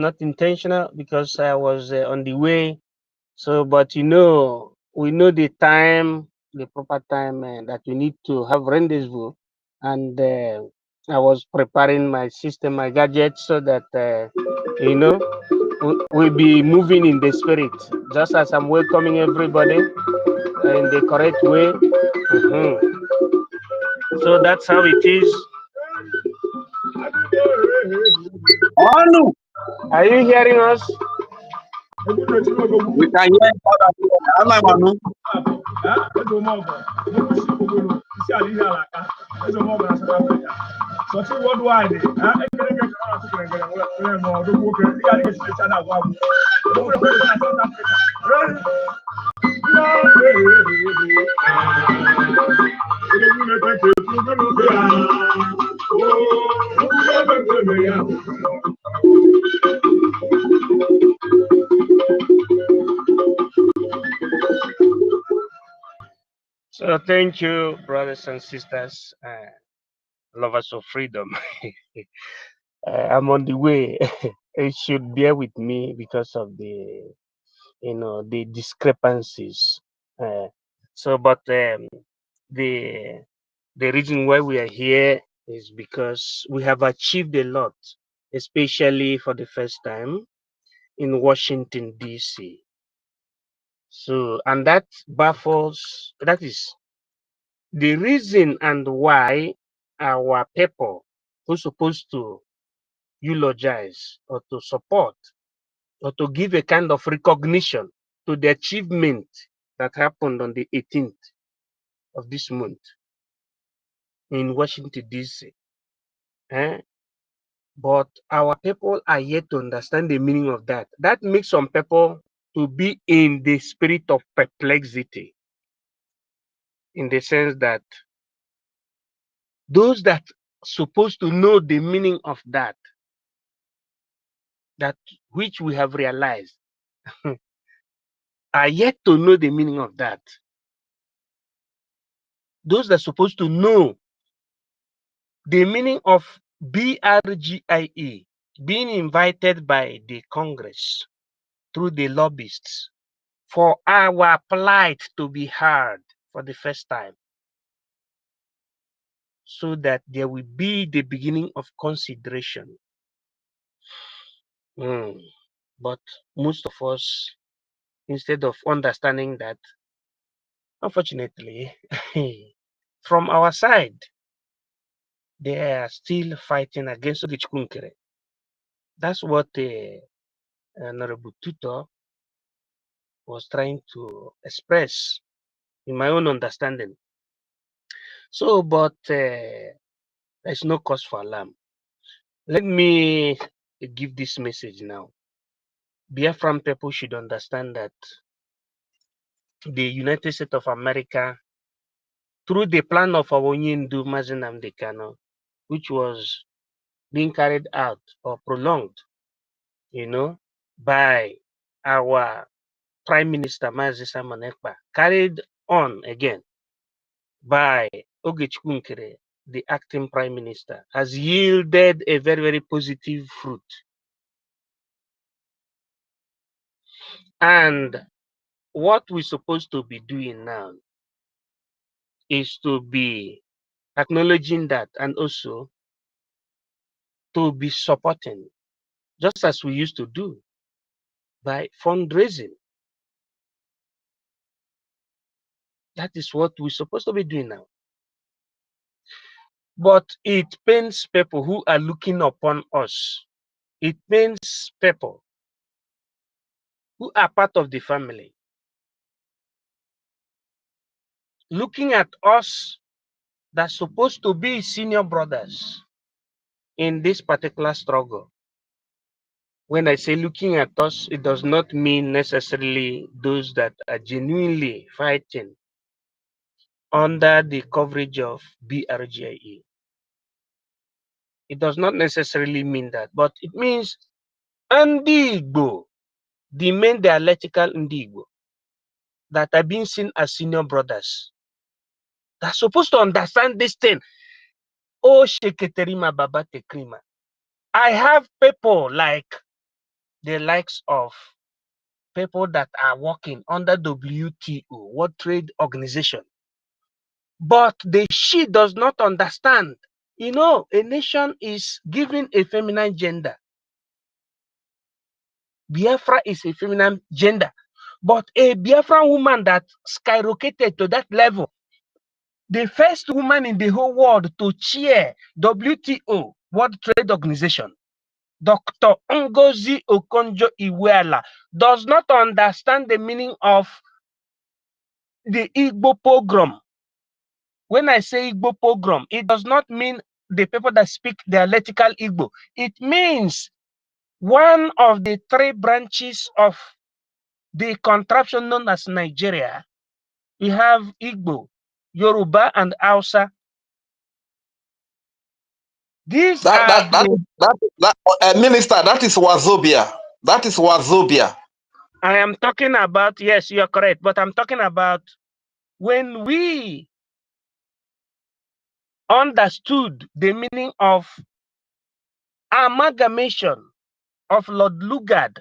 not intentional because I was on the way. So, but you know, we know the time, the proper time that we need to have rendezvous, and I was preparing my system, my gadgets, so that you know we'll be moving in the spirit, just as I'm welcoming everybody in the correct way. So that's how it is. Anu, Are you hearing us? we can hear each other. Am I Manu? So thank you, brothers and sisters, lovers of freedom. I'm on the way. You should bear with me because of the, you know, the discrepancies. Uh, so, but the the reason why we are here is because we have achieved a lot, especially for the first time in Washington D.C. So, and that baffles. That is the reason and why our people who's supposed to eulogize or to support or to give a kind of recognition to the achievement that happened on the 18th of this month in Washington, D.C. Eh? But our people are yet to understand the meaning of that. That makes some people to be in the spirit of perplexity, in the sense that those that supposed to know the meaning of that, that which we have realized, are yet to know the meaning of that. Those that are supposed to know the meaning of BRGIE, being invited by the Congress through the lobbyists for our plight to be heard for the first time, so that there will be the beginning of consideration. But most of us, instead of understanding that, unfortunately, from our side, they are still fighting against Ogichikunkere. That's what Honorable Tutor was trying to express in my own understanding. So, but there's no cause for alarm. Let me give this message now. Biafran people should understand that the United States of America, through the plan of our Onyendu Mazen Amdekano, which was being carried out or prolonged, you know, by our Prime Minister Mazi Simon Ekpa, carried on again by Ogechikunkere, the acting Prime Minister, has yielded a very, very positive fruit. And what we're supposed to be doing now is to be acknowledging that, and also to be supporting, just as we used to do by fundraising. That is what we're supposed to be doing now. But it pains people who are looking upon us. It pains people who are part of the family, looking at us that's supposed to be senior brothers in this particular struggle. When I say looking at us, it does not mean necessarily those that are genuinely fighting under the coverage of BRGIE. It does not necessarily mean that, but it means Ndigbo, the main dialectical Ndigbo, that are being seen as senior brothers. They're supposed to understand this thing. Oh, Sheketerima Baba Tekrima. I have people like the likes of people that are working under WTO, World Trade Organization. But the she does not understand. You know, a nation is given a feminine gender. Biafra is a feminine gender. But a Biafran woman that skyrocketed to that level, the first woman in the whole world to chair WTO, World Trade Organization, Dr. Ngozi Okonjo-Iweala, does not understand the meaning of the Igbo pogrom. When I say Igbo pogrom, it does not mean the people that speak dialectical Igbo. It means one of the three branches of the contraption known as Nigeria. We have Igbo, Yoruba, and Hausa. These are the... Minister, that is Wazobia. That is Wazobia. I am talking about, yes, you're correct, but I'm talking about when we understood the meaning of amalgamation of Lord Lugard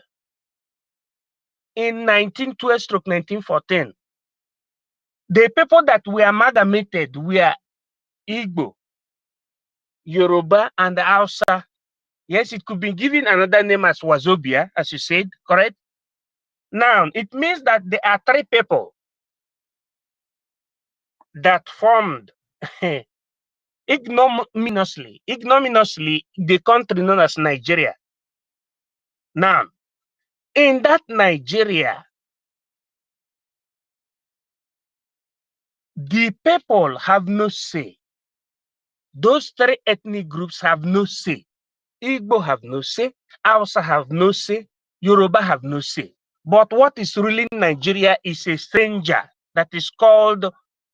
in 1912-1914. The people that were amalgamated were Igbo, Yoruba, and Hausa. Yes, it could be given another name as Wazobia, as you said, correct? Now, it means that there are three people that formed ignominiously the country known as Nigeria. Now, in that Nigeria, the people have no say. Those three ethnic groups have no say. Igbo have no say, Hausa have no say, Yoruba have no say. But what is ruling Nigeria is a stranger that is called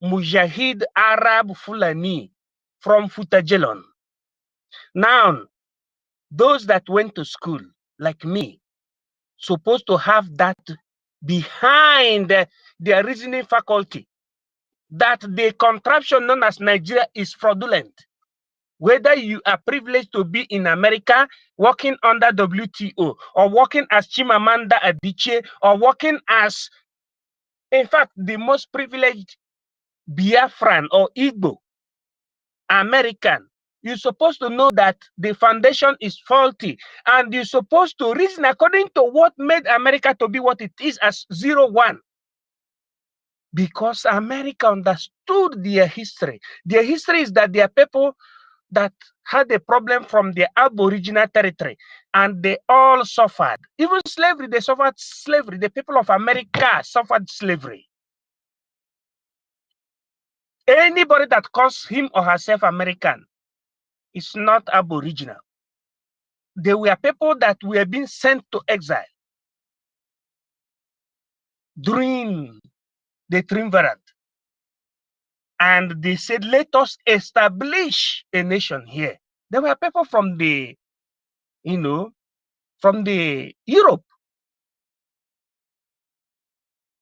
Mujahid Arab Fulani from Futajelon. Now, those that went to school, like me, supposed to have that behind their reasoning faculty, that the contraption known as Nigeria is fraudulent. Whether you are privileged to be in America, working under WTO, or working as Chimamanda Adichie, or working as, in fact, the most privileged Biafran or Igbo American, you're supposed to know that the foundation is faulty, and you're supposed to reason according to what made America to be what it is as 0-1. Because America understood their history. Their history is that they are people that had a problem from their Aboriginal territory, and they all suffered. Even slavery, they suffered slavery. The people of America suffered slavery. Anybody that calls him or herself American is not Aboriginal. They were people that were being sent to exile during the Triumvirate. And they said, let us establish a nation here. There were people from the, from the Europe.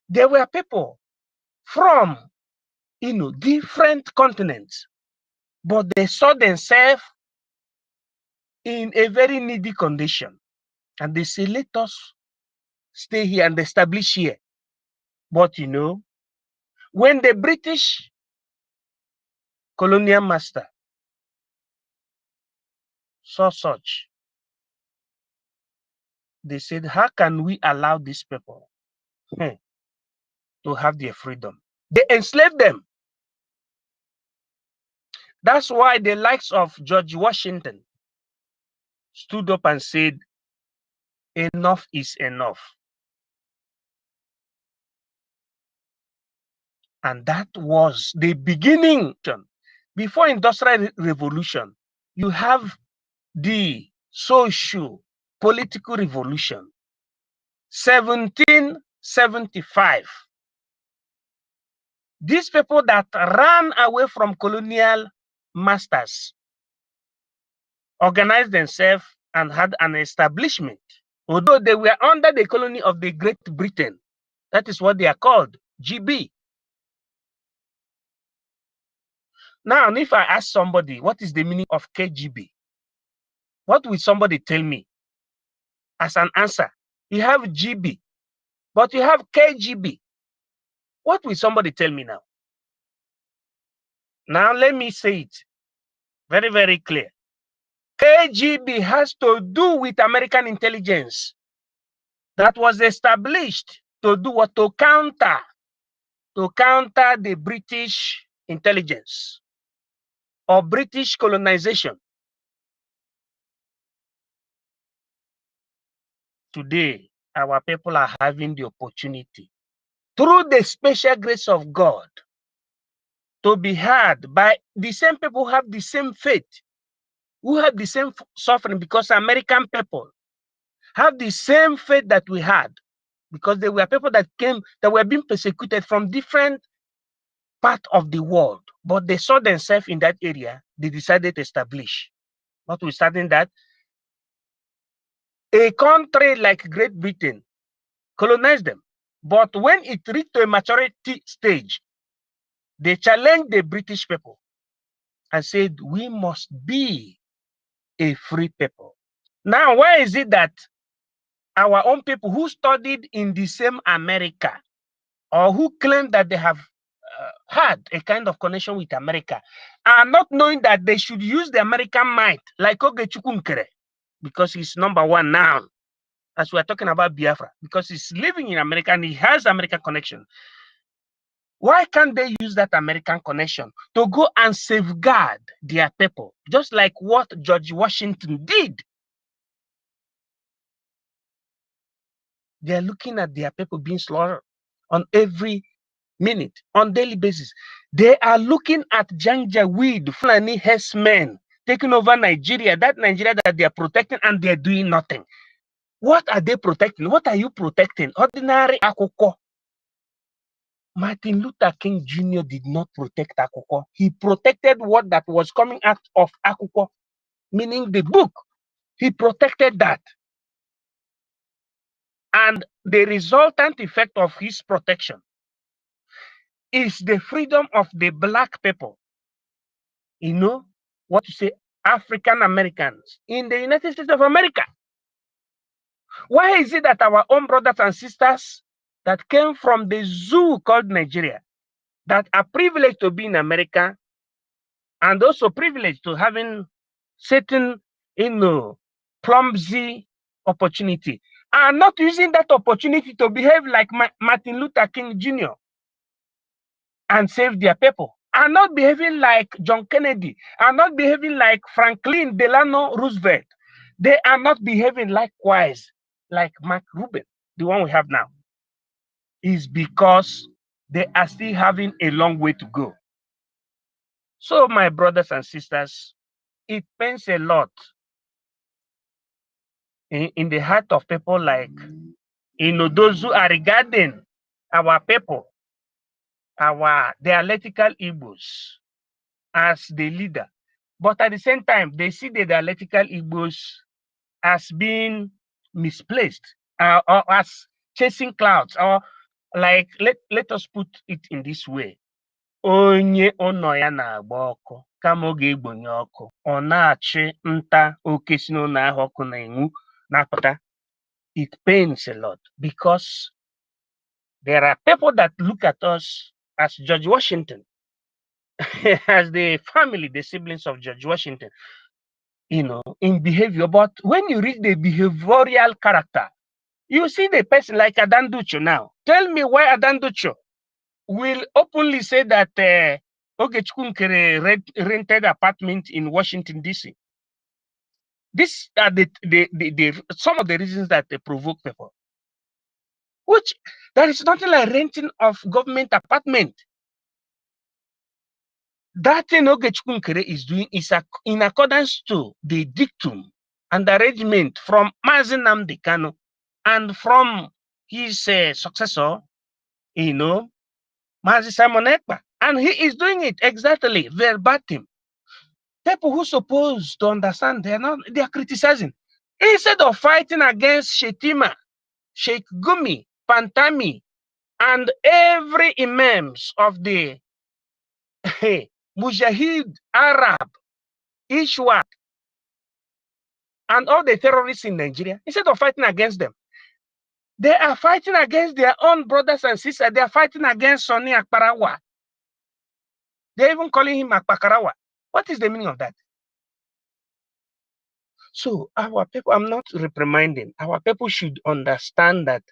There were people from, different continents, but they saw themselves in a very needy condition. And they say, let us stay here and establish here. But, when the British colonial master saw such, they said, how can we allow these people to have their freedom? They enslaved them. That's why the likes of George Washington stood up and said, enough is enough. And that was the beginning. Before Industrial Revolution, you have the social political revolution. 1775. These people that ran away from colonial masters organized themselves and had an establishment. Although they were under the colony of the Great Britain, that is what they are called, GB. Now, if I ask somebody, what is the meaning of KGB? What will somebody tell me? as an answer. You have GB, but you have KGB. What will somebody tell me now? Now let me say it very, very clear. KGB has to do with American intelligence that was established to do what? To counter the British intelligence or British colonization. Today, our people are having the opportunity, through the special grace of God, to be heard by the same people who have the same faith, who have the same suffering, because American people have the same faith that we had, because they were people that were being persecuted from different parts of the world, but they saw themselves in that area. They decided to establish. Notwithstanding that, a country like Great Britain colonized them, but when it reached a maturity stage, they challenged the British people and said, we must be a free people. Now, why is it that our own people who studied in the same America, or who claim that they have had a kind of connection with America, are not knowing that they should use the American might, like Ogechukwu Nkere, because he's number one now, as we're talking about Biafra, because he's living in America and he has American connection. Why can't they use that American connection to go and safeguard their people, just like what George Washington did? They are looking at their people being slaughtered on every minute, on daily basis. They are looking at Janjaweed, Fulani herdsmen taking over Nigeria, that Nigeria that they are protecting, and they're doing nothing. What are they protecting? What are you protecting? Ordinary Akoko. Martin Luther King Jr. did not protect Akoko. He protected what that was coming out of Akoko, meaning the book. He protected that. And the resultant effect of his protection is the freedom of the black people. You know what you say, African Americans in the United States of America. Why is it that our own brothers and sisters that came from the zoo called Nigeria, that are privileged to be in America and also privileged to having certain, clumsy opportunity, are not using that opportunity to behave like Martin Luther King Jr. and save their people, are not behaving like John Kennedy, are not behaving like Franklin Delano Roosevelt. They are not behaving likewise like Mark Rubin, the one we have now. Is because they are still having a long way to go. So, my brothers and sisters, it pains a lot in the heart of people like, those who are regarding our people, the dialectical Igbos, as the leader. But at the same time, they see the dialectical Igbos as being misplaced, or as chasing clouds, or like, let us put it in this way. Onye ụnọ ya na-agba ọkụ kama ọ ga-egbonye ọkụ, ọ na-achị nta oke si n'ụlọ ahụ ọkụ na-enwu na-apụta. It pains a lot because there are people that look at us as George Washington, as the family, the siblings of George Washington, in behavior. But when you read the behavioral character, you see the person like Adanducho now. Tell me why Adanducho will openly say that Ogechukwu Nkere rented apartment in Washington, D.C. These are some of the reasons that they provoke people. Which, there is nothing like renting of government apartment. That thing Ogechukwu Nkere is doing is in accordance to the dictum and arrangement from Mazi Nnamdi Kanu and from his successor, Mazi Simon Ekpa. And he is doing it exactly verbatim. People who supposed to understand, they are criticizing. Instead of fighting against Shetima, Sheikh Gumi, Pantami, and every imams of the Mujahid Arab, Ishwat, and all the terrorists in Nigeria, instead of fighting against them, they are fighting against their own brothers and sisters. They are fighting against Sonny Akparawa. They're even calling him Akpakarawa. What is the meaning of that? So our people, I'm not reprimanding. Our people should understand that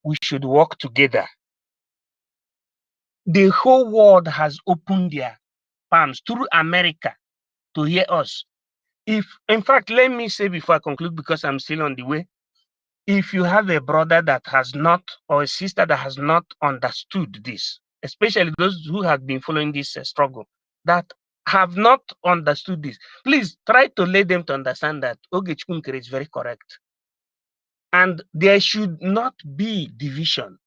we should work together. The whole world has opened their palms through America to hear us. If, in fact, let me say before I conclude, because I'm still on the way, if you have a brother that has not, or a sister that has not understood this, especially those who have been following this struggle, that have not understood this, please try to let them to understand that Ogechkunkere is very correct. And there should not be division.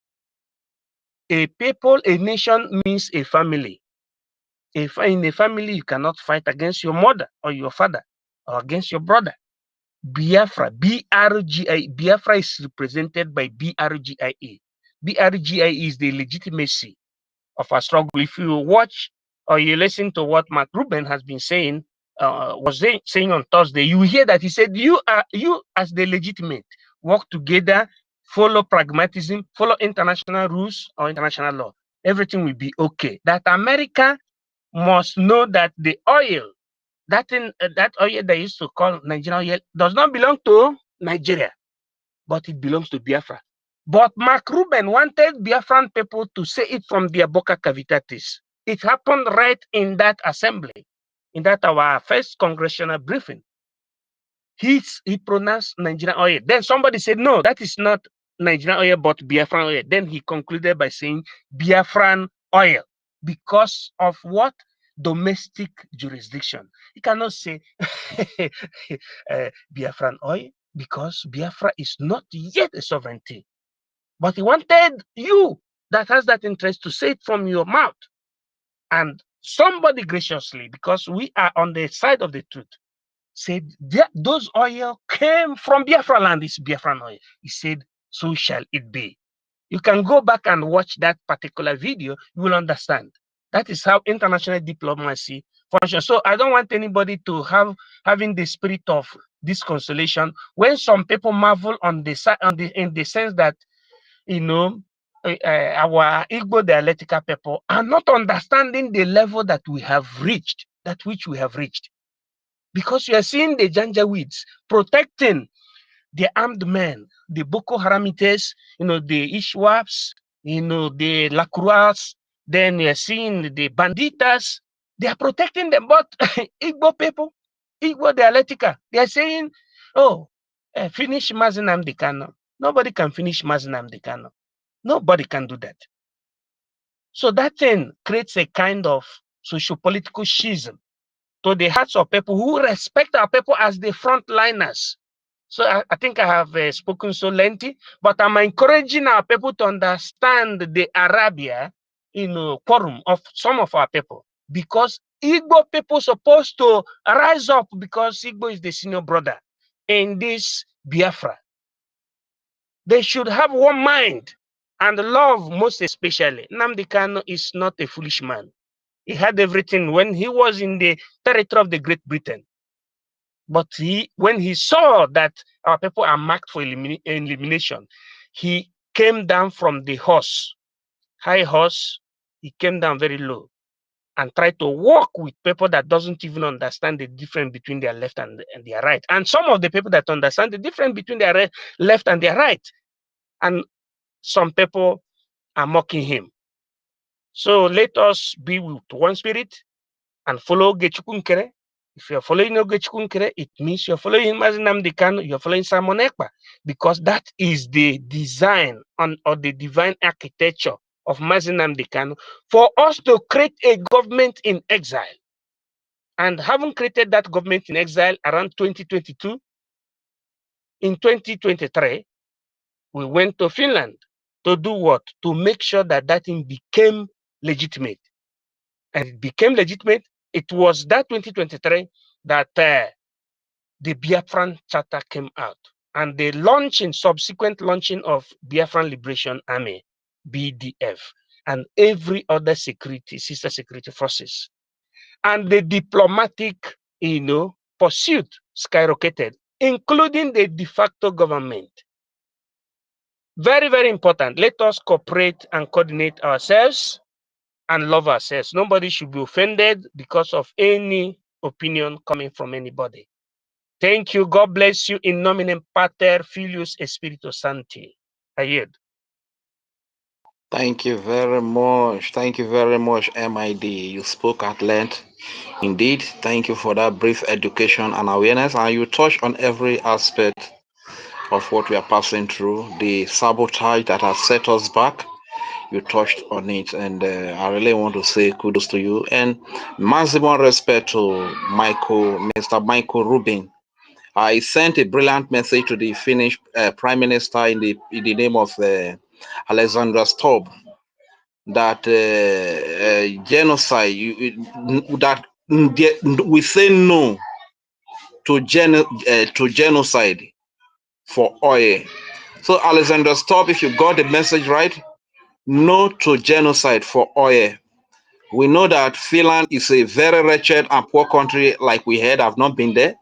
A people, a nation means a family. If in a family, you cannot fight against your mother or your father or against your brother. Biafra, BRGI, Biafra is represented by BRGIA. BRGIA is the legitimacy of our struggle. If you watch or you listen to what Mark Rubin has been saying, saying on Thursday, you hear that he said, you as the legitimate, work together, follow pragmatism, follow international rules or international law. Everything will be okay. That America must know that the oil, that oil they used to call Nigerian oil, does not belong to Nigeria, but it belongs to Biafra. But Mark Rubin wanted Biafran people to say it from their boca cavitatis. It happened right in that assembly, in that our first congressional briefing. He pronounced Nigerian oil. Then somebody said, no, that is not Nigerian oil, but Biafran oil. Then he concluded by saying Biafran oil because of what? Domestic jurisdiction. He cannot say Biafran oil because Biafra is not yet a sovereignty. But he wanted you that has that interest to say it from your mouth. And somebody graciously, because we are on the side of the truth, said those oil came from Biafra land. It's Biafran oil. He said, so shall it be. You can go back and watch that particular video. You will understand. That is how international diplomacy functions. So I don't want anybody to having the spirit of disconsolation when some people marvel on the side in the sense that, you know, our Igbo dialectical people are not understanding the level that we have reached, that which we have reached. Because you are seeing the Janjaweeds protecting the armed men, the Boko Haramites, you know, the Ishwaps, you know, the Lacroix, then you are seeing the Banditas. They are protecting them, but Igbo people, Igbo dialectica, they are saying, oh, finish Mazinam Dekano. Nobody can finish Mazinam Dekano. Nobody can do that. So that thing creates a kind of socio-political schism to the hearts of people who respect our people as the frontliners. So I think I have spoken so lengthy, but I'm encouraging our people to understand the Arabia, you know, quorum of some of our people, because Igbo people supposed to rise up because Igbo is the senior brother in this Biafra. They should have one mind and love, most especially. Nnamdi Kanu is not a foolish man. He had everything when he was in the territory of the Great Britain. But when he saw that our people are marked for elimination, he came down from the horse, high horse. He came down very low and tried to walk with people that doesn't even understand the difference between their left and their right. And some of the people that understand the difference between their left and their right. And some people are mocking him. So let us be with one spirit and follow Gechukunkere. If you're following Gechukunkere, it means you're following Mazinamdi Kanu, you're following Simon Ekpa, because that is the design or the divine architecture of Mazinamdi Kanu for us to create a government in exile. And having created that government in exile around 2022, in 2023, we went to Finland to do what? To make sure that that thing became legitimate. And it became legitimate. It was that 2023 that the Biafran Charter came out. And the subsequent launching of Biafran Liberation Army, BDF, and every other sister security forces. And the diplomatic, pursuit skyrocketed. including the de facto government. Very, very important. Let us cooperate and coordinate ourselves and love ourselves. Nobody should be offended because of any opinion coming from anybody. Thank you. God bless you. In nomine Pater, Filius, et Spiritus Sancti. I yield. Thank you very much. Thank you very much, MID. You spoke at length. Indeed, thank you for that brief education and awareness. And you touched on every aspect of what we are passing through, the sabotage that has set us back. You touched on it, and I really want to say kudos to you and maximum respect to Mr. Michael Rubin. I sent a brilliant message to the Finnish Prime Minister in the name of Alexander Stubb that genocide, that we say no to genocide for oil. So Alexander Stubb, if you got the message right, no to genocide for oil. We know that Finland is a very wretched and poor country, like we heard. I've not been there.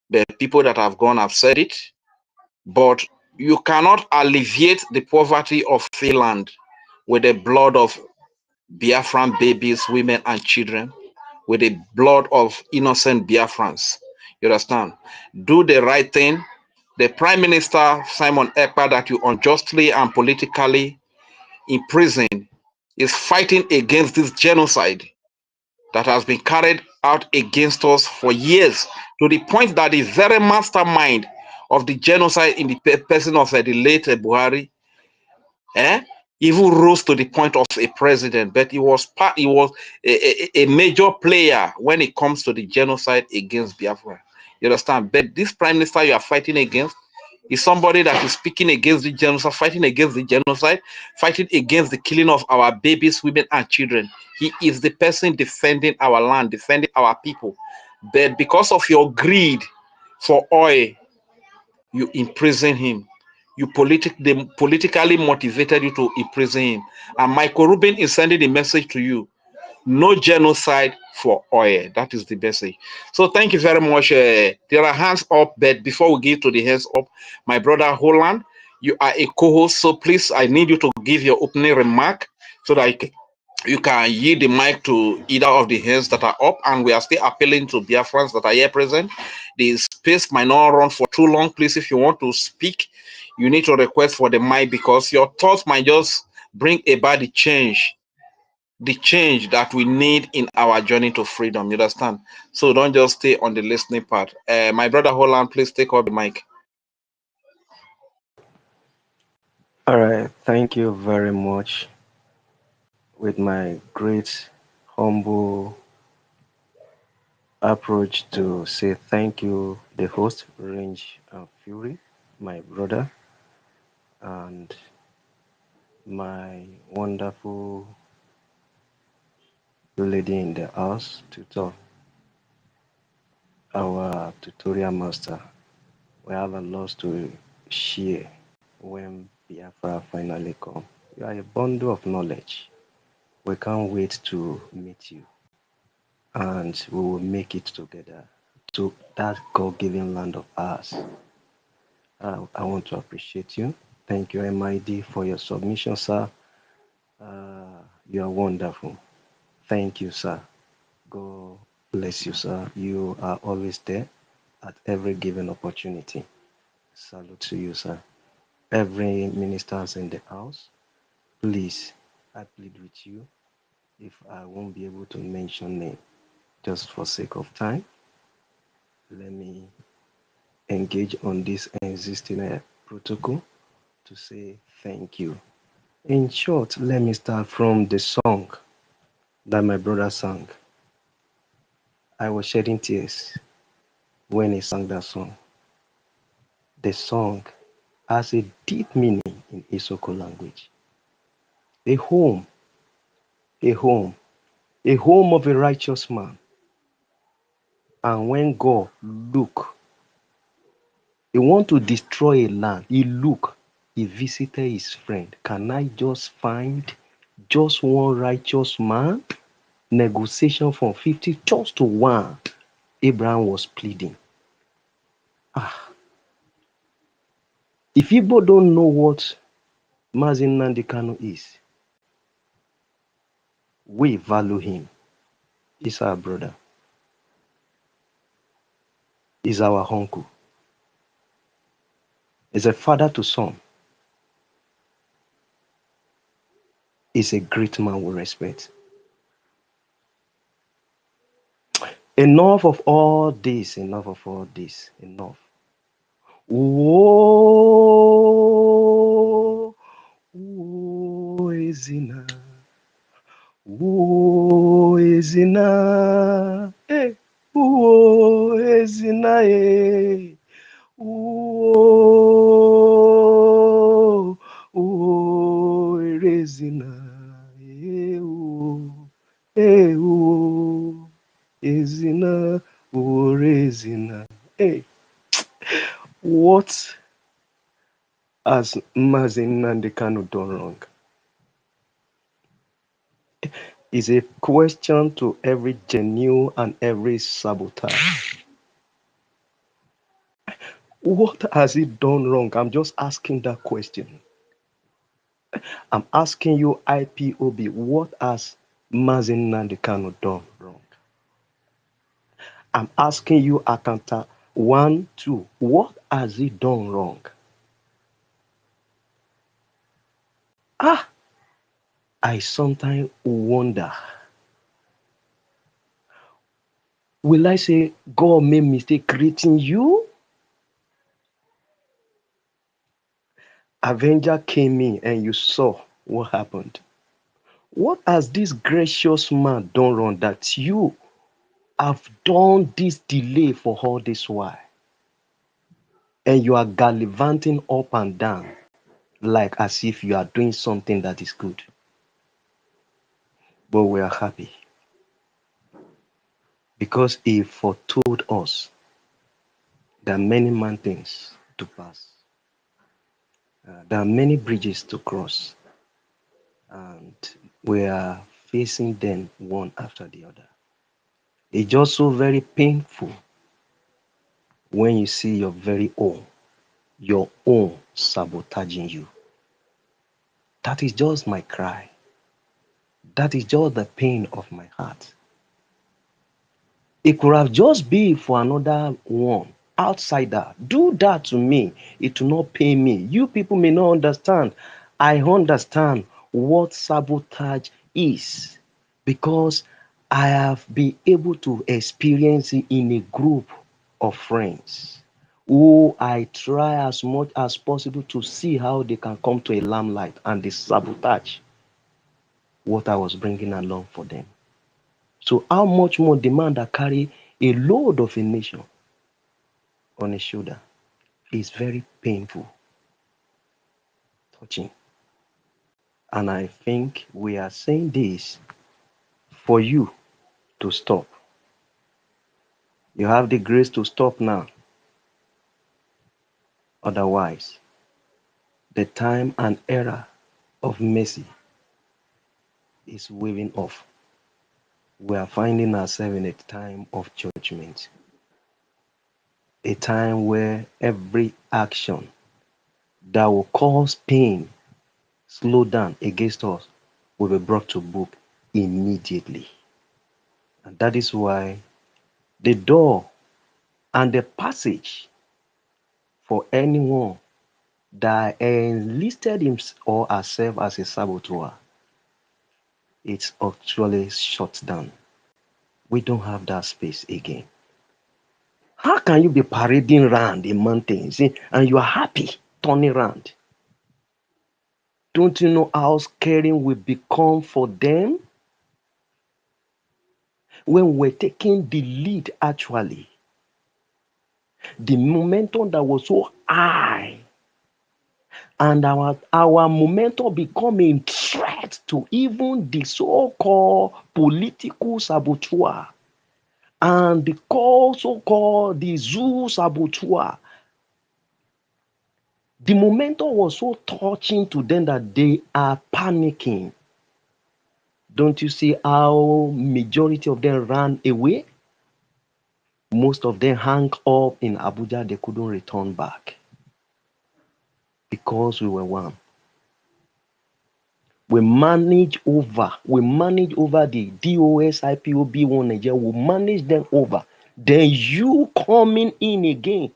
The people that have gone have said it. But you cannot alleviate the poverty of Finland with the blood of Biafran babies, women, and children, with the blood of innocent Biafrans. You understand? Do the right thing. The Prime Minister, Simon Ekpa, that you unjustly and politically imprisoned, is fighting against this genocide that has been carried out against us for years, to the point that the very mastermind of the genocide in the person of the late Buhari even rose to the point of a president. But he was a major player when it comes to the genocide against Biafra. You understand? But this prime minister you are fighting against is somebody that is speaking against the genocide, fighting against the genocide, fighting against the killing of our babies, women, and children. He is the person defending our land, defending our people. But because of your greed for oil, you imprison him. They politically motivated you to imprison him. And Michael Rubin is sending a message to you: no genocide for oil. That is the message. So thank you very much. There are hands up, but before we give to the hands up, my brother Holland, you are a co-host, so please, I need you to give your opening remark so that you can yield the mic to either of the hands that are up, and we are still appealing to Biafrans that are here present. The space might not run for too long. Please, if you want to speak, you need to request for the mic, because your thoughts might just bring about the change that we need in our journey to freedom. You understand? So don't just stay on the listening part. My brother Holland, please take up the mic. All right, thank you very much. With my great, humble approach to say thank you, the host, Range and Fury, my brother, and my wonderful lady in the house, tutor, our tutorial master. We have a lot to share when Biafra finally come. You are a bundle of knowledge. We can't wait to meet you, and we will make it together to that God-given land of ours. I want to appreciate you. Thank you, MID, for your submission, sir. You are wonderful. Thank you, sir. God bless you, sir. You are always there at every given opportunity. Salute to you, sir. Every ministers in the house, please, I plead with you. If I won't be able to mention name, just for sake of time, let me engage on this existing protocol to say thank you. In short, let me start from the song that my brother sang. I was shedding tears when he sang that song. The song has a deep meaning in Isoko language. A home, a home, a home of a righteous man. And when God look, he want to destroy a land. He look, he visited his friend. Can I just find just one righteous man? Negotiation from 50 just to one. Abraham was pleading. If Igbo don't know what Mazin Nandekano is, we value him. He's our brother. He's our uncle. He's a father to son. He's a great man we respect. Enough of all this, enough of all this, enough. Whoa, whoa, Ezina. Whoa, Ezina. Hey, whoa, Ezina. Hey. Whoa, whoa, Ezina. Hey, whoa, hey, whoa, Ezina. Whoa, Ezina. Hey, what has Mazin Nandekano done wrong? Is a question to every genuine and every sabotage. What has he done wrong? I'm just asking that question. I'm asking you, IPOB, what has Mazin Nandekano done wrong? I'm asking you, Akanta, 1, 2, what has he done wrong? I sometimes wonder, will I say God made mistake creating you? Avenger came in and you saw what happened. What has this gracious man done wrong that you have done this delay for all this while? And you are gallivanting up and down like as if you are doing something that is good. But we are happy because he foretold us there are many mountains to pass. There are many bridges to cross. And we are facing them one after the other. It's just so very painful when you see your own sabotaging you. That is just my cry. That is just the pain of my heart. It could have just been for another one, outsider. Do that to me. It will not pay me. You people may not understand. I understand what sabotage is because I have been able to experience it in a group of friends who I try as much as possible to see how they can come to a limelight and they sabotage what I was bringing along for them. So how much more the man that carry a load of a nation on his shoulder is very painful, touching. And I think we are saying this for you to stop. You have the grace to stop now. Otherwise, the time and era of mercy is waving off. We are finding ourselves in a time of judgment, a time where every action that will cause pain, slow down against us, will be brought to book immediately. And that is why the door and the passage for anyone that enlisted him or herself as a saboteur, it's actually shut down. We don't have that space again. How can you be parading around the mountains and you are happy turning around? Don't you know how scary we become for them? When we're taking the lead, actually, the momentum that was so high, and our momentum becoming threat to even the so-called political saboteur and the so-called the zoo saboteur. The momentum was so touching to them that they are panicking. Don't you see how majority of them ran away? Most of them hung up in Abuja, they couldn't return back. because we were one. We manage over the DOS, IPOB, one Nigeria. We manage them over. Then you coming in again,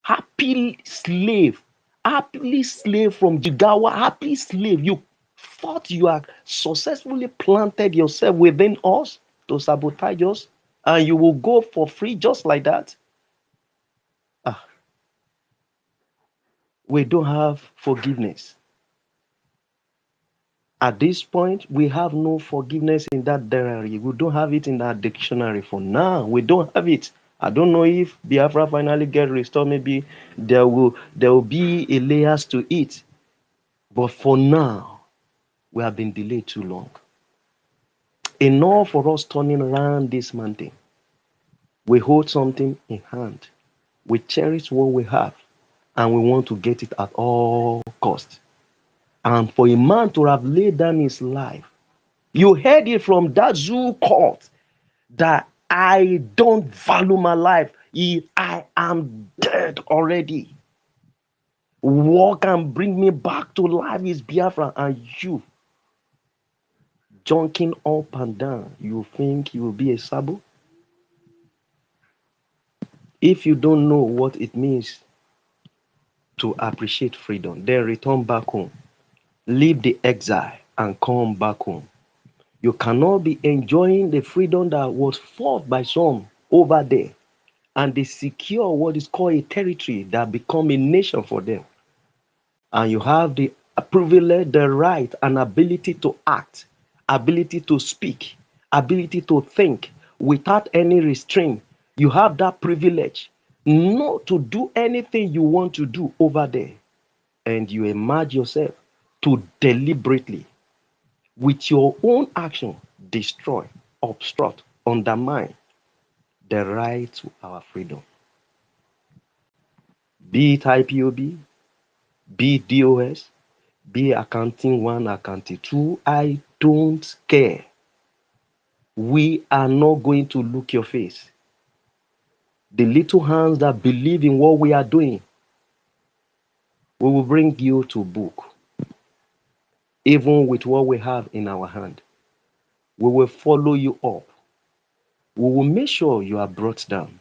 happily slave from Jigawa, happily slave. You thought you are successfully planted yourself within us to sabotage us, and you will go for free just like that. We don't have forgiveness. At this point, we have no forgiveness in that dictionary. We don't have it in that dictionary for now. We don't have it. I don't know if Biafra finally get restored. Maybe there will be a layers to it. But for now, we have been delayed too long. Enough for us turning around this mountain. We hold something in hand. We cherish what we have, and we want to get it at all costs. And for a man to have laid down his life, you heard it from that zoo court that I don't value my life if I am dead already. What can bring me back to life is Biafra, and you junking up and down. You think you will be a Sabo? If you don't know what it means to appreciate freedom, then return back home. Leave the exile and come back home. You cannot be enjoying the freedom that was fought by some over there, and they secure what is called a territory that become a nation for them. And you have the privilege, the right, and ability to act, ability to speak, ability to think without any restraint. You have that privilege not to do anything you want to do over there. And you emerge yourself to deliberately, with your own action, destroy, obstruct, undermine the right to our freedom. Be it IPOB, be it DOS, be accounting one, accounting two, I don't care. We are not going to look your face. The little hands that believe in what we are doing, we will bring you to book. Even with what we have in our hand, we will follow you up. We will make sure you are brought down.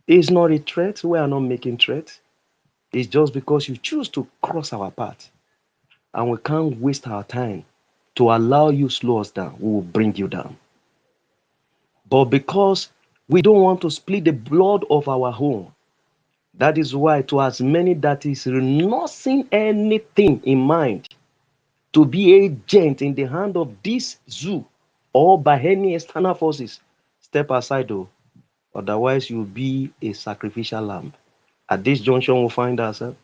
It's not a threat. We are not making threats. It's just because you choose to cross our path, and we can't waste our time to allow you slow us down. We will bring you down. But because we don't want to split the blood of our home, that is why to as many that is renouncing anything in mind to be agent in the hand of this zoo or by any external forces, step aside though. Otherwise, you'll be a sacrificial lamb. At this junction, we'll find ourselves.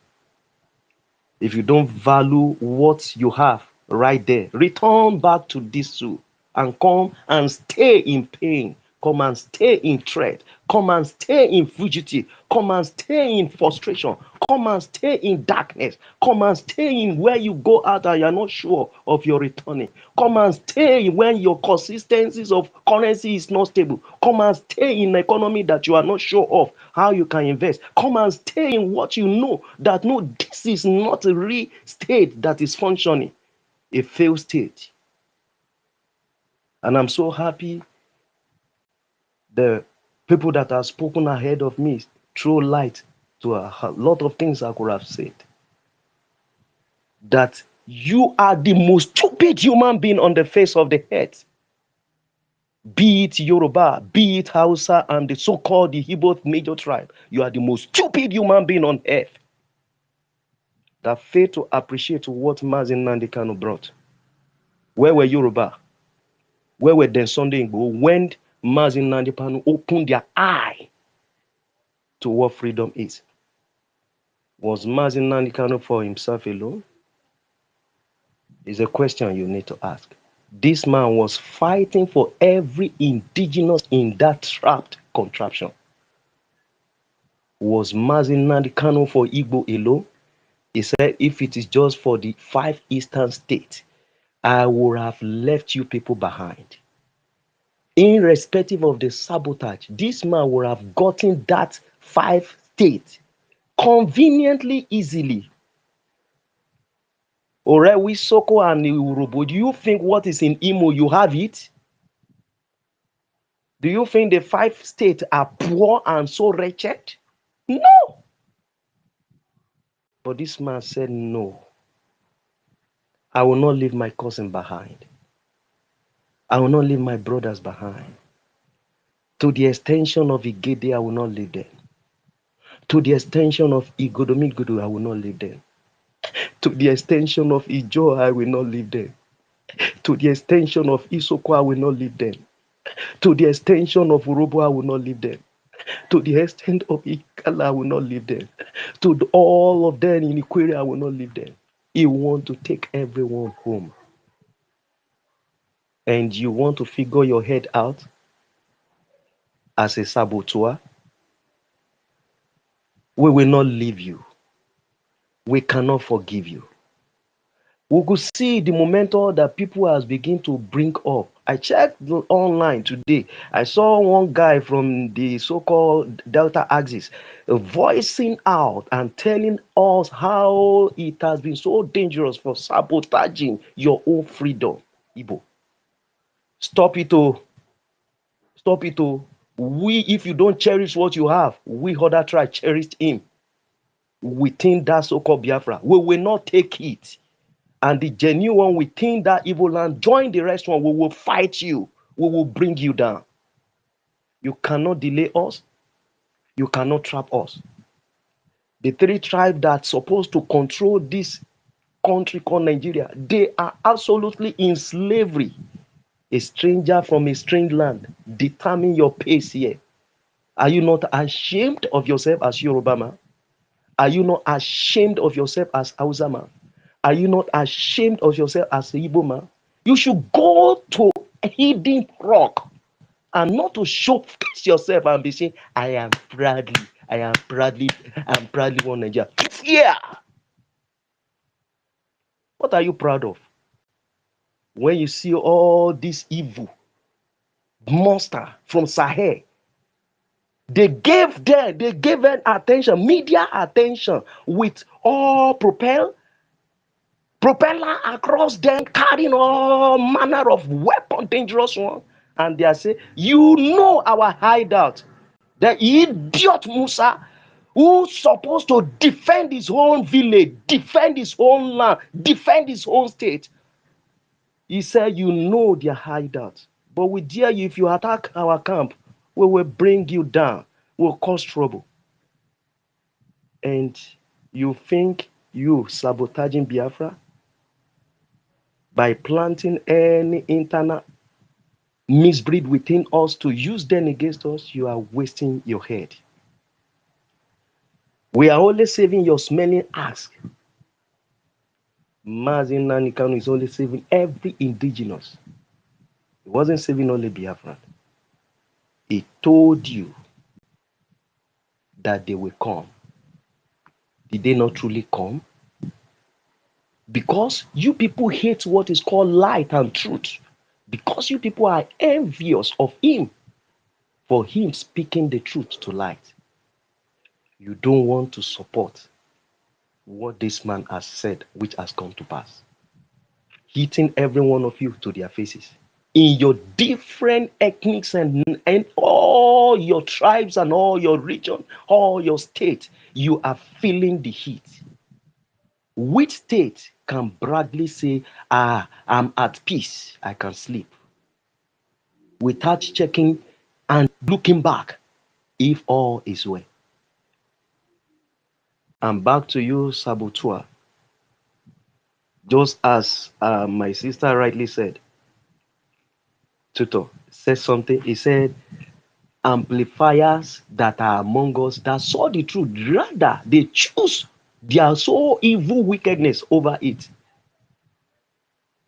If you don't value what you have right there, return back to this zoo and come and stay in pain. Come and stay in threat. Come and stay in fugitive. Come and stay in frustration. Come and stay in darkness. Come and stay in where you go out and you're not sure of your returning. Come and stay when your consistencies of currency is not stable. Come and stay in an economy that you are not sure of how you can invest. Come and stay in what you know that no, this is not a real state that is functioning, a failed state. And I'm so happy the people that have spoken ahead of me throw light to a lot of things I could have said. That you are the most stupid human being on the face of the earth. Be it Yoruba, be it Hausa, and the so-called the Igbo major tribe. You are the most stupid human being on earth that failed to appreciate what Mazin Nnamdi Kanu brought. Where were Yoruba? Where were then Sunday Igbo when Mazin Nnamdi Kanu opened their eye to what freedom is? Was Mazin Nnamdi Kanu for himself alone? Is a question you need to ask. This man was fighting for every indigenous in that trapped contraption. Was Mazin Nnamdi Kanu for Igbo alone? He said, if it is just for the 5 eastern states, I would have left you people behind. Irrespective of the sabotage, this man would have gotten that 5 states conveniently, easily. Orewi, Soko, and Urobo, do you think what is in Imo, you have it? Do you think the 5 states are poor and so wretched? No. But this man said, no, I will not leave my cousin behind. I will not leave my brothers behind. To the extension of Igede, I will not leave them. To the extension of Igodomigudu, I will not leave them. To the extension of Ijo, I will not leave them. To the extension of Isoko, I will not leave them. To the extension of Urobo, I will not leave them. To the extent of Ikala, I will not leave them. All of them in Ikwere, I will not leave them. He wants to take everyone home. And you want to figure your head out as a saboteur? We will not leave you. We cannot forgive you. We could see the momentum that people has begin to bring up. I checked online today. I saw one guy from the so-called Delta Axis voicing out and telling us how it has been so dangerous for sabotaging your own freedom. Igbo, stop it, oh. Stop it, oh. We, if you don't cherish what you have, we other try cherished him within that so-called Biafra. We will not take it. And the genuine one within that evil land, join the rest one. We will fight you. We will bring you down. You cannot delay us. You cannot trap us. The 3 tribes that's supposed to control this country called Nigeria, they are absolutely in slavery. A stranger from a strange land, determine your pace here. Are you not ashamed of yourself as Yoruba man? Are you not ashamed of yourself as Hausa man? Are you not ashamed of yourself as a Igbo man? You should go to a hidden rock and not to showcase yourself and be saying, I'm proudly one Nigeria. Yeah. What are you proud of? When you see all this evil monster from Sahel, they gave them attention, media attention, with all propeller across them, carrying all manner of weapon, dangerous one. And they are saying, you know our hideout. The idiot Musa, who's supposed to defend his own village, defend his own land, defend his own state. He said, you know their hideout. But we dare you, if you attack our camp, we will bring you down. We'll cause trouble. And you think you sabotaging Biafra by planting any internal misbreed within us to use them against us, you are wasting your head. We are only saving your smelling ass. Mazin Nanikano is only saving every indigenous. He wasn't saving only Biafran. He told you that they will come. Did they not truly come? Because you people hate what is called light and truth. Because you people are envious of him for him speaking the truth to light. You don't want to support what this man has said, which has come to pass. Hitting every one of you to their faces. In your different ethnics and all your tribes and all your region, all your state, you are feeling the heat. Which state can bragly say, I'm at peace, I can sleep, without checking and looking back if all is well? And back to you, Sabotua. Just as my sister rightly said, Tutor said something. He said, amplifiers that are among us that saw the truth, rather they choose their so evil wickedness over it.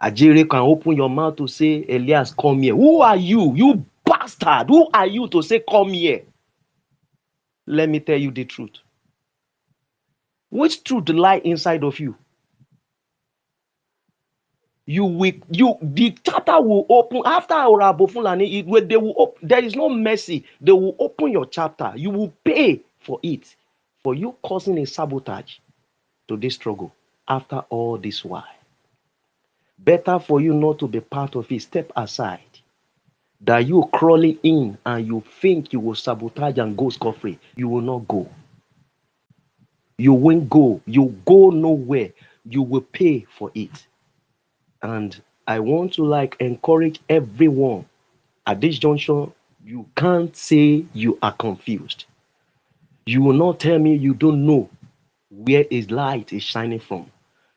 Ajere can open your mouth to say, Elias, come here. Who are you? You bastard. Who are you to say, come here? Let me tell you the truth. Which truth lie inside of you? The chapter will open after Orabo Fulani. They will there is no mercy. They will open your chapter. You will pay for it, for you causing a sabotage to this struggle after all this while. Better for you not to be part of it. Step aside. That you crawling in and you think you will sabotage and go scot-free. You will not go. You won't go. You go nowhere. You will pay for it. And I want to encourage everyone at this junction. You can't say you are confused. You will not tell me you don't know where his light is shining from.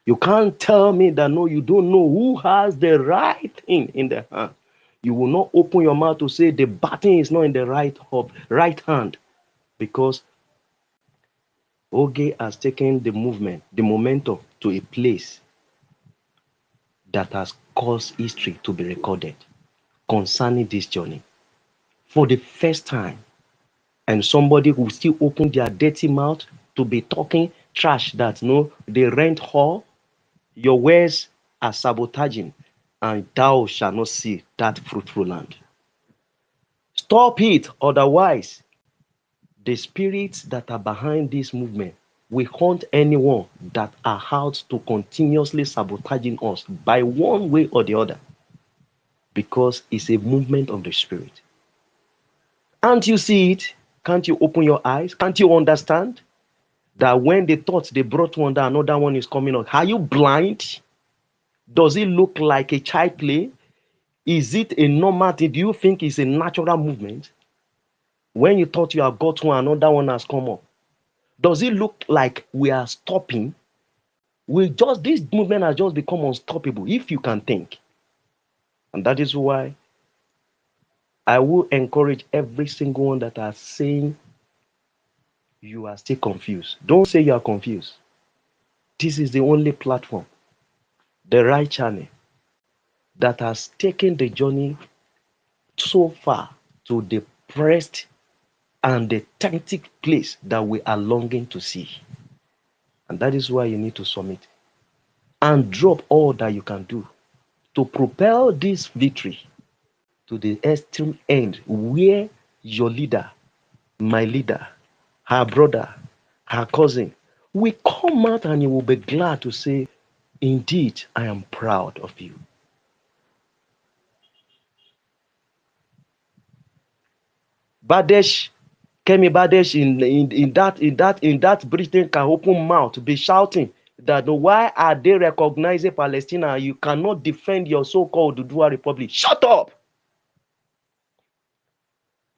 You can't tell me that no, you don't know who has the right thing in the hand. You will not open your mouth to say the button is not in the right hand, because Oge has taken the momentum to a place that has caused history to be recorded concerning this journey. For the first time, and somebody who still open their dirty mouth to be talking trash that no, they rent hall, your words are sabotaging, and thou shalt not see that fruitful land. Stop it, otherwise, the spirits that are behind this movement will hunt anyone that are out to continuously sabotaging us by one way or the other, because it's a movement of the spirit. Can't you see it? Can't you open your eyes? Can't you understand that when they thought they brought one down, another one is coming up? Are you blind? Does it look like a child play? Is it a normal thing? Do you think it's a natural movement? When you thought you have got one, another one has come up. Does it look like we are stopping? This movement has just become unstoppable if you can think. And that is why I will encourage every single one that are saying you are still confused. Don't say you are confused. This is the only platform, the right channel, that has taken the journey so far to the pressed and the authentic place that we are longing to see. And that is why you need to submit and drop all that you can do to propel this victory to the extreme end, where your leader, my leader, her brother, her cousin will come out and he will be glad to say, indeed, I am proud of you. Badesh, Kemi Badesh in that Britain can open mouth, be shouting that why are they recognizing Palestine? You cannot defend your so-called Dudua Republic. Shut up!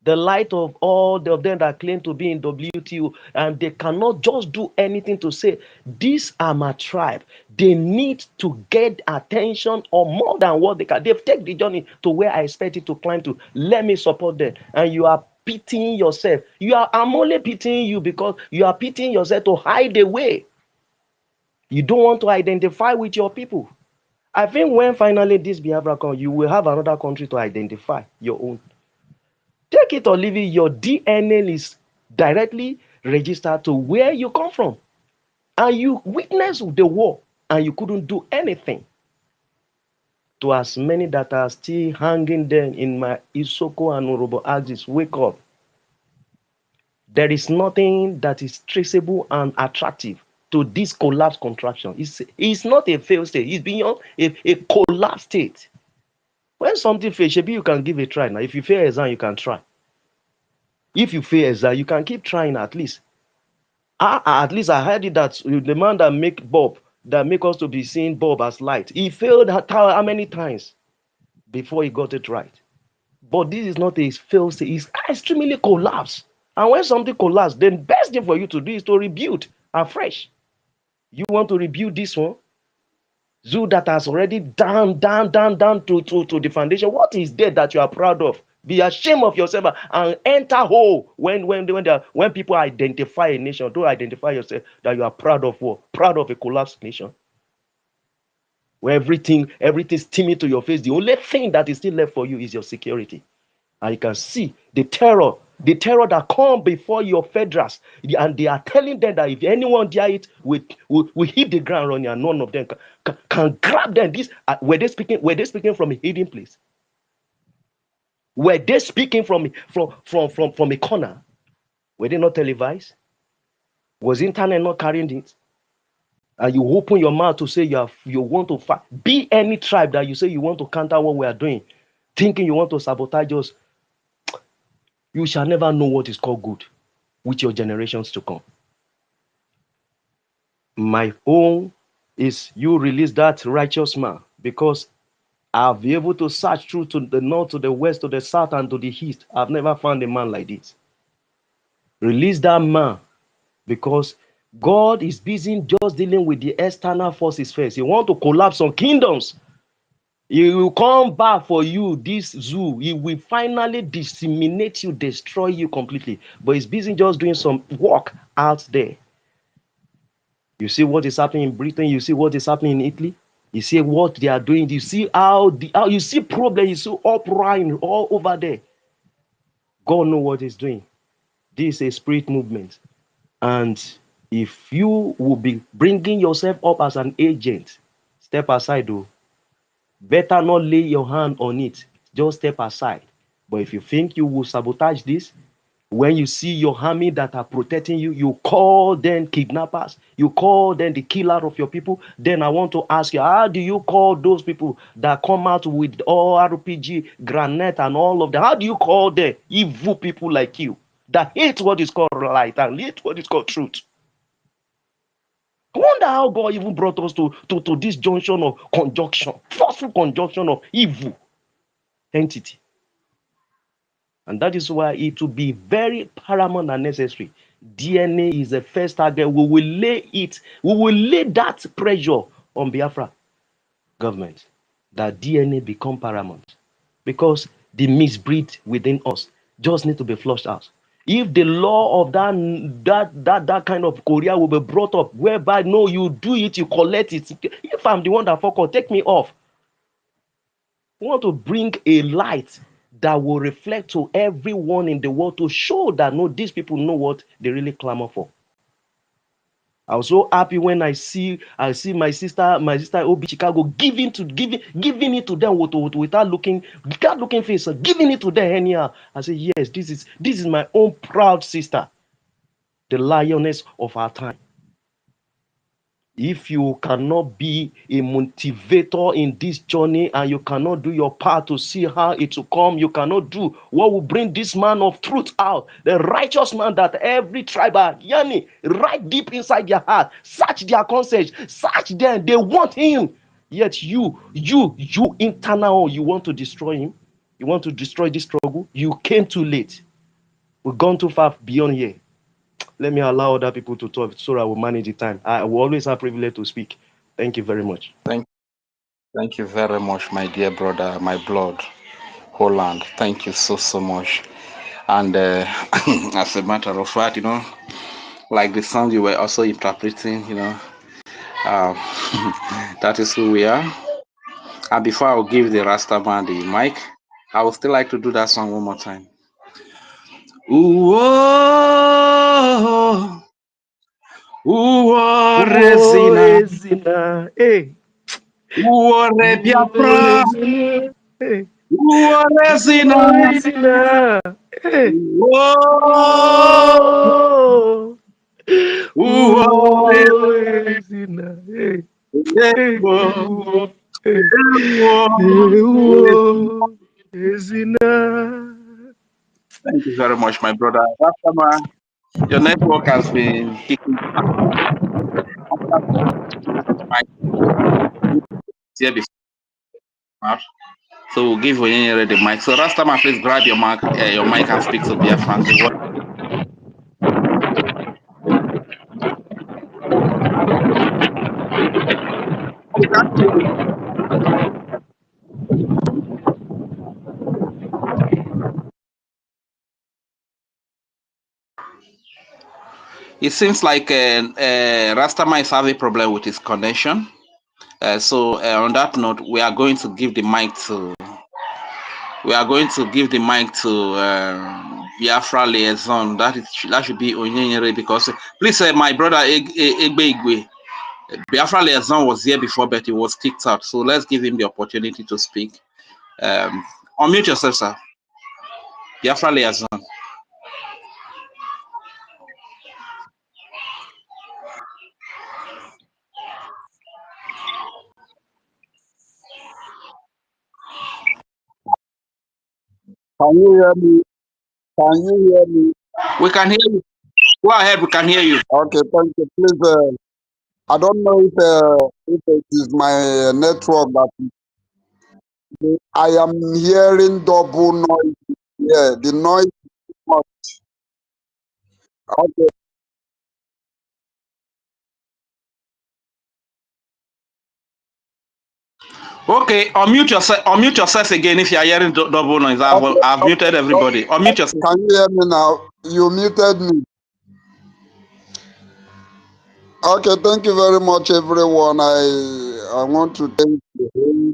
The light of all of them that claim to be in WTO, and they cannot just do anything to say, these are my tribe. They need to get attention or more than what they can. They've taken the journey to where I expect it to climb to. Let me support them. And you are pitying yourself. I'm only pitying you because you are pitying yourself to hide away. You don't want to identify with your people. I think when finally this Biafra comes, you will have another country to identify your own. Take it or leave it, your DNA is directly registered to where you come from. And you witnessed the war and you couldn't do anything. To as many that are still hanging there in my Isoko and Urobo axis, wake up. There is nothing that is traceable and attractive to this collapse contraction. It's not a failed state. It's beyond a collapse state. When something fails, maybe you can give a try. Now, if you fail exam, you can try. If you fail exam, you can keep trying at least. At least I heard it that the man that make us to be seeing Bob as light, he failed how many times before he got it right. But this is not a fail state, it's extremely collapsed. And when something collapses, the best thing for you to do is to rebuild afresh. You want to rebuild this one? Zoo that has already down to the foundation. What is there that you are proud of? Be ashamed of yourself and enter whole. When people identify a nation, don't identify yourself that you are proud of what? Proud of a collapsed nation. Where everything's steaming to your face. The only thing that is still left for you is your security. And you can see the terror that come before your federals, and they are telling them that if anyone dare it, we hit the ground running, and none of them can grab them. Were they speaking from a hidden place? Were they speaking from a corner? Were they not televised? Was internet not carrying it? and you open your mouth to say you want to fight, be any tribe that you say you want to counter what we are doing, thinking you want to sabotage us, you shall never know what is called good with your generations to come. My own is you release that righteous man, because I'll be able to search through to the north, to the west, to the south, and to the east. I've never found a man like this. Release that man, because God is busy just dealing with the external forces first. He wants to collapse some kingdoms. He will come back for you, this zoo. He will finally disseminate you, destroy you completely. But he's busy just doing some work out there. You see what is happening in Britain. You see what is happening in Italy. You see what they are doing. You see how you see problem. You see uproar all over there. God knows what he's doing. This is a spirit movement. And if you will be bringing yourself up as an agent, step aside though. Better not lay your hand on it. Just step aside. But if you think you will sabotage this, when you see your army that are protecting you, you call them kidnappers, you call them the killer of your people. Then I want to ask you, how do you call those people that come out with all RPG, granite, and all of that? How do you call them evil people like you that hate what is called light and hate what is called truth? I wonder how God even brought us to this junction of conjunction, forceful conjunction of evil entity. And that is why it will be very paramount and necessary. DNA is the first target. We will lay that pressure on Biafra government, that DNA become paramount, because the misbreed within us just need to be flushed out. If the law of that kind of Korea will be brought up, whereby no, you do it, you collect it. If I'm the one that fuck up, take me off. We want to bring a light that will reflect to everyone in the world to show that no, these people know what they really clamor for. I was so happy when I see my sister Obi Chicago giving it to them without looking face, giving it to them anyhow. I say, yes, this is my own proud sister, the lioness of our time. If you cannot be a motivator in this journey and you cannot do your part to see how it will come, you cannot do what will bring this man of truth out, the righteous man that every tribe are yearning right deep inside their heart, search their conscience, search them, they want him. Yet you internal, you want to destroy him, you want to destroy this struggle. You came too late. We've gone too far beyond here. Let me allow other people to talk so I will manage the time. I will always have privilege to speak. Thank you very much. Thank you very much, my dear brother, my blood, Holland. Thank you so much. And as a matter of fact, like the song you were also interpreting, um, that is who we are. And before I'll give the Rastaman the mic, I would still like to do that song one more time. Uwo, uwo resina, Hey. uwo Biafra, Hey. uwo resina, Hey. uwo, uwo Hey. Hey. uwo, Hey. Thank you very much, my brother. Rastaman, your network has been kicking here before. So we'll give Onyenyere the mic. So Rastaman, please grab your mic and speak to Biafra. It seems like Rastaman is having a problem with his connection. So on that note, we are going to give the mic to Biafra liaison. That should be Onyenyere, because please, my brother Egbe Igwe, Biafra liaison was here before, but he was kicked out. So let's give him the opportunity to speak. Unmute yourself, sir. Biafra liaison. Can you hear me? Can you hear me? We can hear you. Go ahead, we can hear you. Okay, thank you. Please, I don't know if it is my network, but I am hearing double noise. Yeah, the noise is much. Okay, Okay, unmute yourself again if you are hearing double noise. okay, I've muted okay, everybody. Unmute yourself. can you hear me now? You muted me. Okay, thank you very much, everyone. I want to thank you.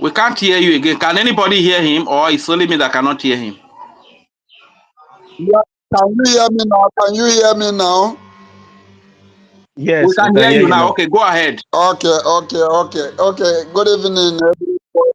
We can't hear you again. Can anybody hear him, or it's only me that cannot hear him? Yeah, can you hear me now? Can you hear me now? We Yes, we can can hear hear you you now. now. Okay, go ahead. Okay. Good evening, everyone.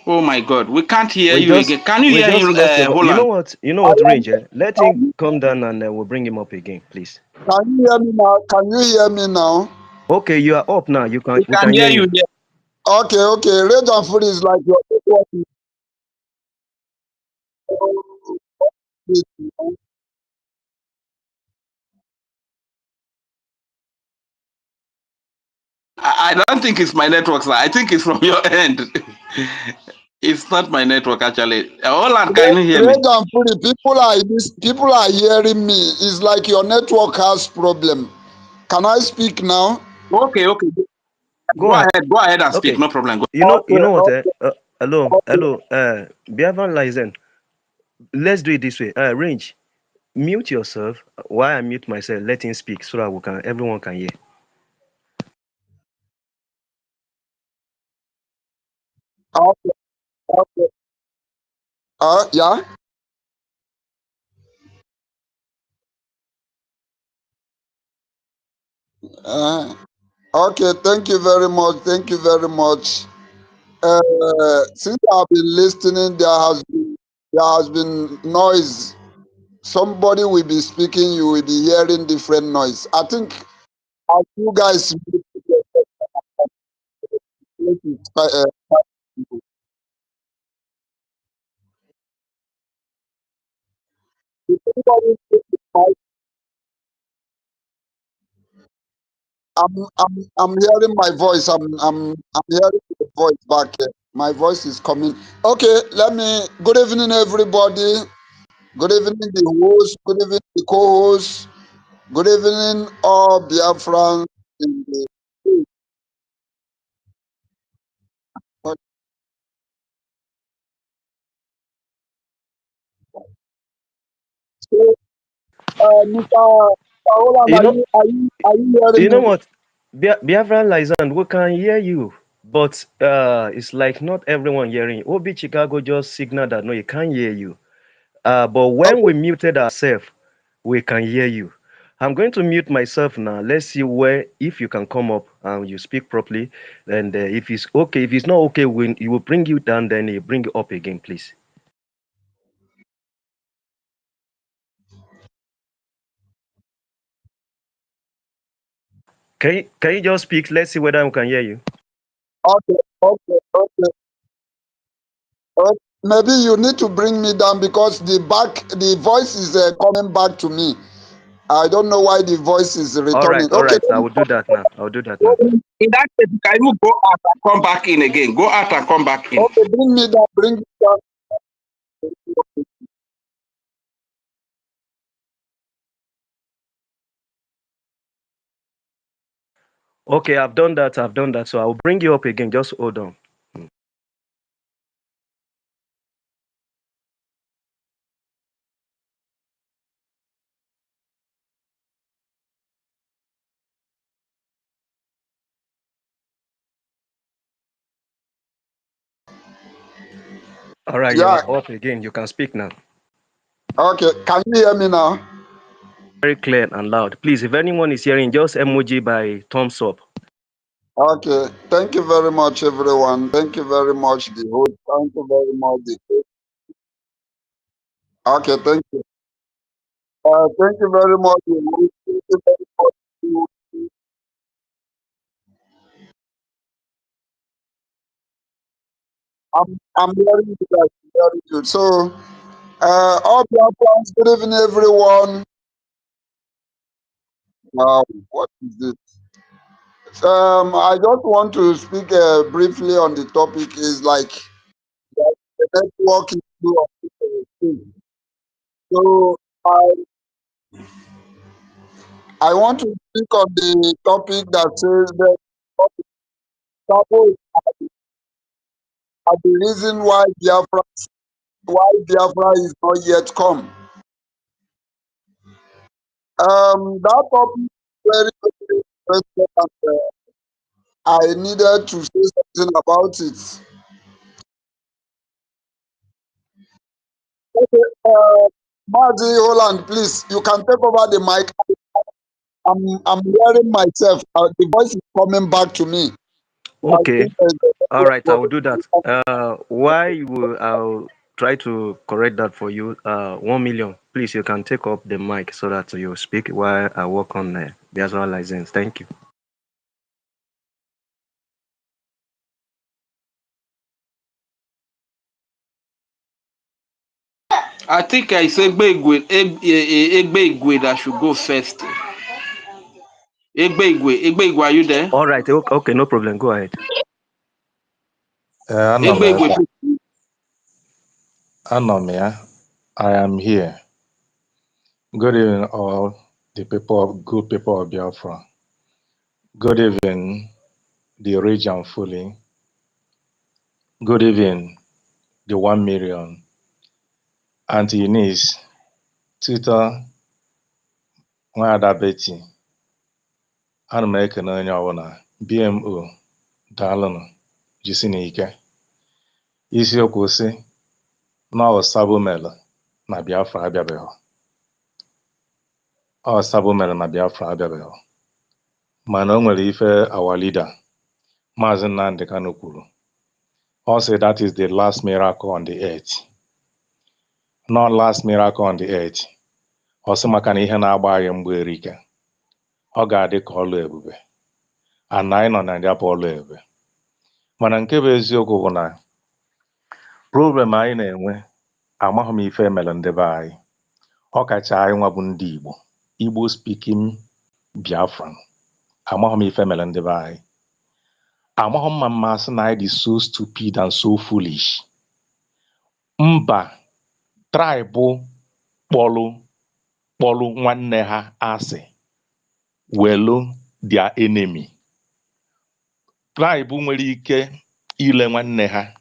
Oh my God, we can't hear We you just again. Can you we hear just him, lost him. You know Holland? what? You know I what, am, Range? Let him can come down and we'll bring him up again, please. you hear me now? Can you hear me now? Okay, you are up now. You can We we can can hear hear you you. here. Okay. Rage and Fury is like your network is. I don't think it's my network, sir. I think it's from your end. It's not my network, actually. Holland, can you hear me? Rage and Fury, people are hearing me. It's like your network has problem. Can I speak now? Okay. Go ahead. Go ahead and speak. Okay. No problem. Go. You Okay, know what? okay, okay. Hello. Biafra Lizen. Let's do it this way. Range. Mute yourself while I mute myself. Let him speak so that everyone can hear. Okay, okay. Yeah. Uh, okay. Thank you very much. Thank you very much. Since I've been listening, there has been noise. Somebody will be speaking, you will be hearing different noise. I think as you guys, I'm hearing my voice. I'm hearing the voice back here. My voice is coming. Okay, let me. Good evening, everybody. Good evening, the host. Good evening, the co-host. Good evening, all Biafrans in the. So, Mr. Roland, You know, are you hearing you know me? what? Biafra Lizen, we can hear you, but it's like not everyone hearing. Obi Chicago just signal that no, he can't hear you. But when Okay, we muted ourselves, we can hear you. I'm going to mute myself now. Let's see where if you can come up and you speak properly. And if it's okay, if it's not okay, when he will bring you down, then he bring you up again, please. Can you just speak? Let's see whether we can hear you. okay. Maybe you need to bring me down because the voice is coming back to me. I don't know why the voice is All right, returning. all Okay, right. I will do that now. I'll do that now. In that case, you can even go out and come back in again. Go out and come back in. okay, bring me down, bring me down. Okay, I've done that. I've done that. So I'll bring you up again. Just hold on. All right, you Yeah, are up again. You can speak now. okay. Can you hear me now? Very clear and loud. Please, if anyone is hearing, just emoji by thumbs up. Okay, thank you very much, everyone. Thank you very much, the host. Thank you very much. Okay, thank you. Thank you very much. Thank you very much. I'm hearing you guys. Very good. So, all Biafrans, good evening, everyone. What is this? I just want to speak briefly on the topic. Is like the network issue of people. So, I want to speak on the topic that says that Sabos are the reason why Biafra is not yet come. That topic is very, very interesting, and I needed to say something about it. Okay, Mazi Holland, please, you can take over the mic. I'm hearing myself. The voice is coming back to me. So I Okay. think there's a All network right, I will problem. do that. Why you will, I'll try to correct that for you. 1 million. Please, you can take up the mic so that you speak while I work on the Azure license. Thank you. I think I say Egbe that should go first. Egbe, are you there? All right. Okay, no problem. Go ahead. Anọ m ebe Egbe, Anọ m ya. I am here. Good evening, all the people of good people of Biafra. Good evening, the region fully. Good evening, the 1 million. Auntie Eunice, Twitter, Nwada Betty. Ana m ekene onye ọbụla. BMO, daalụnụ. Jisini ike. Isiokwu si na ọ Sabo mere na Biafra abịabeghị. Ọ Sabo mere na Biafra abịabeghị. Mana o nwere ife our leader Maazị Nnamdi Kanu kwuru. Ọ sị that is the last miracle on the earth. Not last miracle on the earth. Ọ sị maka na ihe na-agba anyị mgbe erike. Ọ ga-adị ka ọlụ ebube. Ana anyị nọ na ya bụ ọlụ ebube. Mana nke bụ eziokwu bụ na problem anyị na-enwe amaghị m ife emere ndị be anyị. Ọ kacha anyị nwa bụ ndị Igbo. Igbo speaking Biafran. Amaghị m ife emere ndị be anyị. Amaghị m ma mmasị na anyị dị so stupid and so foolish. Mba, tribe kpọlụ nwanne ha asị welu their enemy. Tribe nwere ike ile nwanne ha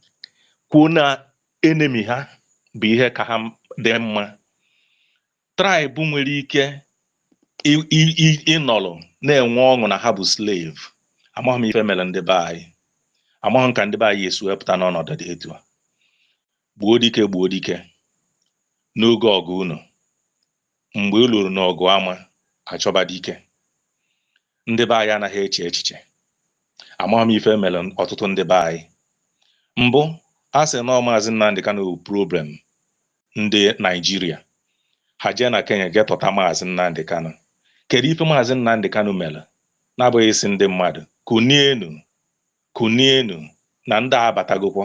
kwuo na enemy ha bụ ihe ka ha dị mma. Tribe nwere ike ịnọrọ na-enwe ọṅụ na ha bụ slave. Amaghị m ife mere ndị be anyị. Amaghị m ka ndị be anyị esi wepụta n'ọnọdụ dị etu a. Gbuo dike n'oge ọgụ unu. Mgbe ị lụrụ n'ọgụ ama achọba dike. Ndị be anyị anaghị eche echiche. Amaghị m ife mere ọtụtụ ndị be anyị. Mbụ, a sị na Maazị Nnamdi Kanu bụ problem ndị Naijiria. Ha jee na Kenya jee tọta Maazị Nnamdi Kanu. Kedu ife Maazị Nnamdi Kanu mere na-abụghị isi ndị mmadụ kunienu na ndị abatagokwo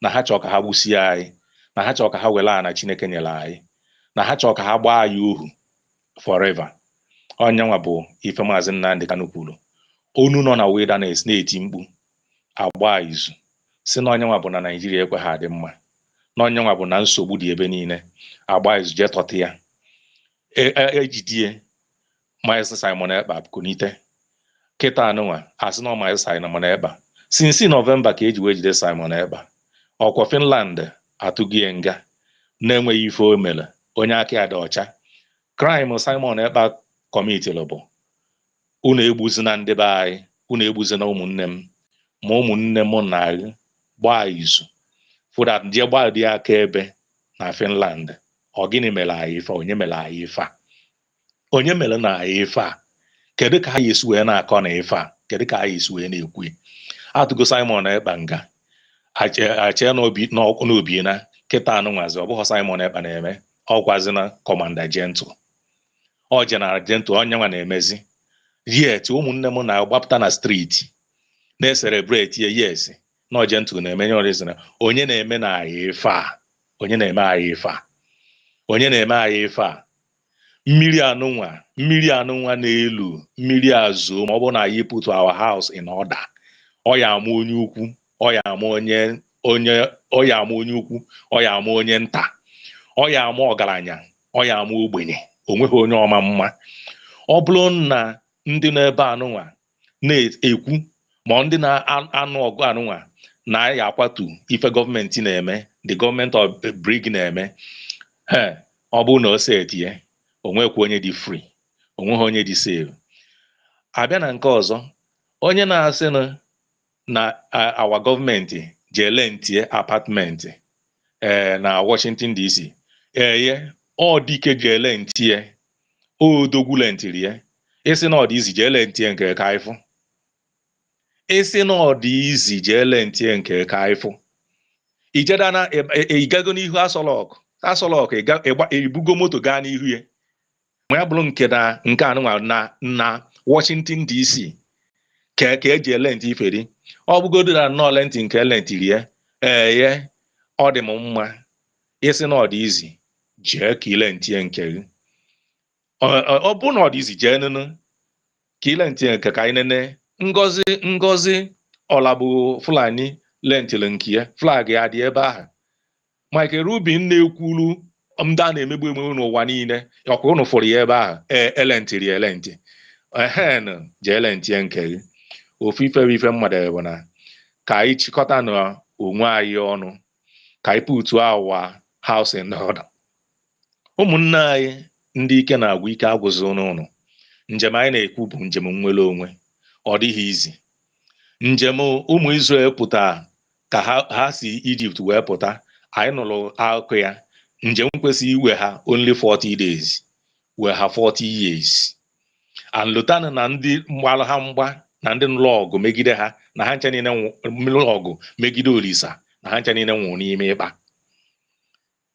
na ha chọọ ka ha gbusie anyị, na ha chọọ ka ha were ana Chineke nyere anyị, na ha chọọ ka ha gbaa anyị ohu forever. Onyenwa bụ ife Maazị Nnamdi Kanu kwuru. Onu nọ na wilderness na-eti mkpu agba izu si na onyenwa bụ na Naijiria ekwe ha adị mma, na onyenwa bụ na nsogbu dị ebe niile. Agba izu jee tọta ya ejidie Maazị Simon Ekpa kunite kịta anụnwa asị na Maazị Simon Ekpa sinsi Nọvemba ka eji wee jide Simon Ekpa. Ọkwa Finland atụgie nga na-enweghị ife o mere, onye aka ya dị ọcha. Crime Simon Ekpa kọmitịrị bụ unu egbuzina ndị be anyị, unu egbuzina ụmụnne m, ma ụmụnne m na agụ gbaa izu fụdat jee gbaa dị aka ebe na Finland. Ọ gịnị mere anyị ife? Onye mere anyị ife a? Onye mere na anyị ife a? Kedu ka anyị esi wee na-akọ na ife a? Kedu ka anyị esi wee na-ekwu? Atụgo Simon Ekpa nga achee n'obi na kịta anụnwazi ọ bụghị Simon Ekpa na-eme, ọkwazina Commander Gentle ọ General Gentle onye nwa na-emezi yet ụmụnne m na-agbapụta na streeti na-eselebreti yes na Gentle na-emenye ọrịzina onye na-eme na anyị ife a onye na-eme anyị ife a onye na-eme anyị ife a mmiri anụnwa na-elu mmiri azụ ma ọ bụrụ na anyị put our house in order ọ ya ama onye ukwu ọ ya ama ọ ya ama onye ukwu ọ ya ama onye nta ọ ya ama ọgaranya ọ ya ama ogbenye onweghị onye ọma mma ọ bụrụ na ndị n'ebe anụnwa na-ekwu ma ndị na-anụ ọgụ anụnwa na-aya akwatu ife gọọmenti na-eme the gọọmenti of Brgie na-eme ọ bụrụ na o setie onwekwa onye dị free onweghị onye dị save abịa na nke ọzọ onye na-asị na awa gọọmenti ji elentie apatmenti na Washington DC ọ dike ji elentie odogwu lentiri ya isi na ọdịizi ji elentie nke kaifụ isi na ọdịizi ji elentie nke kaifụ ijedana ịgago n'ihu asọlọk ibugo moto gaa n'ihu ya ma ya bụrụ nke anụnwa na Washington DC ka eji elenti iferi ọ bụgodo na nnọọ lenti nke elentiri ya ọ dị m mma isi na ọdịizi jee ka ilentie nke gị ọ bụ na ọdịizi jee nụnụ ka ilentie nke ka anyị nene ngozi ọlabụ Fulani lentịrị nke ya flag ya dị ebe ahụ Michael Rubin na-ekwuru ndị a na-emegbu emegbu n'ụwa niile ọkwa ụnụ fụrụ ya ebe ahụ elentịrị elentị jee lentie nke gị ofu ife mmadụ bụ na ka anyị chịkọta na onwe anyị ọnụ ka anyị putu awa house in order ụmụnne anyị ndị ike na-agwụ ike agwụzị n'ụlọ njem anyị na-ekwu bụ njem nnwere onwe ọ dịghị izi njem ụmụ Israel pụta ka ha si Egypt wee pụta anyị nụrụ akụkọ ya njem kwesịrị iwe ha only 40 days wee ha 40 years and lụtanụ na ndị mgbalụ ha mgba na ndị nụlụ ọgụ megide ha na ha ncha niile nụlụ ọgụ megide Olisa na ha ncha niile nwụrụ n'ime ịkpa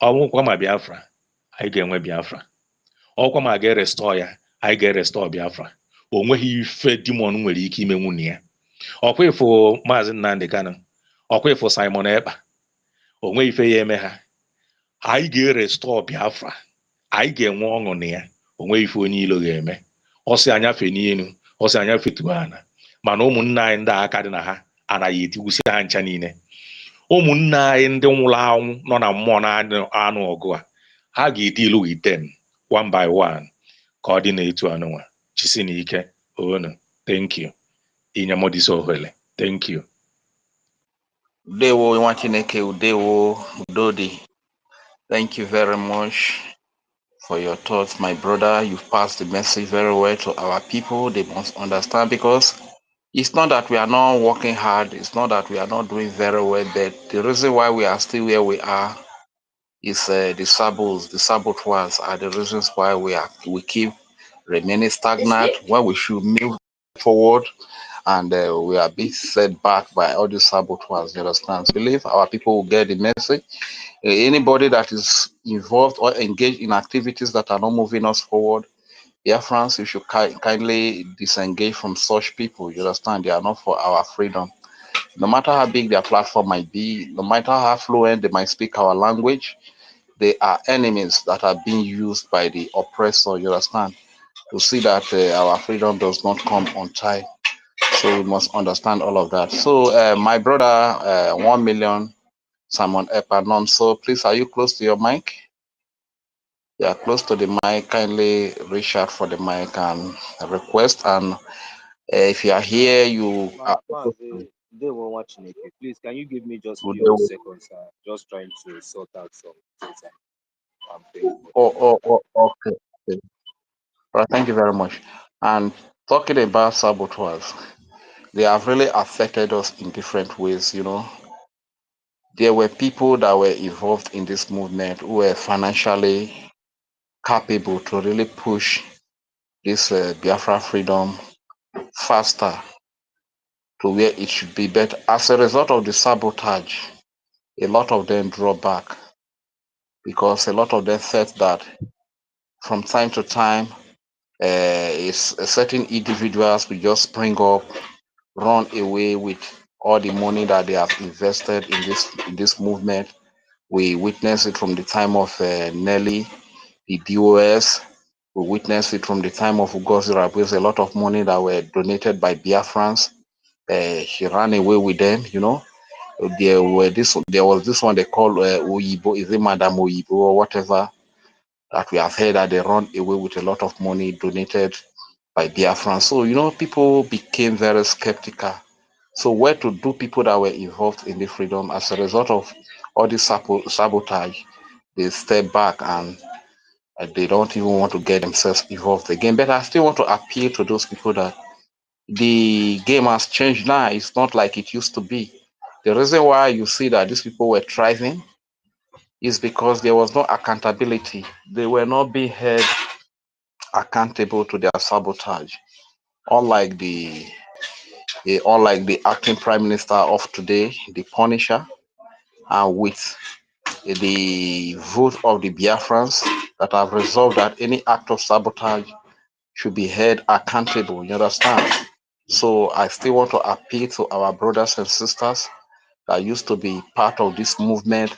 ọnwụkwa ma Biafra anyị ga-enwe Biafra ọkwa ma ga-erestọ ya anyị ga-erestọ Biafra o nweghị ife dimon nwere ike ime nwunye ya ọkwa ịfụ Maazị Nnamdi Kanu ọkwa ịfụ Simon Ekpa o nweghị ife ya eme ha anyị ga-erestọ Biafra anyị ga-enwe ọṅụ na ya o nweghị ife onye ilo ga-eme ọsị anyafe n'elu ọsị anyafe tuo ana mana ụmụnne anyị ndị aka dị na ha anaghị etiwusi ha ncha niile ụmụnne anyị ndị nwụrụ anwụ nọ na mmụọ na-anụ ọgụ a ha ga-edilu with them one by one ka ọ dị na-etu anụnwa chisi na ike onu thank you inyemodisi ohere thank you Udewo nwa Chineke, udewo udodi. Thank you very much for your thoughts, my brother. You've passed the message very well to our people. They must understand, because it's not that we are not working hard. It's not that we are not doing very well. But the reason why we are still where we are is the Sabos, the saboteurs are the reasons why we keep remaining stagnant when we should move forward, and we are being set back by all the saboteurs. You understand? So I believe our people will get the message. Anybody that is involved or engaged in activities that are not moving us forward, Biafrans, you should kindly disengage from such people. You understand? They are not for our freedom. No matter how big their platform might be, no matter how fluent they might speak our language, they are enemies that are being used by the oppressor. You understand? To see that our freedom does not come on time. So we must understand all of that. So my brother, 1 million, Simon Epanon. So please, are you close to your mic? Yeah, close to the mic. Kindly reach out for the mic and request. And if you are here, you are. They were watching it. Please, can you give me just Good few day. seconds? Just trying to sort out some things. I'm paying for. Okay. Okay. All right, thank you very much. And talking about saboteurs, they have really affected us in different ways. You know, there were people that were involved in this movement who were financially capable to really push this Biafra freedom faster to where it should be. But as a result of the sabotage, a lot of them draw back because a lot of them felt that from time to time, certain individuals will just spring up, run away with all the money that they have invested in this movement. We witnessed it from the time of Nelly, the DOS. We witnessed it from the time of Ugozi Rabis, a lot of money that were donated by Biafrans. She ran away with them, you know. There was this one they call Oyibo, is it Madam Oyibo or whatever, that we have heard that they run away with a lot of money donated by Biafrans. So, you know, people became very skeptical. So where to do people that were involved in the freedom as a result of all this sabotage, they step back and they don't even want to get themselves involved again. But I still want to appeal to those people that the game has changed now. It's not like it used to be. The reason why you see that these people were thriving is because there was no accountability. They were not being held accountable to their sabotage. Unlike the acting prime minister of today, the Punisher, and with the vote of the Biafrans that have resolved that any act of sabotage should be held accountable. You understand? So I still want to appeal to our brothers and sisters that used to be part of this movement,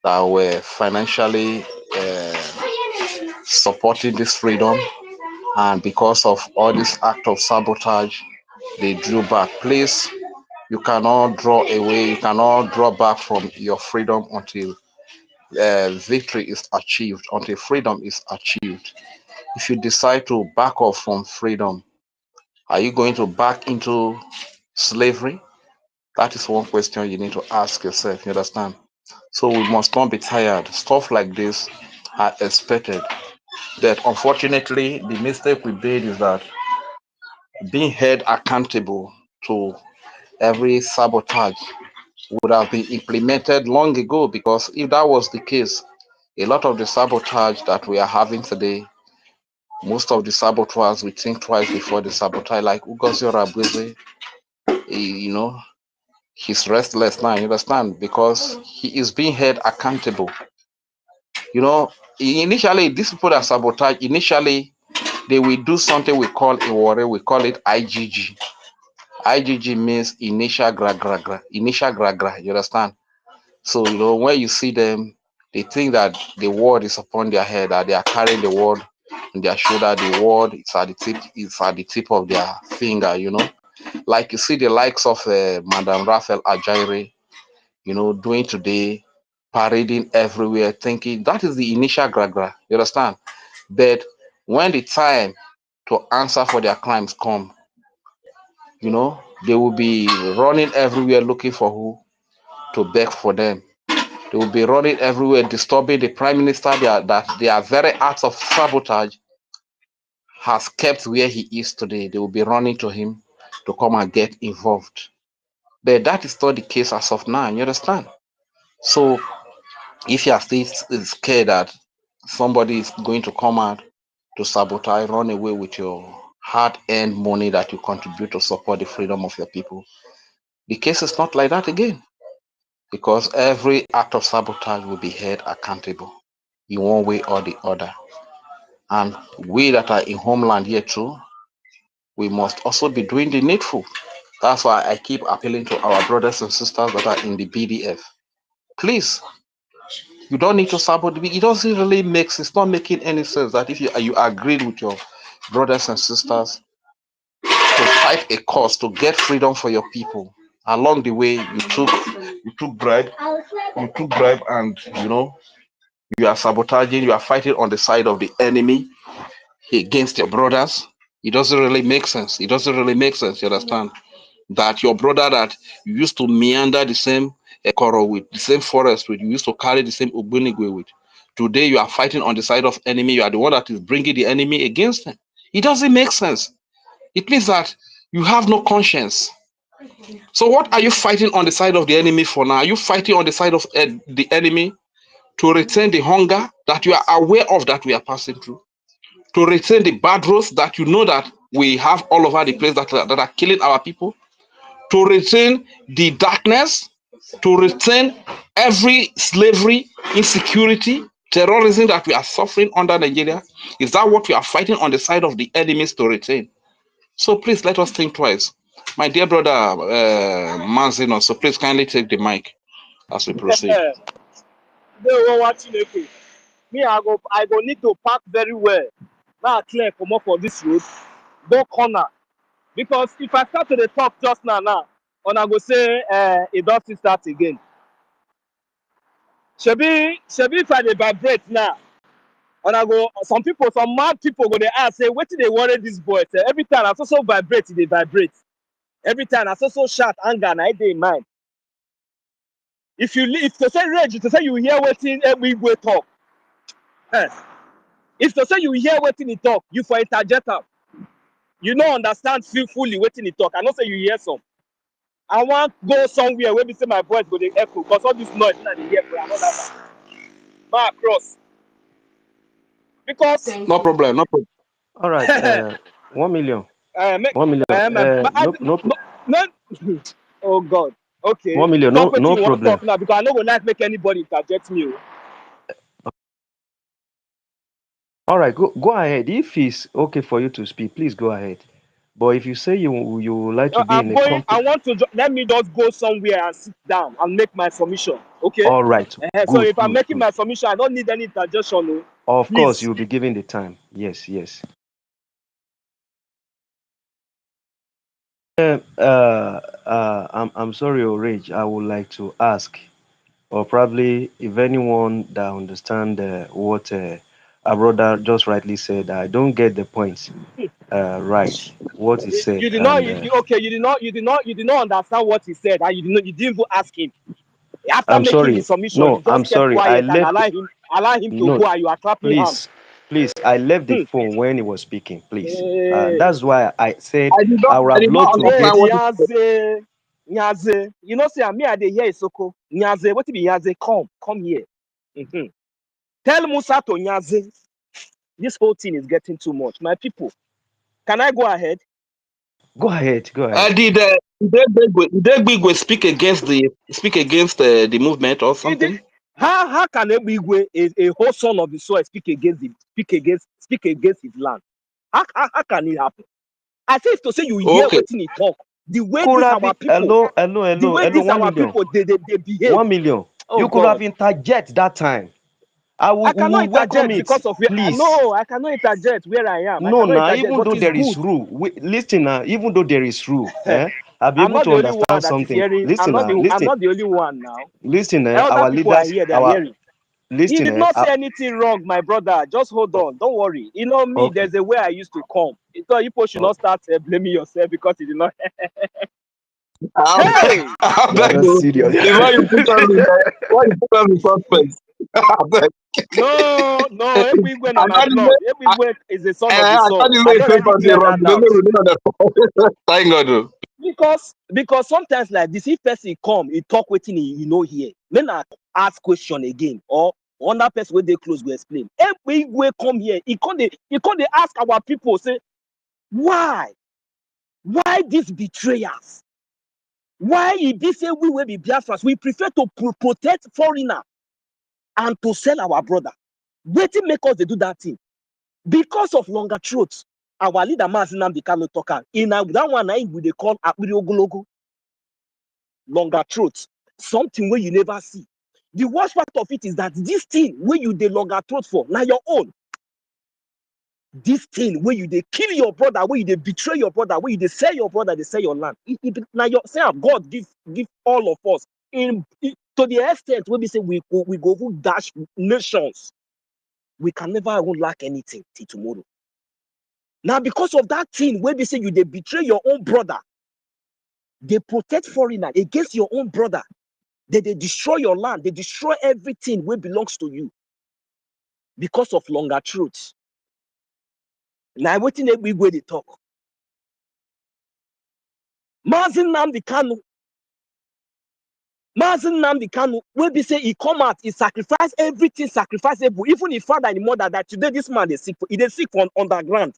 that were financially supporting this freedom, and because of all this act of sabotage, they drew back. Please, you cannot draw away, you cannot draw back from your freedom until victory is achieved, until freedom is achieved. If you decide to back off from freedom, are you going to back into slavery? That is one question you need to ask yourself. You understand? So we must not be tired. Stuff like this are expected. That unfortunately, the mistake we made is that being held accountable to every sabotage would have been implemented long ago, because if that was the case, a lot of the sabotage that we are having today, most of the saboteurs will think twice before the sabotage. Like Ugozi Rabweze, you know, he's restless now, you understand, because he is being held accountable. You know, initially, these people that sabotage, initially, they will do something we call a warrior, we call it IGG. IGG means initial initial gra, you understand? So, you know, when you see them, they think that the world is upon their head, that they are carrying the world on their shoulder. The world is at the tip of their finger, you know. Like you see the likes of Madam Raphael Ajaire, you know, doing today, parading everywhere, thinking that is the initial gra. You understand? But when the time to answer for their crimes come, you know, they will be running everywhere looking for who to beg for them. They will be running everywhere, disturbing the prime minister. That their very act of sabotage has kept where he is today. They will be running to him to come and get involved. But that is not the case as of now. You understand? So if you are still scared that somebody is going to come out to sabotage, run away with your hard-earned money that you contribute to support the freedom of your people, the case is not like that again, because every act of sabotage will be held accountable in one way or the other. And we that are in homeland here too, we must also be doing the needful. That's why I keep appealing to our brothers and sisters that are in the BDF. Please, you don't need to sabotage. It doesn't really make sense. It's not making any sense that if you agreed with your brothers and sisters to fight a cause to get freedom for your people, along the way you took bribe, and you know you are sabotaging, you are fighting on the side of the enemy against your brothers. It doesn't really make sense. It doesn't really make sense. You understand? That your brother that you used to meander the same Ekoro with, the same forest with, you used to carry the same Ogbunigwe with. Today you are fighting on the side of enemy. You are the one that is bringing the enemy against them. It doesn't make sense. It means that you have no conscience. So what are you fighting on the side of the enemy for now? Are you fighting on the side of the enemy to retain the hunger that you are aware of that we are passing through? To retain the bad roads that you know that we have all over the place that are killing our people? To retain the darkness, to retain every slavery, insecurity, terrorism that we are suffering under Nigeria? Is that what we are fighting on the side of the enemies to retain? So please let us think twice. My dear brother Manzino, so please kindly take the mic as we proceed. They were watching okay. Me, I go need to park very well. Now clear come up for this road, go corner. Because if I start to the talk just now, and I go say it doesn't start again. Shebi if I dey vibrate now, and I go some mad people go they ask say what they worry this boy? Say, every time I so vibrate, they vibrate. Every time I so shout anger, na dey in mind. If to say rage, to say you hear wetin every way talk. If to say you hear wetin he talk, you for interject am. You no understand fully wetin he talk. I know say you hear some. I want go somewhere where we say my voice go dey echo because all this noise na dey hear for another man cross. Because No problem, no problem. All right. 1 million. 1 million. no, oh God. Okay. 1 million. Talk No wetin you want problem. talk now because I no go like make anybody interject me. All right, go ahead. If it's okay for you to speak, please go ahead. But if you say you would like to be I'm in a going. I company, want to let me just go somewhere and sit down and make my submission. Okay. all right, So if I'm good. making my submission, I don't need any interjection. No. Of course, Please. you'll be given the time. Yes. I'm sorry, Rage. I would like to ask, or probably if anyone that understand what our brother just rightly said, I don't get the points. Right, what he said, You did not. and Okay. You did not understand what he said, and you didn't even ask him. After I'm making his sorry. submission, No, you I'm just kept sorry. I quiet and left. allow him to No, go, and you are clapping hands. please. I left the Hmm. phone when he was speaking. Please. Eh, That's why I said I would I have did not loved to hey, get. understand what he said. Nyaze. You know, say me, I dey hear Isoko. Nyaze, what be Nyaze? Come here. Mhm. Tell Musa to Nyaze. This whole thing is getting too much. My people, can I go ahead? Go ahead. Go ahead. Did Idegbe speak against the movement or It is, something? how can Ebigwe, a whole son of the soil, speak against his land? How can it happen? As if to say you hear Okay. what he talk. The way Could these have our been people, the way these 1 our million. people they behave. 1 million. Oh You could have God. interject that time. I We cannot will welcome interject it. because of where Please. no, I cannot interject where I am. I No, cannot now, interject, even but though it's there is good. rule, listen now, even though there is rule, I'll be I'm able not to the only one understand that is something. hearing. Listen now, I'm listen, not the only one now. listen, Other our people are leaders, here, they are hearing. He listen, did not say anything wrong, my brother. Just hold on. Don't worry. You know me, okay. there's a way I used to come. So people should not start blaming yourself because you did not. Hey! I You are beg not you. serious. It's why you put us in suspense. I beg. No, Ebigwe I na my can't even blood. Ebigwe is the son of the I can't soil. I even don't say already something clear wrong. that You don't out. even know that. Thank God. Oh. Because sometimes like this, if person come, he talk waiting, you know here. Then I ask question again, or another person where they close will explain. Ebigwe come here, he can't ask our people, say, why these betrayers? Why if this say we will be Biafras? We prefer to protect foreigner and to sell our brother. Waiting make us they do that thing. Because of longer throats. Our leader Mazinam the Kano talker. In that one I would they call Akbiriogologo. Longer throats. Something where you never see. The worst part of it is that this thing where you the longer throat for, now your own. This thing where you they kill your brother, where you they betray your brother, where you they sell your brother, they sell your land. Now your say God give all of us to the extent where we say we go dash nations. We can never even lack anything till tomorrow. Now, because of that thing where we say you they betray your own brother, they protect foreigner against your own brother. They destroy your land, they destroy everything where belongs to you because of longer truths. Now, waiting every way they talk. Mazin Namdi Kanu, where we say he come out, he sacrifice everything sacrificable, even his father and his mother. That today this man is sick for, he is sick for underground.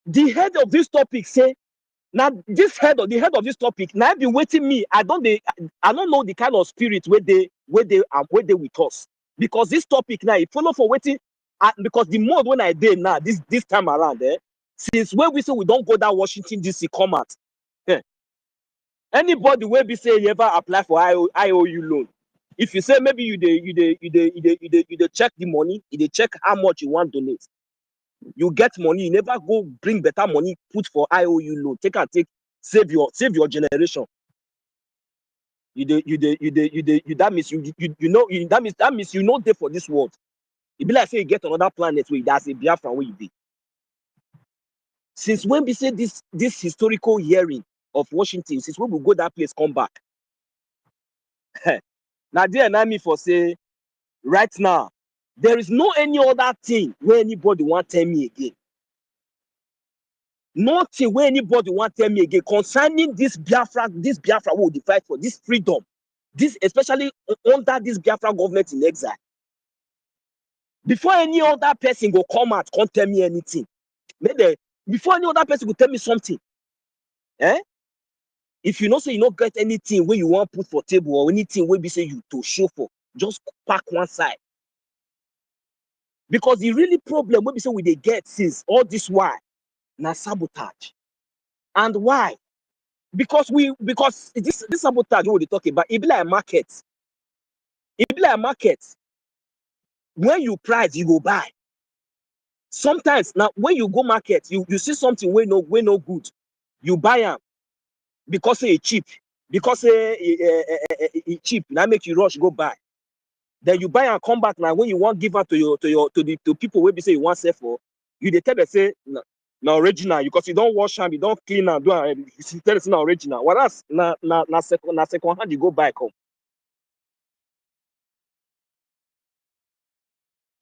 The head of this topic say Now this head of this topic, now be waiting me. I don't know the kind of spirit where they with us. Because this topic now, it follow for waiting. Because the mode when I did now, this time around, since when we say we don't go down Washington DC come out. Anybody will be say you ever apply for IOU loan. If you say maybe you check the money, you check how much you want to donate. You get money, you never go bring better money, put for IOU loan. Save your generation. That means you know there for this world. It be like say you get another planet where that's a Biafra where you be. Since when we say this historical hearing of Washington, since when we go that place, come back. Now there and me for say right now, there is no any other thing where anybody want tell me again. Nothing where anybody want tell me again concerning this Biafra will fight for this freedom, this especially under this Biafra government in exile. Before any other person go come out, can't tell me anything. Maybe before any other person go tell me something, if you know say you don't get anything where you want put for table or anything where be say you to show for, just pack one side. Because the really problem where be say we they get since all this why now sabotage. And why? Because this sabotage what we talk about, it be like a market. It be like a market. When you price, you go buy. Sometimes now when you go market, you see something where no good, you buy them because it's cheap. Because it's cheap, now make you rush go buy. Then you buy and come back now when you want give out to people where be say you want sell for, you they tell them say now original because you don't wash them, you don't clean and do you tell it's not original. Whereas na second hand you go buy come.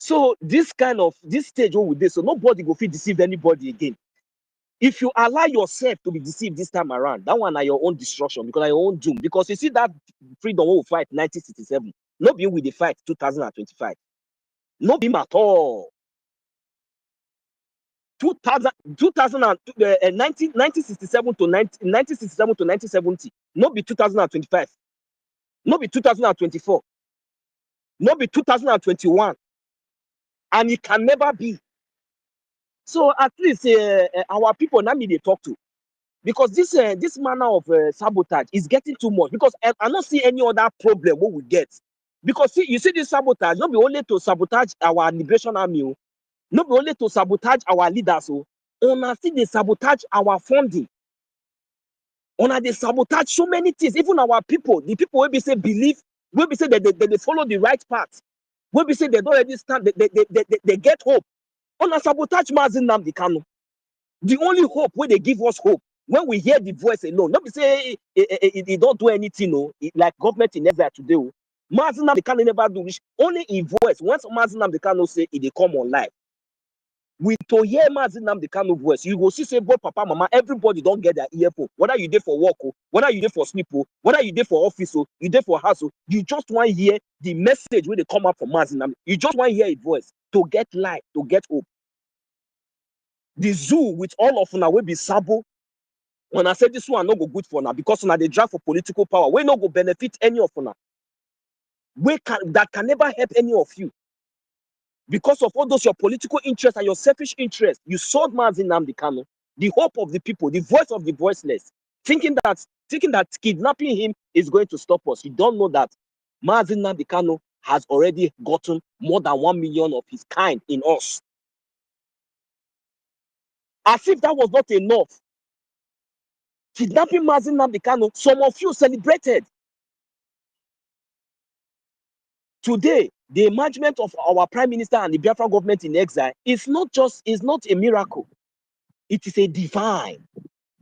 So this stage what we did, so nobody go feel deceive anybody again. If you allow yourself to be deceived this time around, that one are your own destruction because are your own doom. Because you see that freedom we fight 1967, not being with the fight 2025, not being at all. 1967 to 1970, not be 2025, not be 2024, not be 2021, and it can never be. So at least our people now need to talk to, because this manner of sabotage is getting too much. Because I don't see any other problem what we get. Because you see this sabotage, not be only to sabotage our liberation army, not be only to sabotage our leaders, on see they sabotage our funding. On they sabotage so many things, even our people, the people will be say believe, will be say that they follow the right path, will be say they don't understand, they get hope. On sabotage Mazi Nnamdi Kanu. The only hope where they give us hope when we hear the voice alone. Not be say it don't do anything, no. Like government in exile today. Mazi Nnamdi Kanu never do this. Only in voice. Once Mazi Nnamdi Kanu say it, they come on live. We to hear Mazi Nnamdi Kanu voice, you go see say both papa, mama, everybody don't get their earphone. Whether you there for work, whether you there for sleep, whether you there for office, you there for house, you just want to hear the message when they come up from Mazi Nnamdi. You just want to hear his voice to get life, to get hope. The zoo with all of una will be sabo. When I say this one no go good for now because now they drive for political power, we no go benefit any of una. That can never help any of you. Because of all those your political interests and your selfish interests, you sold Mazi Nnamdi Kanu, the hope of the people, the voice of the voiceless, thinking that kidnapping him is going to stop us. You don't know that Mazi Nnamdi Kanu has already gotten more than 1 million of his kind in us. As if that was not enough. Kidnapping Mazi Nnamdi Kanu, some of you celebrated. Today, the emergence of our Prime Minister and the Biafra government in exile is not a miracle. It is a divine.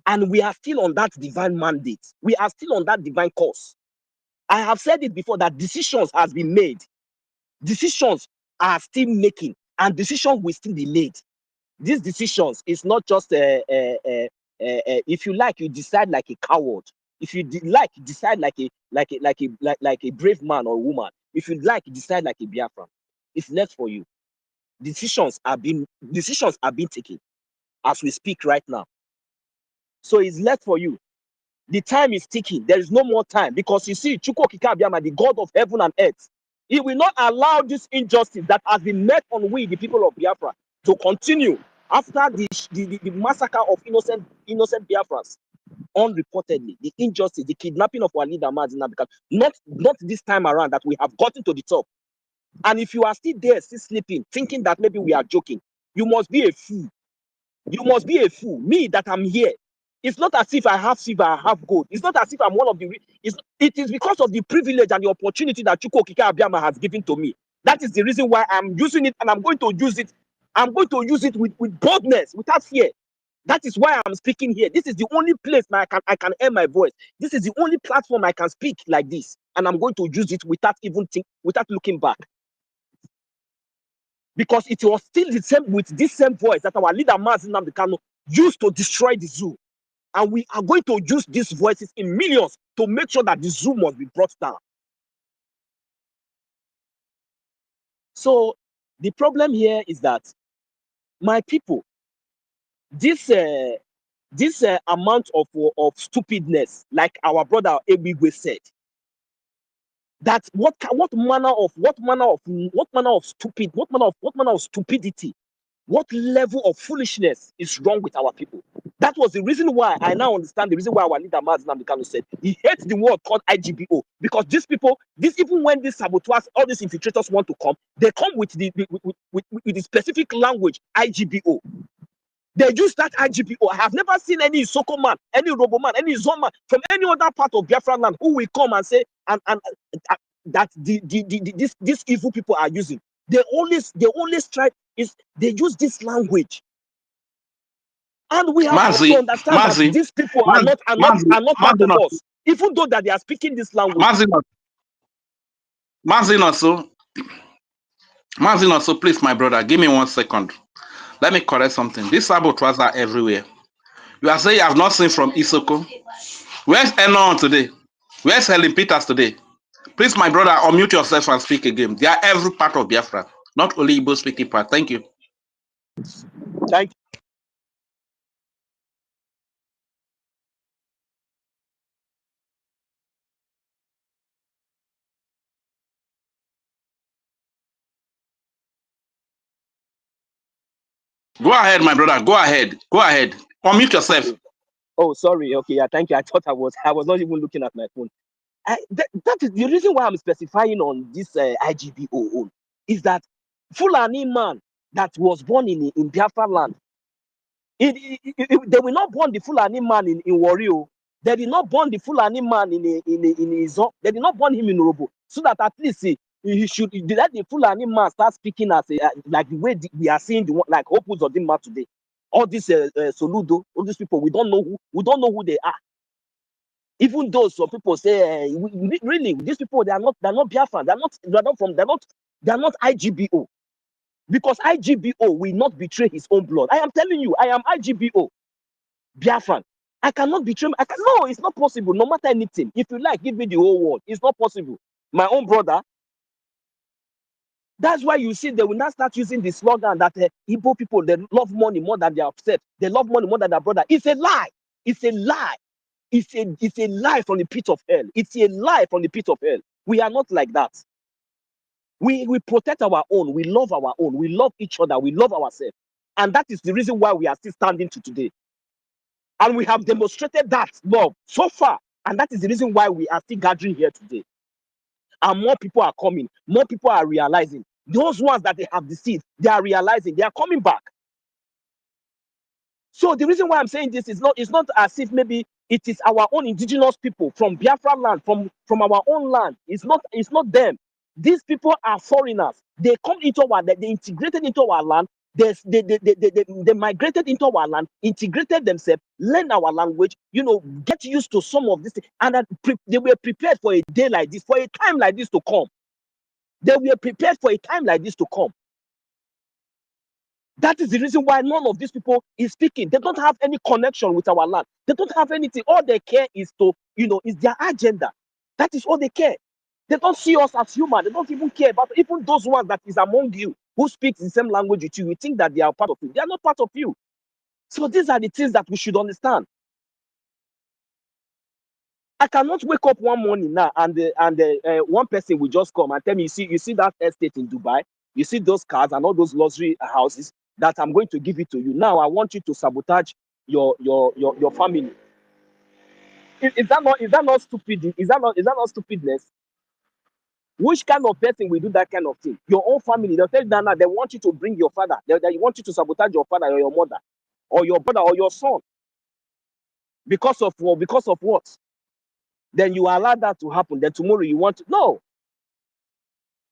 And we are still on that divine mandate. We are still on that divine course. I have said it before that decisions has been made. Decisions are still making, and decisions will still be made. These decisions is not just if you like, you decide like a coward. If you like, you decide like a brave man or woman. If you like, you decide like a Biafran. It's left for you. Decisions are being taken as we speak right now. So it's left for you. The time is ticking. There is no more time, because you see, Chukwu Okike Abiama, the God of heaven and earth, he will not allow this injustice that has been met on we, the people of Biafra, to continue after the massacre of innocent Biafrans, unreportedly. The injustice, the kidnapping of our leader, Mazina, because not this time around that we have gotten to the top. And if you are still there, still sleeping, thinking that maybe we are joking, you must be a fool. You must be a fool. Me, that I'm here. It's not as if I have silver, I have gold. It's not as if I'm one of the... It is because of the privilege and the opportunity that Chukwu Okike Abiama has given to me. That is the reason why I'm using it, and I'm going to use it. I'm going to use it with boldness, without fear. That is why I'm speaking here. This is the only place I can air my voice. This is the only platform I can speak like this. And I'm going to use it without looking back. Because it was still the same, with this same voice that our leader Mazi Nnamdi Kanu used to destroy the zoo. And we are going to use these voices in millions to make sure that the zoo must be brought down. So the problem here is that, my people, this amount of stupidness, like our brother Ebigwe said, that what manner of stupidity, what level of foolishness is wrong with our people? That was the reason why I now understand the reason why our leader Mazi Nnamdi Kanu said he hates the word called IGBO, because these people, even when these saboteurs, all these infiltrators want to come, they come with the specific language IGBO. They use that IGBO. I have never seen any Isoko man, any Robo man, any Zon man from any other part of Biafra land who will come and say that these evil people are using. They always try they use this language. And we have got to understand that these people are not part of us, even though that they are speaking this language. Mazin also, please, my brother, give me 1 second. Let me correct something. These saboteurs are everywhere. You are saying you have not seen from Isoko. Where's Enon today? Where's Helen Peters today? Please, my brother, unmute yourself and speak again. They are every part of Biafra, not only Igbo speaking part. Thank you. Thank you. Go ahead, my brother. Go ahead. Go ahead. Unmute yourself. Okay. Oh, sorry. Okay, yeah, thank you. I thought I was not even looking at my phone. That is the reason why I'm specifying on this IGBO is that Fulani man that was born in Biafra land, they will not born the Fulani man in Wario. They did not born the Fulani man in Izo. They did not born him in Robo, so that at least he should let the Fulani man start speaking as like the way we are seeing the one like Opus of Dima today. All these Soludo, all these people, we don't know who they are. Even though some people say, really, these people they are not Biafran, they're not IGBO, because IGBO will not betray his own blood. I am telling you, I am IGBO, Biafran. I cannot betray. No, it's not possible. No matter anything, if you like, give me the whole world. It's not possible. My own brother. That's why you see they will not start using the slogan that Igbo people, they love money more than they are upset. They love money more than their brother. It's a lie. It's a lie. It's a lie from the pit of hell. It's a lie from the pit of hell. We are not like that. We protect our own. We love our own. We love each other. We love ourselves. And that is the reason why we are still standing to today. And we have demonstrated that love so far. And that is the reason why we are still gathering here today. And more people are coming. More people are realizing. Those ones that they have deceived, they are realizing. They are coming back. So the reason why I'm saying this is it's not as if maybe it is our own indigenous people from Biafra land, from our own land. It's not them. These people are foreigners. They come into our land, they integrated into our land, they migrated into our land, integrated themselves, learn our language, get used to some of this, and they were prepared for a day like this, for a time like this to come. They were prepared for a time like this to come. That is the reason why none of these people is speaking. They don't have any connection with our land. They don't have anything. All they care is is their agenda. That is all they care. They don't see us as human. They don't even care about even those ones that is among you who speaks the same language with you. You think that they are part of you. They are not part of you. So these are the things that we should understand. I cannot wake up one morning now and one person will just come and tell me, you see that estate in Dubai, you see those cars and all those luxury houses that I'm going to give it to you. Now I want you to sabotage your family. Is that not stupid? Is that not stupidness? Which kind of person will do that kind of thing? Your own family, they'll tell you that now they want you to bring your father, they want you to sabotage your father or your mother, or your brother or your son. Because of what? Then you allow that to happen. Then tomorrow you want to no.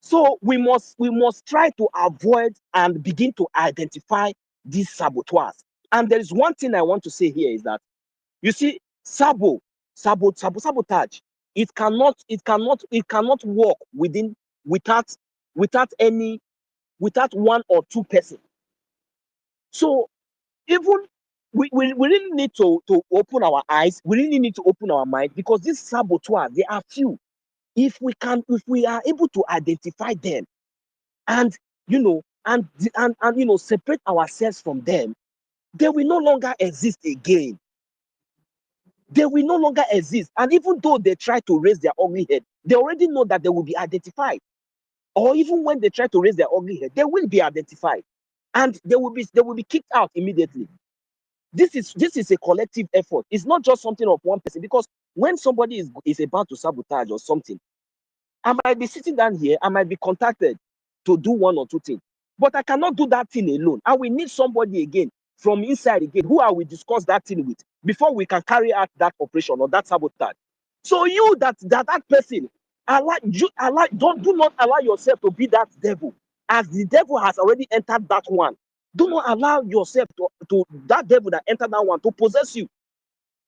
So we must try to avoid and begin to identify these saboteurs. And there is one thing I want to say here is that you see, sabotage. It cannot work without one or two person. So even we really need to open our eyes. We really need to open our mind, because these saboteurs, they are few. If we are able to identify them and separate ourselves from them, they will no longer exist again. They will no longer exist. And even though they try to raise their ugly head, they already know that they will be identified. Or even when they try to raise their ugly head, they will be identified, and they will be kicked out immediately. This is a collective effort. It's not just something of one person, because when somebody is about to sabotage or something, I might be sitting down here, I might be contacted to do one or two things, but I cannot do that thing alone. I will need somebody again from inside again who I will discuss that thing with before we can carry out that operation or that sabotage. So you that person, do not allow yourself to be that devil, as the devil has already entered that one. Do not allow yourself to that devil that entered that one to possess you.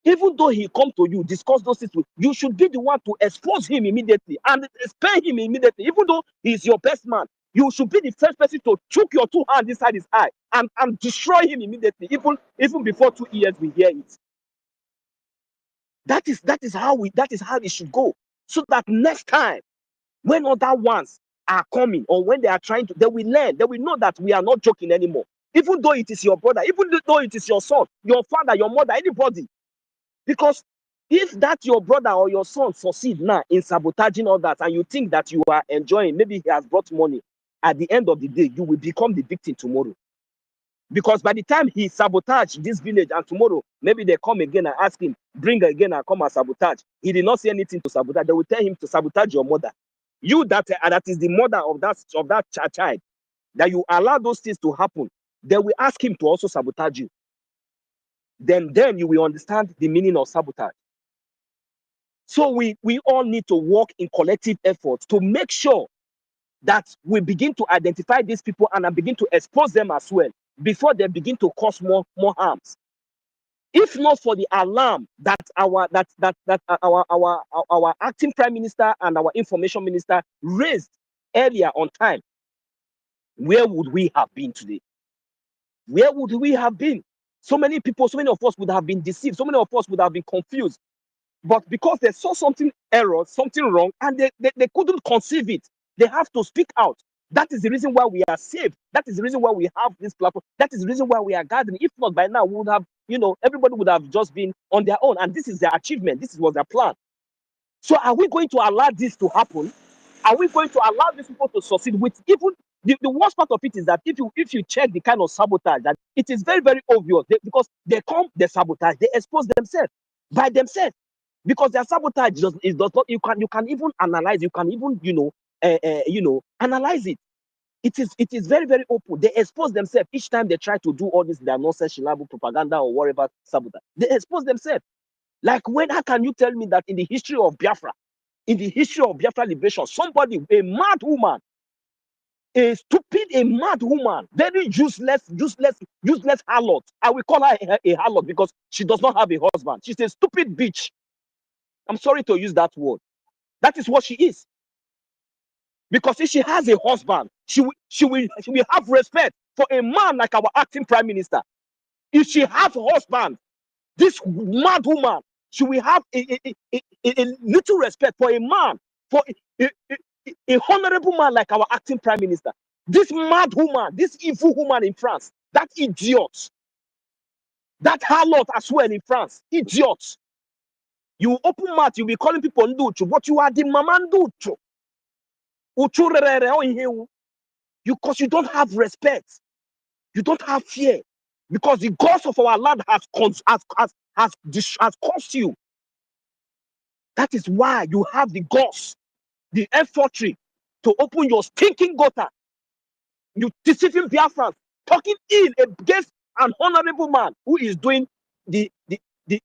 Even though he come to you, discuss those things with you, should be the one to expose him immediately and spare him immediately. Even though he's your best man, you should be the first person to choke your two hands inside his eye and destroy him immediately, even before 2 years we hear it. That is how it should go. So that next time, when other ones are coming, or when they are trying to, they will learn, they will know that we are not joking anymore. Even though it is your brother, even though it is your son, your father, your mother, anybody. Because if that your brother or your son succeed now in sabotaging all that, and you think that you are enjoying, maybe he has brought money, at the end of the day, you will become the victim tomorrow. Because by the time he sabotaged this village, and tomorrow maybe they come again and ask him, bring again and come and sabotage, he did not say anything to sabotage. They will tell him to sabotage your mother. You that is the mother of that child, that you allow those things to happen, they will ask him to also sabotage you. Then you will understand the meaning of sabotage. So we all need to work in collective efforts to make sure that we begin to identify these people and begin to expose them as well, before they begin to cause more harms. If not for the alarm that our acting prime minister and our information minister raised earlier on time, where would we have been today? Where would we have been? So many people, so many of us would have been deceived. So many of us would have been confused. But because they saw something something wrong, and they couldn't conceive it, they have to speak out. That is the reason why we are saved. That is the reason why we have this platform. That is the reason why we are gathering. If not, by now, we would have, everybody would have just been on their own. And this is their achievement. This was their plan. So are we going to allow this to happen? Are we going to allow these people to succeed with even the worst part of it is that if you check the kind of sabotage, that it is very, very obvious, because they come, they sabotage, they expose themselves by themselves, because their sabotage does not, you can even analyze, you can even analyze it. It is very, very open. They expose themselves each time they try to do all this their nonsense, propaganda or whatever sabotage. They expose themselves. Like, how can you tell me that in the history of Biafra, liberation, somebody, a mad woman, a mad woman, very useless harlot. I will call her a harlot because she does not have a husband. She's a stupid bitch. I'm sorry to use that word. That is what she is. Because if she has a husband, she will have respect for a man like our acting prime minister. If she has a husband, this mad woman, she will have a little respect for a man, for a honorable man like our acting prime minister. This mad woman, this evil woman in France, that idiot, that harlot as well in France, idiot. You open mouth, you'll be calling people nduchu, but you are the mama nduchu. Uchurere on here. Because you don't have respect. You don't have fear. Because the gods of our land has cost you. That is why you have the gods, the infantry, to open your stinking gutter. You deceiving Biafrans, talking ill against an honorable man who is doing the bidding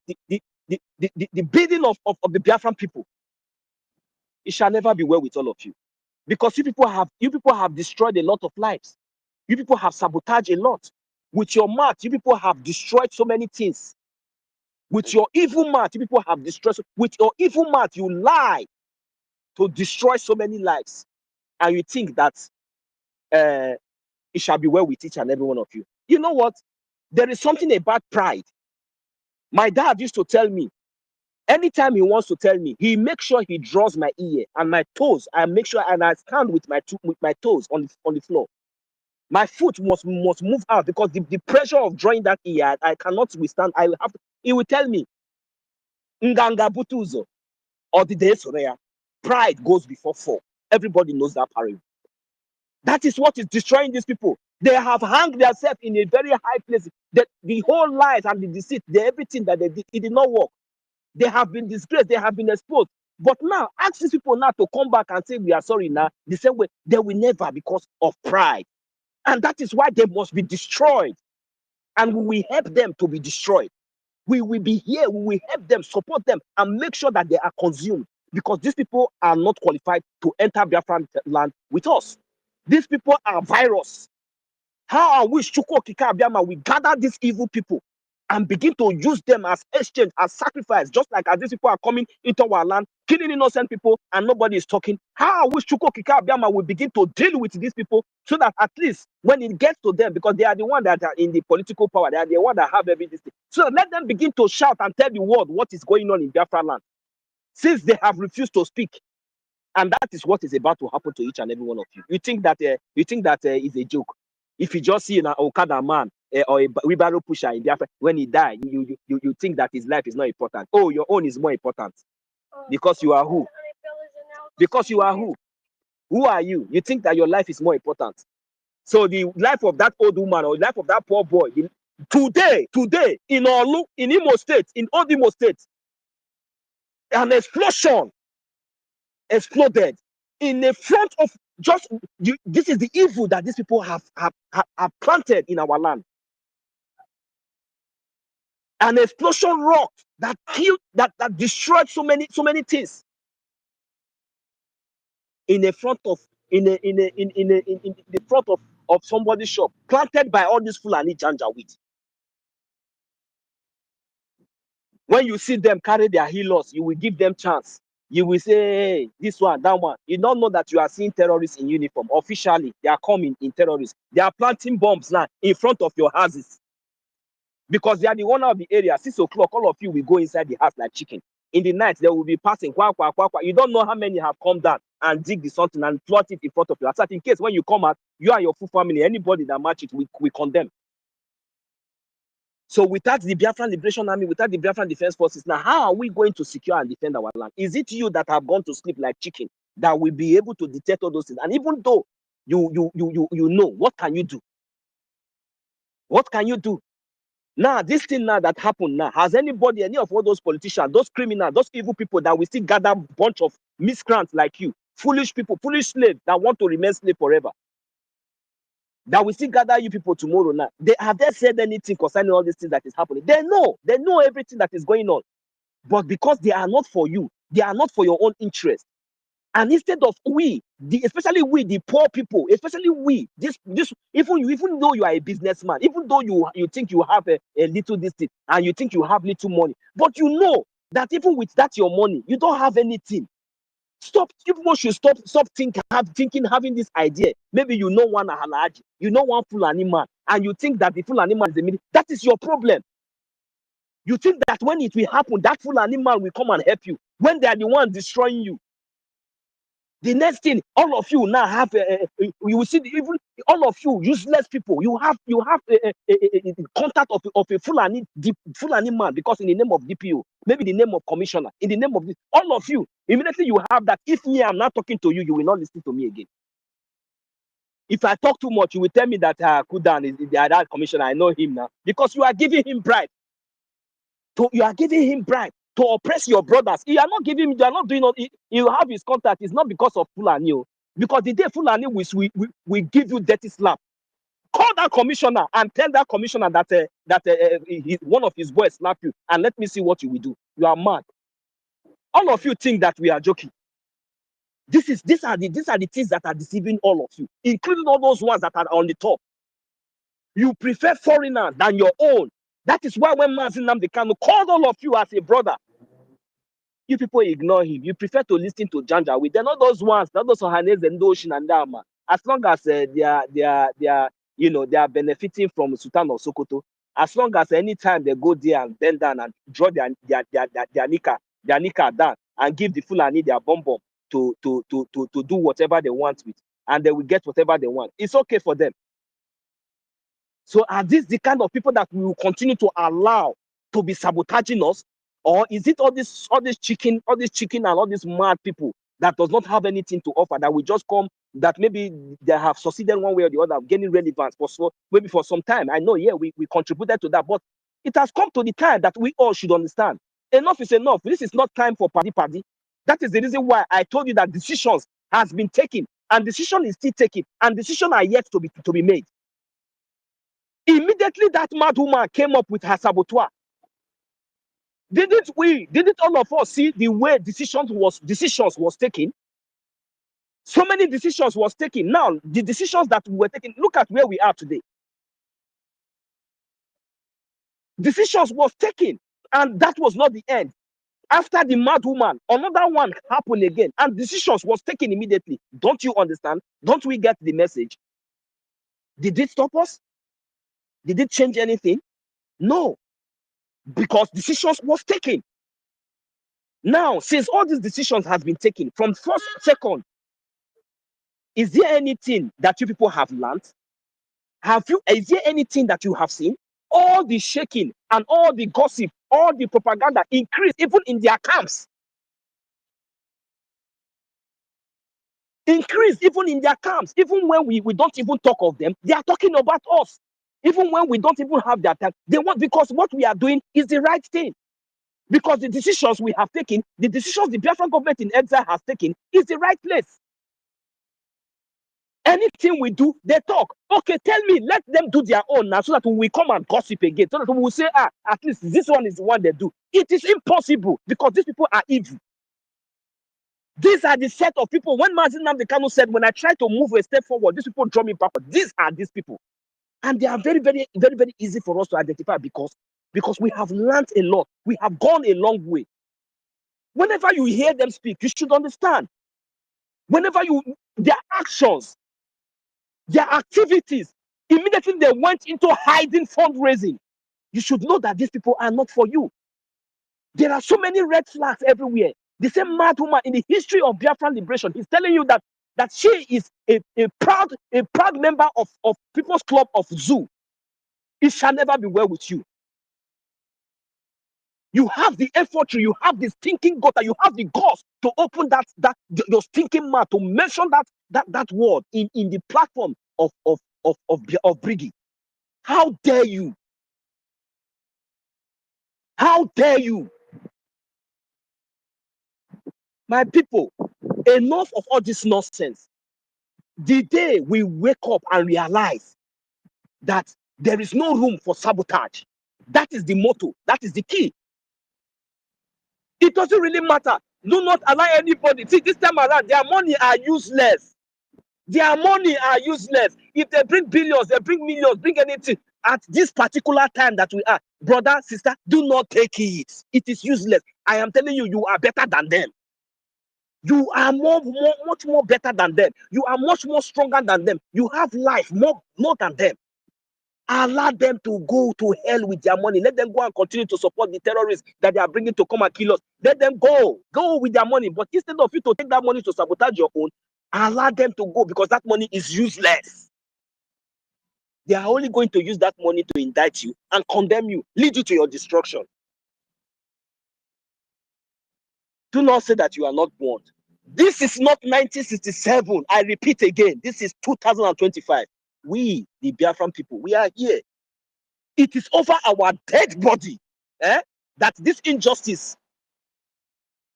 of the Biafran people. It shall never be well with all of you. Because you people have destroyed a lot of lives. You people have sabotaged a lot. With your mouth, you people have destroyed so many things. With your evil mouth, you people have destroyed. With your evil mouth, you lie to destroy so many lives. And you think that it shall be well with each and every one of you. You know what? There is something about pride. My dad used to tell me, anytime he wants to tell me, he makes sure he draws my ear and my toes. I make sure and I stand with my toes on the floor. My foot must move out because the pressure of drawing that ear, I cannot withstand. I will have to, he will tell me, Nganga butuzo or the day soreya. Pride goes before fall. Everybody knows that parable. That is what is destroying these people. They have hung themselves in a very high place. That the whole lies and the deceit, everything that they did, it did not work. They have been disgraced. They have been exposed. But now, ask these people now to come back and say we are sorry now. The same way they will never because of pride, and that is why they must be destroyed. And we will help them to be destroyed. We will be here. We will help them, support them, and make sure that they are consumed because these people are not qualified to enter Biafran land with us. These people are virus. How I wish Chukwu Okike Abiama will gather these evil people and begin to use them as exchange, as sacrifice, just like as these people are coming into our land, killing innocent people, and nobody is talking. How I wish Chukwu Okike Abiama will begin to deal with these people so that at least when it gets to them, because they are the ones that are in the political power, they are the ones that have everything. So let them begin to shout and tell the world what is going on in Biafra land, since they have refused to speak. And that is what is about to happen to each and every one of you. You think that is a joke? If you just see an Okada man or a wheelbarrow pusher in Biafra, when he died, you think that his life is not important. Oh, your own is more important. Because you are who? Because you are who? Who are you? You think that your life is more important. So the life of that old woman or the life of that poor boy, today, in Olu, in Imo State, in Old Imo State, an explosion exploded in the front of just you. This is the evil that these people have planted in our land. An explosion rocked that killed, that destroyed so many things in the front of in the front of somebody's shop, planted by all these Fulani Janjaweed. When you see them carry their healers, you will give them chance. You will say, hey, this one, that one. You don't know that you are seeing terrorists in uniform. Officially, they are coming in terrorists. They are planting bombs now in front of your houses. Because they are the owner of the area. 6 o'clock, all of you will go inside the house like chicken. In the night, they will be passing. Kwa, kwa, kwa, kwa. You don't know how many have come down and dig the something and plot it in front of you. So in case when you come out, you and your full family, anybody that match it, we condemn. So without the Biafran Liberation Army, without the Biafran Defense Forces, now how are we going to secure and defend our land? Is it you that have gone to sleep like chicken that will be able to detect all those things? And even though you know, what can you do? What can you do? Now, this thing now that happened now, has anybody, any of all those politicians, those criminals, those evil people that we still gather a bunch of miscreants like you, foolish people, foolish slaves that want to remain slave forever, that we still gather you people tomorrow now, have they said anything concerning all these things that is happening? They know everything that is going on. But because they are not for you, they are not for your own interest. And instead of especially we, the poor people, especially we, even though you are a businessman, even though you think you have a little this thing, and you think you have little money, but you know that even with that your money, you don't have anything. People should stop thinking, having this idea. Maybe you know one Ahalaji, you know one Fulani man, and you think that the Fulani man is the middle. That is your problem. You think that when it will happen, that Fulani man will come and help you when they are the ones destroying you. The next thing, all of you now have you will see even all of you useless people. You have a contact of a Fulani man, because in the name of DPO, maybe the name of commissioner, in the name of this, all of you immediately you have that. If me, I'm not talking to you, you will not listen to me again. If I talk too much, you will tell me that Kudan is the other commissioner. I know him now, because you are giving him bribe. You are giving him bribe to oppress your brothers. You are not giving. You are not doing. You have his contact. It's not because of Fulani, because the day Fulani we give you dirty slap. Call that commissioner and tell that commissioner that one of his boys slap you, and let me see what you will do. You are mad. All of you think that we are joking. These are the things that are deceiving all of you, including all those ones that are on the top. You prefer foreigners than your own. That is why when Mazin Nnamdi Kanu called all of you as a brother, you people ignore him. You prefer to listen to Janjaweed. They're not those ones, not those Ohanes and Doshin and Dama. As long as they are benefiting from Sultan of Sokoto. As long as anytime they go there and bend down and draw their nika down and give the Fulani their bomb to do whatever they want with, and they will get whatever they want. It's okay for them. So are these the kind of people that we will continue to allow to be sabotaging us? Or is it all this chicken and all these mad people that does not have anything to offer, that will just come, that maybe they have succeeded one way or the other, gaining relevance maybe for some time? I know, yeah, we contributed to that, but it has come to the time that we all should understand. Enough is enough. This is not time for party. That is the reason why I told you that decisions has been taken, and decision is still taken, and decisions are yet to be made. Immediately that mad woman came up with her saboteur. Didn't all of us see the way decisions was taken? So many decisions was taken. Now, the decisions that we were taking, look at where we are today. Decisions was taken, and that was not the end. After the mad woman, another one happened again, and decisions was taken immediately. Don't you understand? Don't we get the message? Did it stop us? Did it change anything? No, because decisions was taken. Now, since all these decisions have been taken, from first, second, is there anything that you people have learned? Is there anything that you have seen? All the shaking and all the gossip, all the propaganda increase even in their camps. Increase even in their camps. Even when we don't even talk of them, they are talking about us. Even when we don't even have their time, they want, because what we are doing is the right thing. Because the decisions we have taken, the decisions the Biafran government in exile has taken, is the right place. Anything we do, they talk. Okay, tell me, let them do their own now, so that we come and gossip again. So that we will say, at least this one is the one they do. It is impossible, because these people are evil. These are the set of people. When Mazin Nnamdi Kanu said, when I try to move a step forward, these people draw me backward. These are these people. And they are very, very, very, very easy for us to identify, because we have learned a lot. We have gone a long way. Whenever you hear them speak, you should understand. Whenever their actions, their activities, immediately they went into hiding fundraising, you should know that these people are not for you. There are so many red flags everywhere. The same mad woman in the history of Biafran liberation is telling you that she is a proud member of People's Club of Zoo. It shall never be well with you. You have the effort, you have the stinking gutter, you have the guts to open your stinking mouth to mention that word in the platform of Brgie. How dare you? How dare you? My people, enough of all this nonsense. The day we wake up and realize that there is no room for sabotage, that is the motto, that is the key. It doesn't really matter. Do not allow anybody. See, this time around, their money are useless. Their money are useless. If they bring billions, they bring millions, bring anything. At this particular time that we are, brother, sister, do not take it. It is useless. I am telling you, you are better than them. You are much more better than them. You are much more stronger than them. You have life more than them. Allow them to go to hell with their money. Let them go and continue to support the terrorists that they are bringing to come and kill us. Let them go with their money. But instead of you to take that money to sabotage your own, allow them to go, because that money is useless. They are only going to use that money to indict you and condemn you, lead you to your destruction. Do not say that you are not born. This is not 1967. I repeat again, this is 2025. We, the Biafran people, we are here. It is over our dead body that this injustice,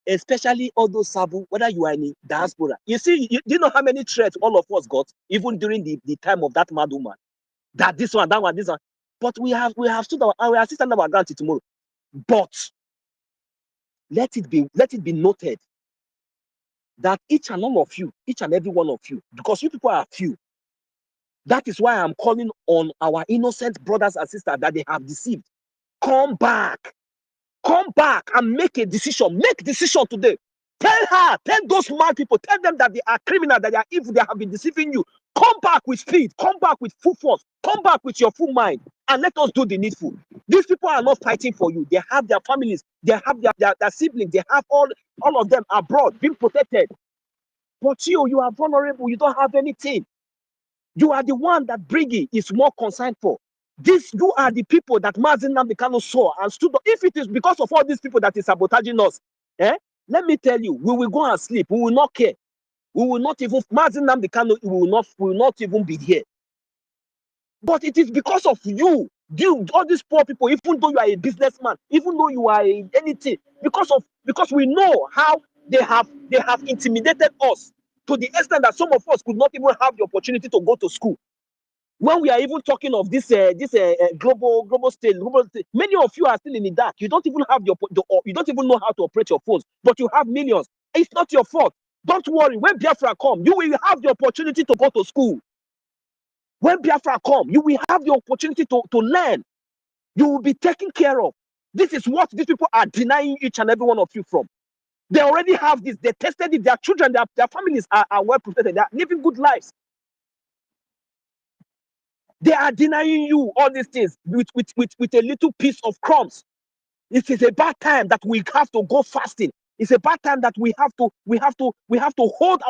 especially all those Sabu, whether you are in diaspora. You see, do you know how many threats all of us got, even during the time of that mad woman? That this one, that one, this one. But we have stood our, and we are still standing our ground till tomorrow. But let it be noted that each and all of you, each and every one of you, because you people are few. That is why I'm calling on our innocent brothers and sisters that they have deceived. Come back and make a decision. Make decision today. Tell those mad people, tell them that they are criminal, that they are evil, they have been deceiving you. Come back with speed, come back with full force, come back with your full mind, and let us do the needful. These people are not fighting for you. They have their families, they have their siblings, they have all of them abroad being protected. But you are vulnerable, you don't have anything. You are the one that Brgie is more concerned for. You are the people that Mazi Nnamdi Kanu saw and stood up. If it is because of all these people that is sabotaging us, let me tell you, we will go and sleep. We will not care. We will not even, Mazi Nnamdi Kanu will not even be here. But it is because of you, all these poor people, even though you are a businessman, even though you are anything, because we know how they have intimidated us to the extent that some of us could not even have the opportunity to go to school. When we are even talking of this global stage, many of you are still in the dark. You don't even have you don't even know how to operate your phones, but you have millions. It's not your fault. Don't worry. When Biafra come, you will have the opportunity to go to school. When Biafra come, you will have the opportunity to learn. You will be taken care of. This is what these people are denying each and every one of you from. They already have this. They tested it. Their children, their families are well protected. They are living good lives. They are denying you all these things with a little piece of crumbs. It is a bad time that we have to go fasting. It's a bad time that we have to hold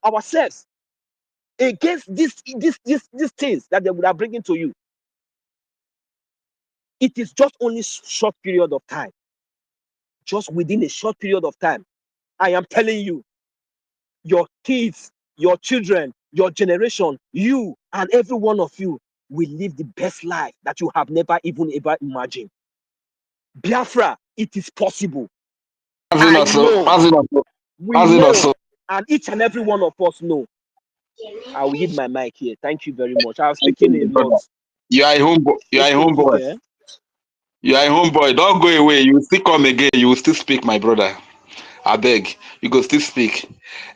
ourselves against these things that they would are bringing to you. It is just only short period of time. Just within a short period of time, I am telling you, your kids, your children, your generation, you and every one of you will live the best life that you have never even ever imagined. Biafra, it is possible. I know. We know. And each and every one of us know. I will hit my mic here. Thank you very much. I was speaking a lot. You are a homeboy. You are a homeboy. You are a homeboy. Don't go away. You will still come again. You will still speak, my brother. I beg. You go still speak.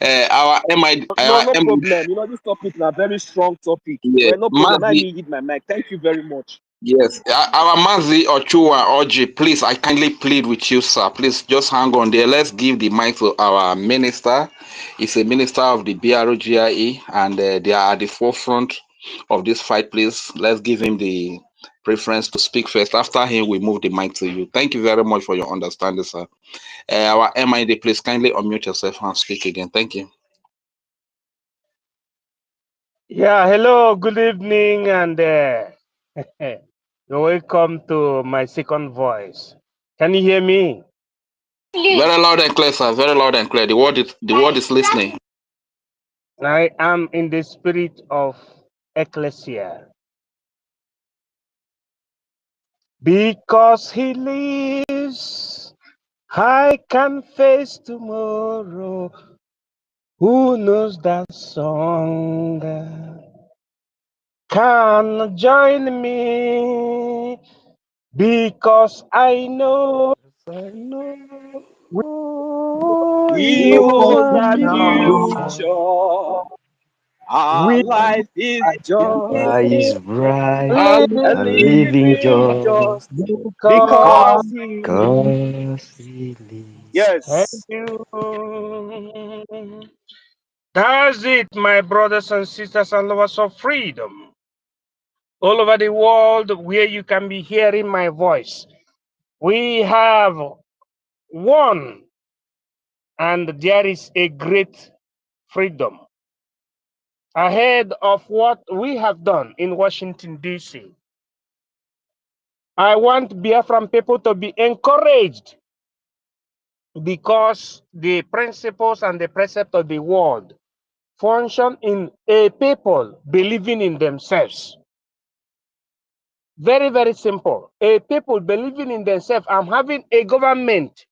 Our MI. No problem. You know, this topic is a very strong topic. Yeah. Well, no problem. I need hit my mic. Thank you very much. Yes, our Mazi Ochua Oji, please, I kindly plead with you, sir. Please just hang on there. Let's give the mic to our minister. He's a minister of the BROGIE, and they are at the forefront of this fight. Please, let's give him the preference to speak first. After him, we move the mic to you. Thank you very much for your understanding, sir. Our MID, please kindly unmute yourself and speak again. Thank you. Yeah, hello, good evening, and you're welcome to my second voice. Can you hear me? Very loud and clear, sir. Very loud and clear. The word is listening. I am in the spirit of ecclesia. Because he lives, I can face tomorrow. Who knows that song? Can join me because I know He holds our future. Our life is just is bright, a a living living just just because he because he lives. Yes. Thank you. That's it, my brothers and sisters and lovers of freedom. All over the world where you can be hearing my voice, we have won, and there is a great freedom ahead of what we have done in Washington, D.C. I want Biafran people to be encouraged because the principles and the precepts of the world function in a people believing in themselves. Very, very simple. A people believing in themselves. I'm having a government.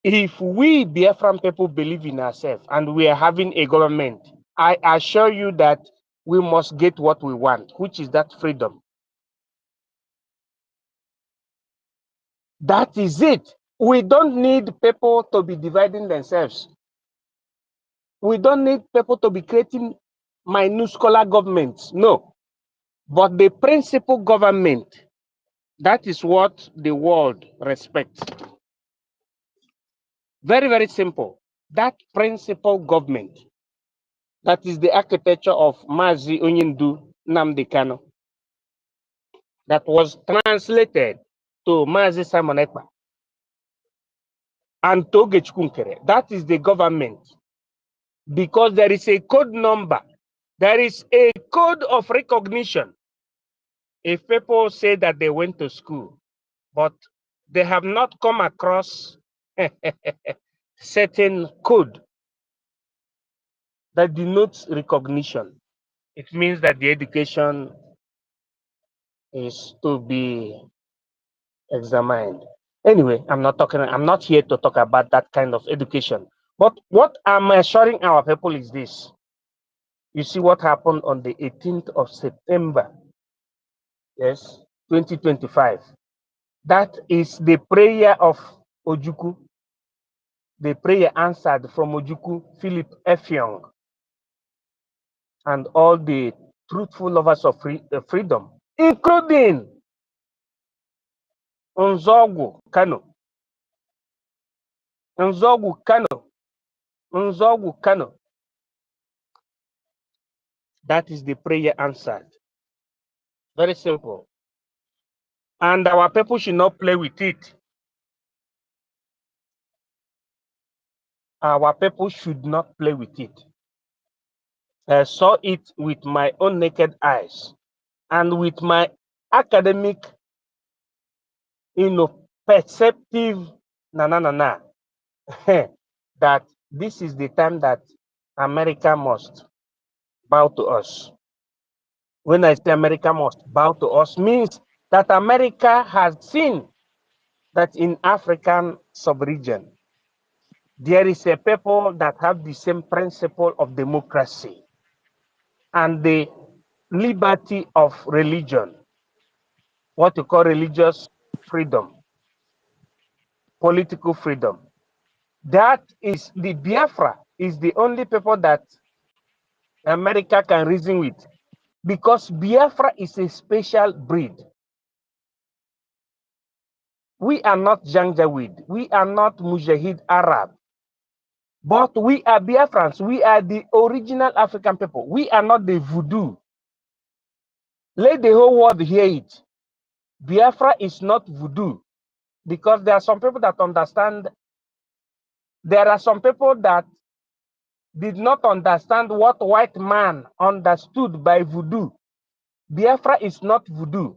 If we Biafran people believe in ourselves and we are having a government, I assure you that we must get what we want, which is that freedom. That is it. We don't need people to be dividing themselves. We don't need people to be creating minuscule governments. No. But the principal government, that is what the world respects. Very, very simple. That principal government, that is the architecture of Mazi Onyendu Nnamdi Kanu, that was translated to Mazi Simon Ekpa and Toge Chukwunkere. That is the government. Because there is a code number. There is a code of recognition. If people say that they went to school, but they have not come across certain code that denotes recognition, it means that the education is to be examined. Anyway, I'm not here to talk about that kind of education. But what I'm assuring our people is this. You see what happened on the 18th of September, yes, 2025. That is the prayer of Ojukwu, the prayer answered from Ojukwu, Philip Effiong, and all the truthful lovers of freedom, including Nzogwu Kano. Nzogwu Kano. Nzogwu Kano. That is the prayer answered. Very simple. And our people should not play with it. Our people should not play with it. I saw it with my own naked eyes and with my academic, perceptive that this is the time that America must bow to us. When I say America must bow to us, means that America has seen that in African sub-region, there is a people that have the same principle of democracy and the liberty of religion, what you call religious freedom, political freedom. That is the Biafra is the only people that America can reason with, because Biafra is a special breed. We are not Janjaweed. We are not Mujahid Arab. But we are Biafrans. We are the original African people. We are not the voodoo. Let the whole world hear it. Biafra is not voodoo. Because there are some people that understand. There are some people that did not understand what white man understood by voodoo. Biafra is not voodoo.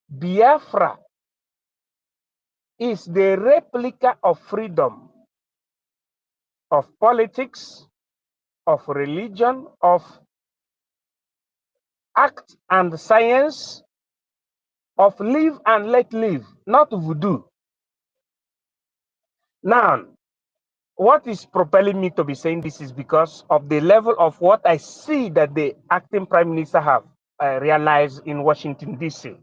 Biafra is the replica of freedom, of politics, of religion, of act and science, of live and let live, not voodoo. Now, what is propelling me to be saying this is because of the level of what I see that the acting prime minister have realized in Washington, D.C.,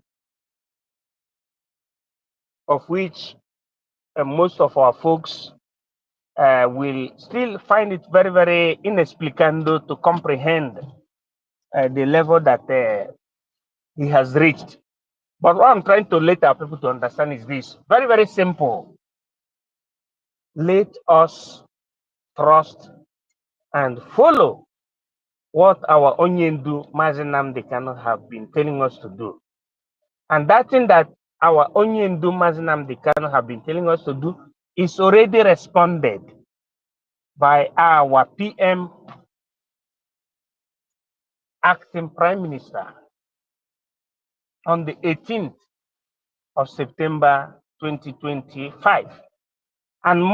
of which most of our folks will still find it very, very inexplicable to comprehend the level that he has reached. But what I'm trying to let our people to understand is this. Very, very simple. Let us trust, and follow what our Onyendu Mazinam Dekano have been telling us to do. And that thing that our Onyendu Mazinam Dekano have been telling us to do is already responded by our PM, acting Prime Minister, on the 18th of September 2025. And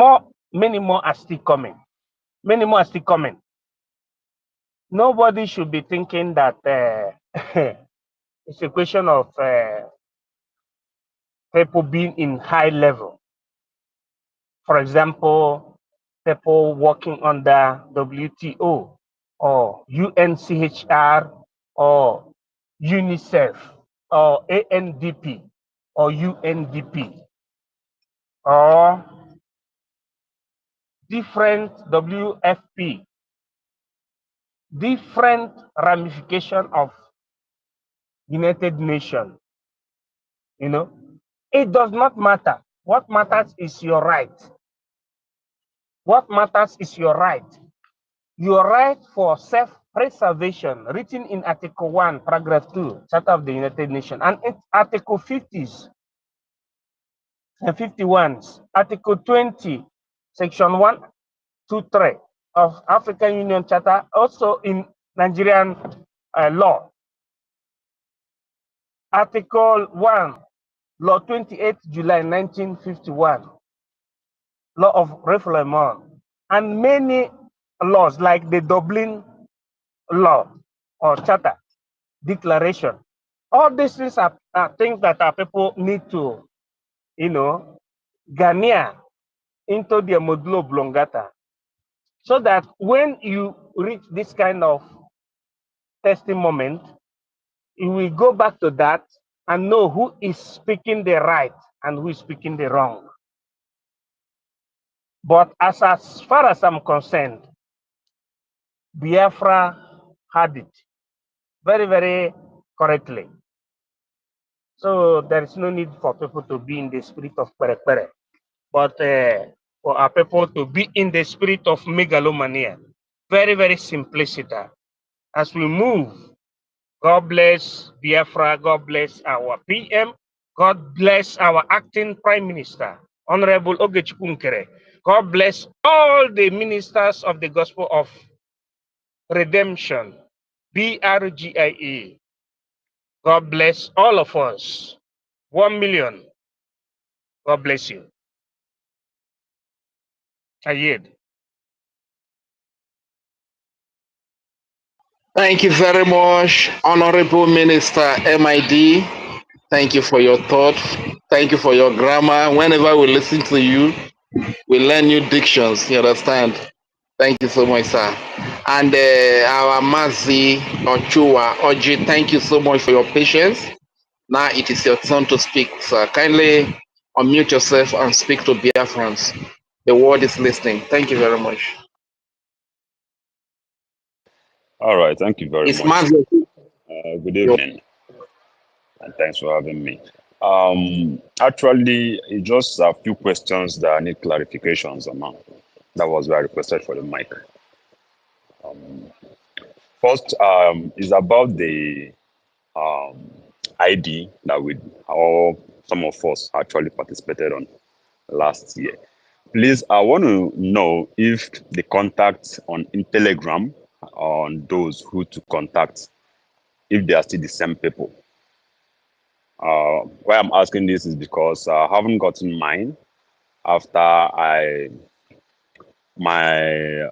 many more are still coming. Many more are still coming. Nobody should be thinking that it's a question of people being in high level. For example, people working under WTO or UNCHR or UNICEF or ANDP or UNDP or different WFP, different ramification of United Nations. You know, it does not matter. What matters is your right. What matters is your right. Your right for self-preservation, written in Article 1, Paragraph 2, Charter of the United Nations, and Article 50s and 51s, Article 20, Section 1 to 3 of African Union Charter, also in Nigerian law. Article 1, Law 28 July 1951, Law of Refoulement, and many laws like the Dublin Law or Charter, Declaration. All these things are things that our people need to, garner into their modulo oblongata, so that when you reach this kind of testing moment, you will go back to that and know who is speaking the right and who is speaking the wrong. But as far as I'm concerned, Biafra had it very, very correctly. So there is no need for people to be in the spirit of pere, but for our people to be in the spirit of megalomania. Very, very simplicity. As we move, God bless Biafra, God bless our PM, God bless our acting Prime Minister, Honorable Ogechikunkere. God bless all the ministers of the Gospel of Redemption, BRGIE. God bless all of us. 1 million. God bless you. Ayed. Thank you very much, Honorable Minister MID. Thank you for your thought. Thank you for your grammar. Whenever we listen to you, we learn new dictions. You understand? Thank you so much, sir. And our Mazi Ochua Oji, thank you so much for your patience. Now it is your turn to speak, sir. Kindly unmute yourself and speak to Biafrans. The world is listening. Thank you very much. All right, thank you very It's much. Mazi. Good evening, and thanks for having me. Actually, it's just a few questions that I need clarifications on. That was why I requested for the mic. First, is about the ID that we all some of us actually participated on last year. Please, I want to know if the contacts in Telegram on those who to contact, if they are still the same people. Why I'm asking this is because I haven't gotten mine after my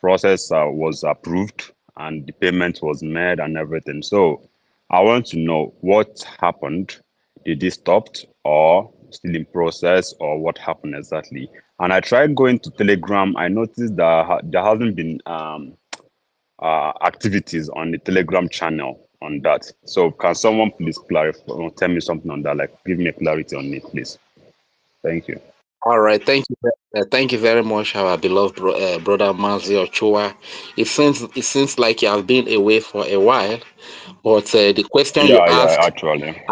process was approved and the payment was made and everything. So I want to know what happened. Did it stopped or still in process, or what happened exactly? And I tried going to Telegram. I noticed that there hasn't been activities on the Telegram channel on that. So can someone please clarify or tell me something on that? Like, give me a clarity on it, please. Thank you. All right, thank you very much, our beloved brother Mazi Ochua. It seems like you have been away for a while, but the question you Yeah, asked, actually.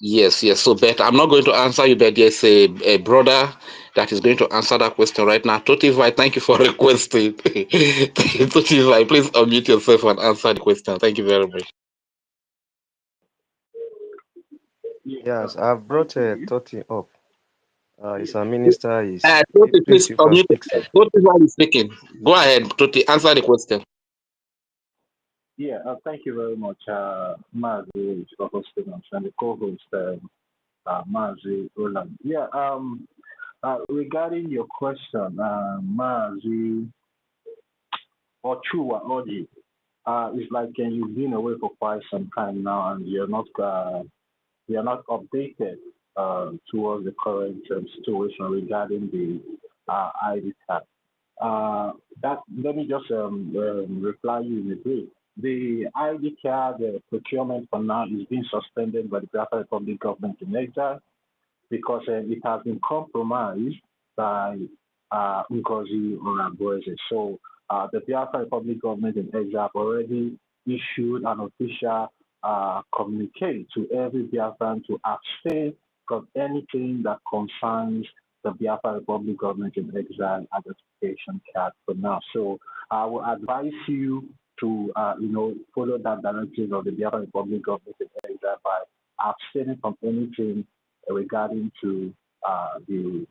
Yes, yes. So, but I'm not going to answer you, but there's a brother that is going to answer that question right now. Totivai, thank you for requesting. Totivai, please unmute yourself and answer the question. Thank you very much. Yes, I've brought Toti up. He's a minister. Toti, Please, please you can unmute. speak, sir. Totivai is speaking. Go ahead, Toti, answer the question. Yeah, thank you very much, Mazi, for hosting us, and the co-host, Mazi Roland. Yeah, regarding your question, Mazi Ochua Oji, it's like you've been away for quite some time now, and you're not updated towards the current situation regarding the ID card. That let me just reply you in a bit. The ID card procurement for now is being suspended by the Biafra Republic government in exile because it has been compromised by Ngozi Oramboese. So the Biafra Republic government in exile have already issued an official communique to every Biafran to abstain from anything that concerns the Biafra Republic government in exile identification card for now. So I will advise you to, follow that directive of the Biafra Republic government in exile by abstaining from anything regarding to the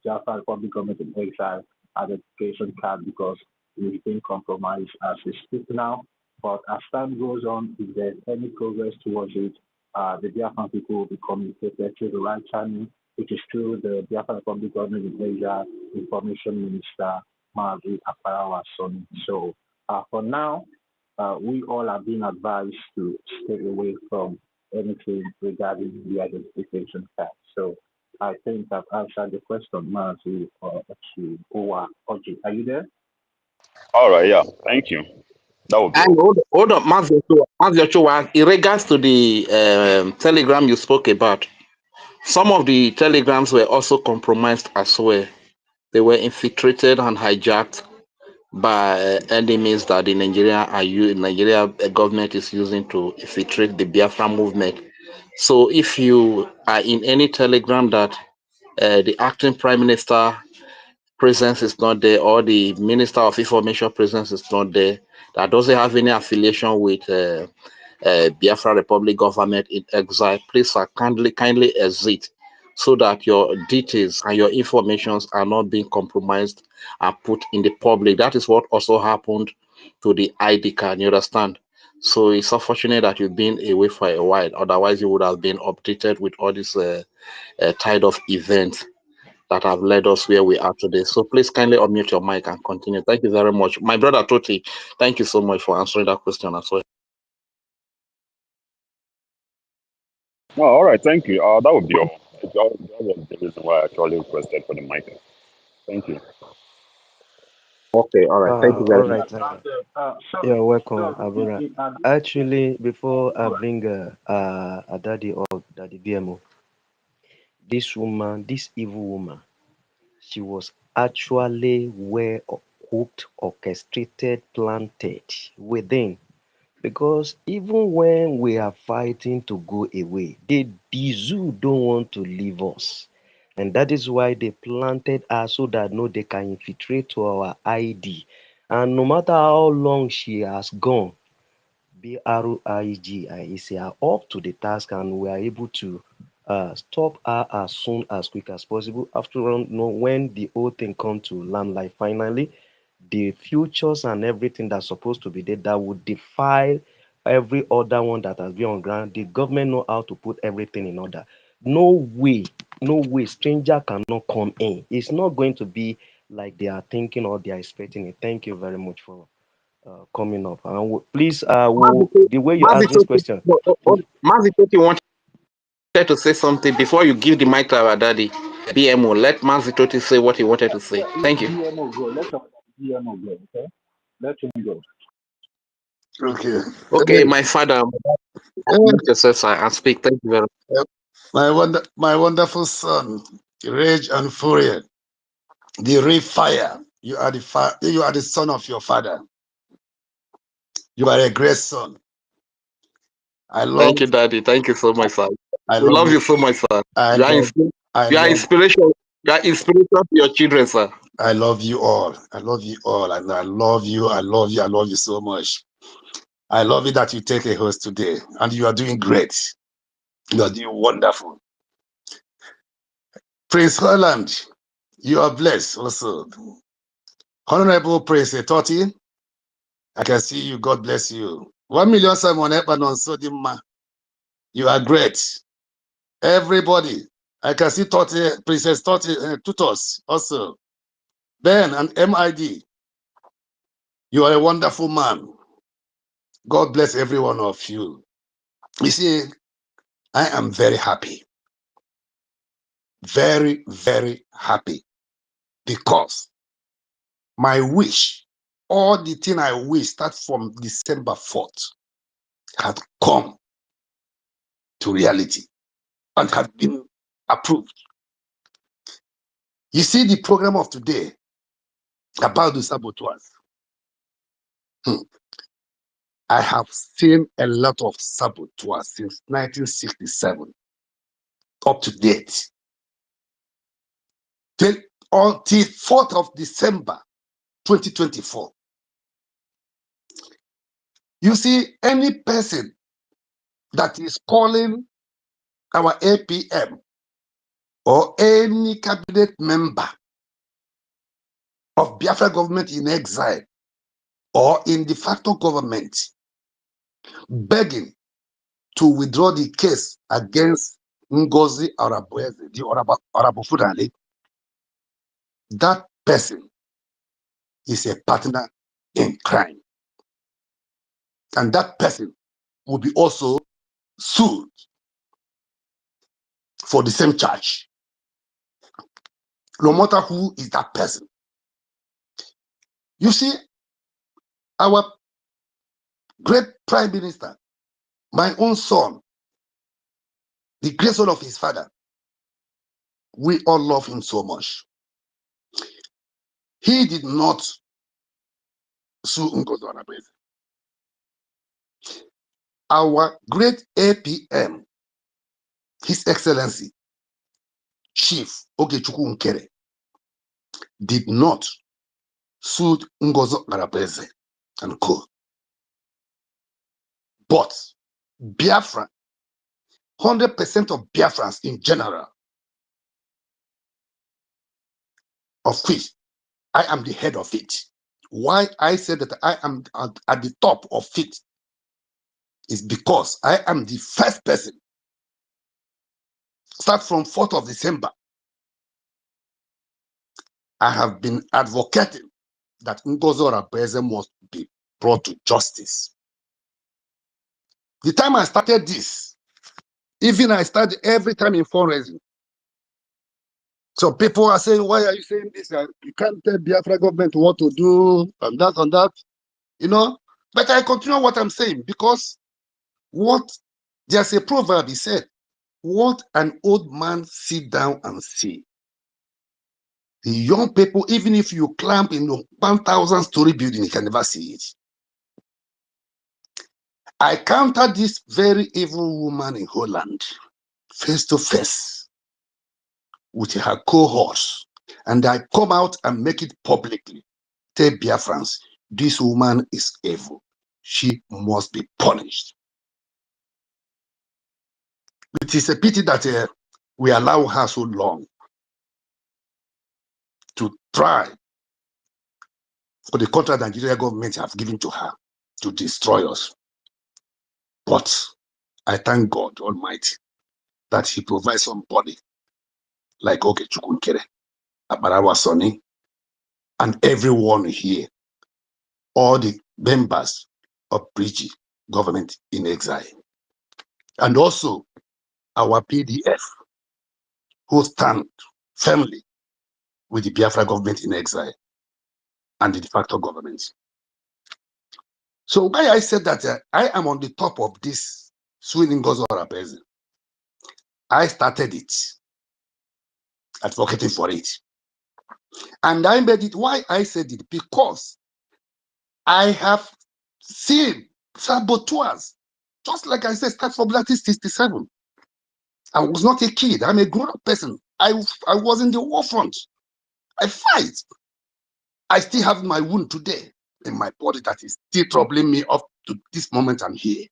Biafra Republic government in exile identification card because it's being compromised as we speak now. But as time goes on, if there's any progress towards it, the Biafran people will be communicated through the right channel, which is through the Biafra Republic government in Asia Information Minister Mazi Aparawa Soni. So for now, we all are being advised to stay away from anything regarding the identification card. So I think I've answered the question, Mazi or Owa Oji. Are you there? All right, yeah, thank you. That would be And all. hold on, Mazi Ochoa, in regards to the telegram you spoke about, some of the telegrams were also compromised as well. They were infiltrated and hijacked by enemies that the Nigeria government is using to infiltrate the Biafra movement. So if you are in any telegram that the acting prime minister presence is not there or the minister of information presence is not there, that doesn't have any affiliation with Biafra Republic government in exile, please kindly exit so that your details and your informations are not being compromised and put in the public. That is what also happened to the ID card. You understand? So it's unfortunate that you've been away for a while. Otherwise, you would have been updated with all these tide of events that have led us where we are today. So please kindly unmute your mic and continue. Thank you very much. My brother Toti, thank you so much for answering that question as well. Oh, all right, thank you. That would be all. That was the reason why I actually requested for the mic. Thank you. Okay, all right. Thank you very All much. right. Sorry, You're welcome, sorry. Abura. Actually, before I bring a daddy or daddy BMO, this woman, this evil woman, she was actually well cooked, orchestrated, planted within. Because even when we are fighting to go away, the zoo don't want to leave us. And that is why they planted us so that no, they can infiltrate to our ID. And no matter how long she has gone, Brigi is up to the task and we are able to stop her as soon as quick as possible. After all, when the whole thing come to land life finally, the futures and everything that's supposed to be there that would defy every other one that has been on ground. The government know how to put everything in order. No way, no way, stranger cannot come in. It's not going to be like they are thinking or they are expecting it. Thank you very much for coming up. And please, the way you ask this question. Mazitoki wanted to say something before you give the mic to our daddy. BMO, let Mazitoki say what he wanted to say. Thank you. BMO go. Let BMO go. Okay, let him go. Okay. Okay, my father, mute yourself sir, and speak. Thank you very much. My wonderful son, Rage and Fury, the ray fire. You are you are the son of your father. You are a great son. I love Thank you, daddy. Thank you so much, sir. I We love love you. you so much, sir. I You are, love, I you are love, inspiration. You are inspiration to your children, sir. I love you all. I love you all. And I love you. I love you. I love you so much. I love it that you take a host today. And you are doing great. You are doing wonderful. Prince Holland, you are blessed also. Honorable Prince Etoti, I can see you. God bless you. 1 million Simon Epanon Sodima. You are great. Everybody. I can see Toti, Princess Toti, Tutos also. Ben and MID. You are a wonderful man. God bless every one of you. You see, I am very happy. Very, very happy. Because my wish, all the thing I wish, start from December 4th, had come to reality and have been approved. You see the program of today about the saboteurs. I have seen a lot of saboteurs since 1967 up to date. Till 4th of December 2024. You see, any person that is calling our APM or any cabinet member of Biafra government in exile or in de facto government begging to withdraw the case against Ngozi Arabueze, the Arabufudale, that person is a partner in crime. And that person will be also sued for the same charge. No matter who is that person. You see, our great prime minister, my own son, the great son of his father, we all love him so much. He did not sue Ngozi Arabueze. Our great APM, His Excellency, Chief Ogechukwu Nkere, did not sue Ngozi Arabueze and co. But Biafra, 100% of Biafrans in general, of which I am the head of it. Why I said that I am at the top of it is because I am the first person. Start from 4th of December. I have been advocating that Ngozi Arabueze must be brought to justice. The time I started this, even I started every time in fundraising. So people are saying, why are you saying this? You can't tell Biafra government what to do and that, you know. But I continue what I'm saying because there's a proverb, he said, what an old man sit down and see. The young people, even if you climb in a 1,000-story building, you can never see it. I countered this very evil woman in Holland, face to face, with her cohorts, and I come out and make it publicly. Tell Biafrans, this woman is evil. She must be punished. It is a pity that we allow her so long to try for the contract the Nigerian government have given to her to destroy us. But I thank God Almighty that He provides somebody like Ogechukwu Nkere, Abarawa Sonny, and everyone here, all the members of Brgie government in exile, and also our PDF, who stand firmly with the Biafra government in exile and the de facto government. So why I said that I am on the top of this swinging Ngozi Arabueze, I started it, advocating for it. And I made it, why I said it, because I have seen saboteurs, just like I said, start from 1967. I was not a kid. I'm a grown-up person. I was in the war front. I fight. I still have my wound today in my body that is still troubling me up to this moment I'm here.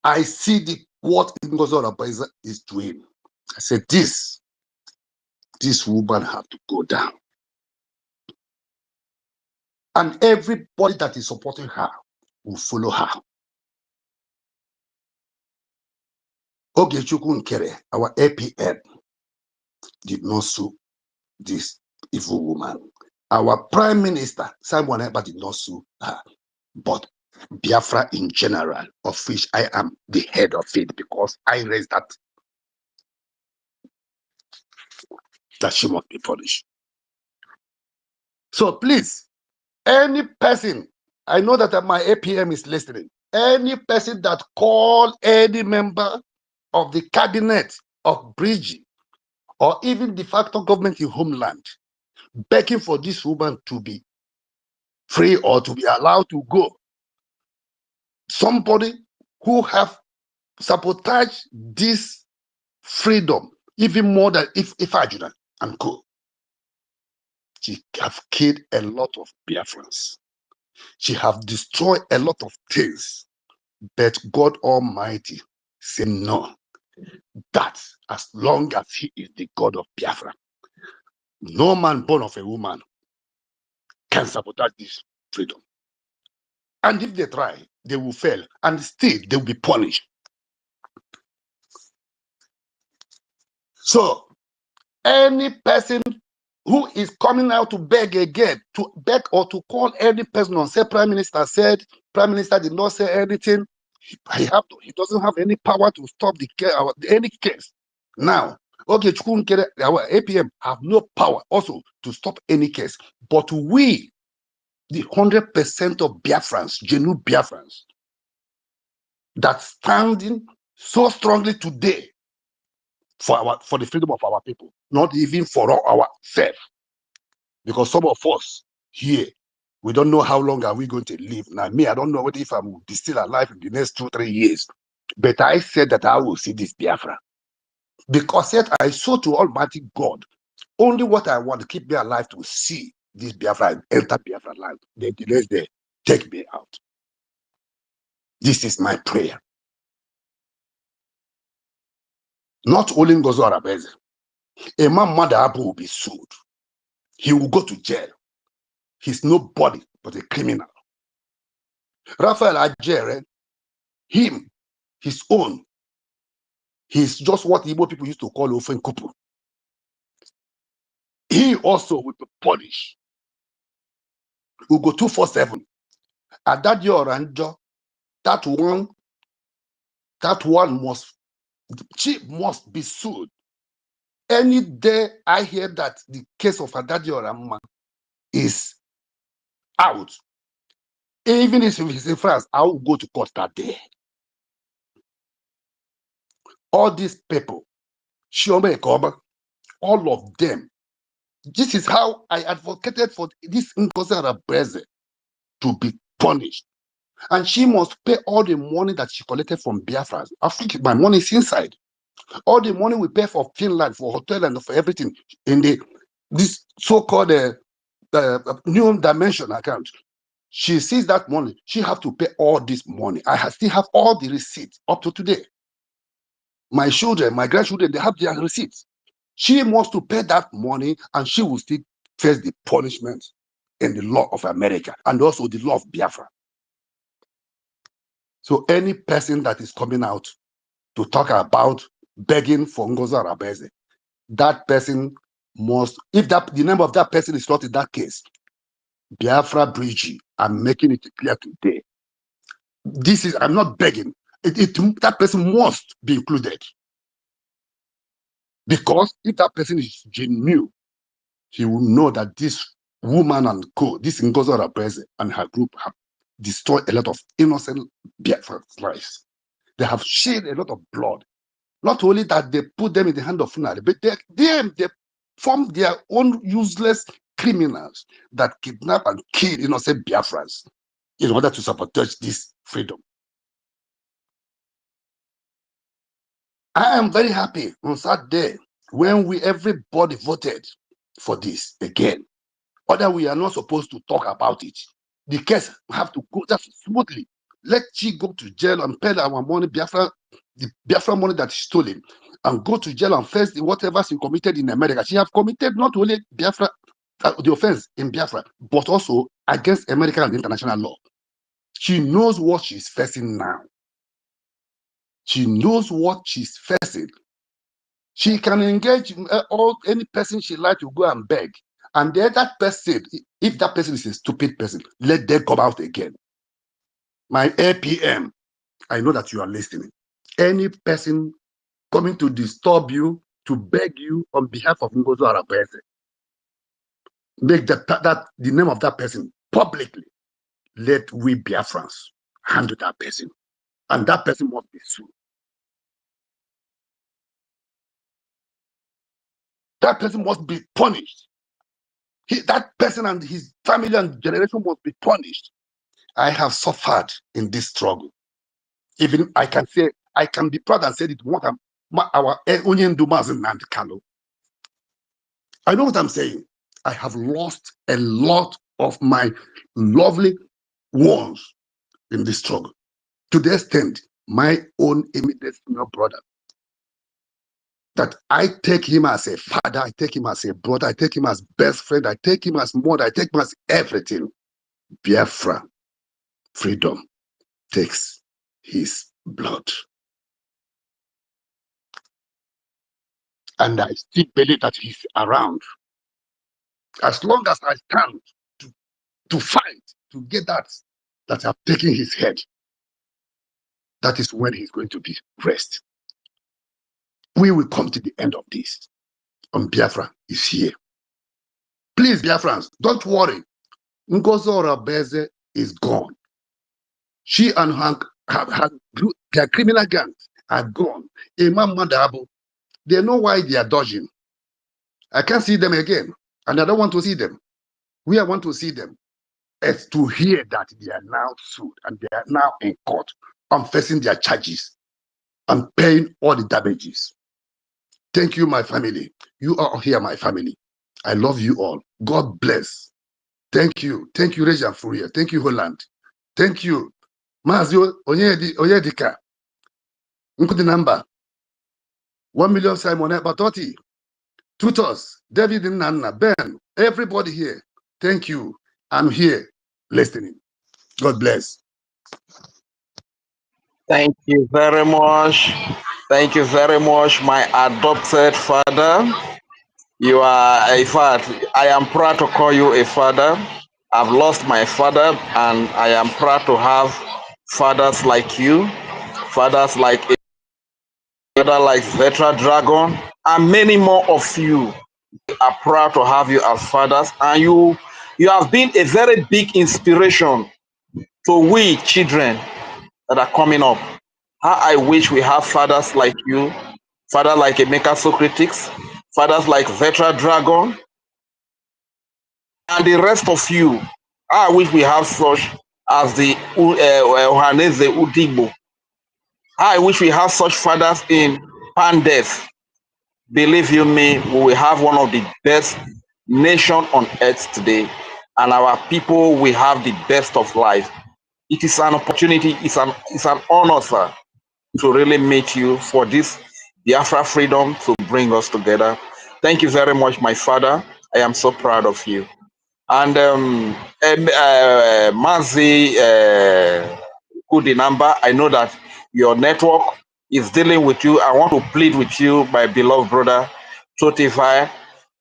I see what Ngozi Oronbese is doing. I said, this woman have to go down. And everybody that is supporting her will follow her. Ogechukwu Nkere, our APM, did not sue this evil woman. Our Prime Minister, Simon Ekpa, did not sue her. But Biafra in general, of which I am the head of it, because I raised that she must be punished. So please, any person, I know that my APM is listening, any person that call any member of the cabinet of Brgie or even de facto government in homeland begging for this woman to be free or to be allowed to go, somebody who have sabotaged this freedom even more than if Ajuna and co. She have killed a lot of Biafrans. She have destroyed a lot of things. But God Almighty said no. That as long as He is the God of Biafra, no man born of a woman can sabotage this freedom. And if they try, they will fail. And still, they will be punished. So, any person who is coming out to beg again, to beg or to call any person on, say Prime Minister said, Prime Minister did not say anything, he doesn't have any power to stop any case. Now, okay, our APM have no power also to stop any case. But we, the 100% of Biafrans, genuine Biafrans, that standing so strongly today for the freedom of our people, not even for ourselves. Because some of us here, we don't know how long are we going to live. Now, me, I don't know whether if I will be still alive in the next 2-3 years. But I said that I will see this Biafra. Because yet I saw to Almighty God, only what I want to keep me alive to see this Biafra and enter Biafra land. The next day, take me out. This is my prayer. Not only Ngozi Oronbese. A man, Mother Abu, will be sued. He will go to jail. He's nobody but a criminal. Raphael Ajere, him, his own, he's just what Igbo people used to call Ofenkupu. He also will be punished. We'll go 247. At that year, that one must be sued. Any day I hear that the case of Adadi Orama is out, even if he's in France, I will go to court that day. All these people, Shiome Ekoma, all of them. This is how I advocated for this Ngozi Oronbese to be punished. And she must pay all the money that she collected from Biafra. I think my money is inside. All the money we pay for Finland, for hotel and for everything in this so-called new dimension account. She sees that money. She have to pay all this money. I still have all the receipts up to today. My children, my grandchildren, they have their receipts. She wants to pay that money and she will still face the punishment in the law of America and also the law of Biafra. So any person that is coming out to talk about begging for Ngozi Oronbese, that person must, if the name of that person is not in that case, Biafra Brgie, I'm making it clear today. I'm not begging. That person must be included. Because if that person is genuine, he will know that this woman and this Ngozi Oronbese and her group have destroyed a lot of innocent Biafra lives. They have shed a lot of blood. Not only that, they put them in the hand of Funari, but they form their own useless criminals that kidnap and kill innocent Biafrans in order to sabotage this freedom. I am very happy on Saturday when everybody voted for this again. Other we are not supposed to talk about it. The case have to go just smoothly. Let she go to jail and pay our money, the Biafra money that is stolen, and go to jail and face whatever she committed in America. She have committed not only Biafra, the offense in Biafra, but also against American and international law. She knows what she's facing now. She knows what she's facing. She can engage any person she like to go and beg. And then that person, if that person is a stupid person, let them come out again. My APM, I know that you are listening. Any person coming to disturb you, to beg you on behalf of Ngozo Arabese, make that the name of that person publicly. Let we Biafrans handle that person. And that person must be sued. That person must be punished. That person and his family and generation must be punished. I have suffered in this struggle. Even I can say, I can be proud and say it more than our Onion Dumas and Kano. I know what I'm saying. I have lost a lot of my lovely ones in this struggle. To the extent, my own immediate senior brother, that I take him as a father, I take him as a brother, I take him as best friend, I take him as mother, I take him as everything. Biafra, freedom, takes his blood. And I still believe that he's around. As long as I stand to fight, to get that have taken his head, that is when he's going to be pressed. We will come to the end of this. And Biafra is here. Please, Biafrans, don't worry. Ngozo Arabese is gone. She and their criminal gangs are gone. Imam Madabo, they know why they are dodging. I can't see them again, and I don't want to see them. We want to see them as to hear that they are now sued and they are now in court confessing their charges and paying all the damages. Thank you, my family. You are here, my family. I love you all. God bless. Thank you. Thank you, Reja Furia. Thank you, Holland. Thank you. Mazio Oyedika. The number 1 million Simon Batoti. Tutors, David Nana, Ben, everybody here. Thank you. I'm here listening. God bless. Thank you very much. Thank you very much, my adopted father. You are, in fact, I am proud to call you a father. I've lost my father, and I am proud to have fathers like you, fathers like a father like Vetra Dragon, and many more of you. We are proud to have you as fathers, and you have been a very big inspiration to we children that are coming up. How I wish we have fathers like you, father like Emeka Socrates, fathers like Vetra Dragon, and the rest of you. How I wish we have such as the Ohaneze Udigbo. How I wish we have such fathers in Pandes. Believe you me, we will have one of the best nation on earth today, and our people will have the best of life. It is an opportunity, it's an honor, sir, to really meet you for this Biafra freedom to bring us together. Thank you very much, my father. I am so proud of you. And Mazi Kudinamba, I know that your network is dealing with you. I want to plead with you, my beloved brother, Totify,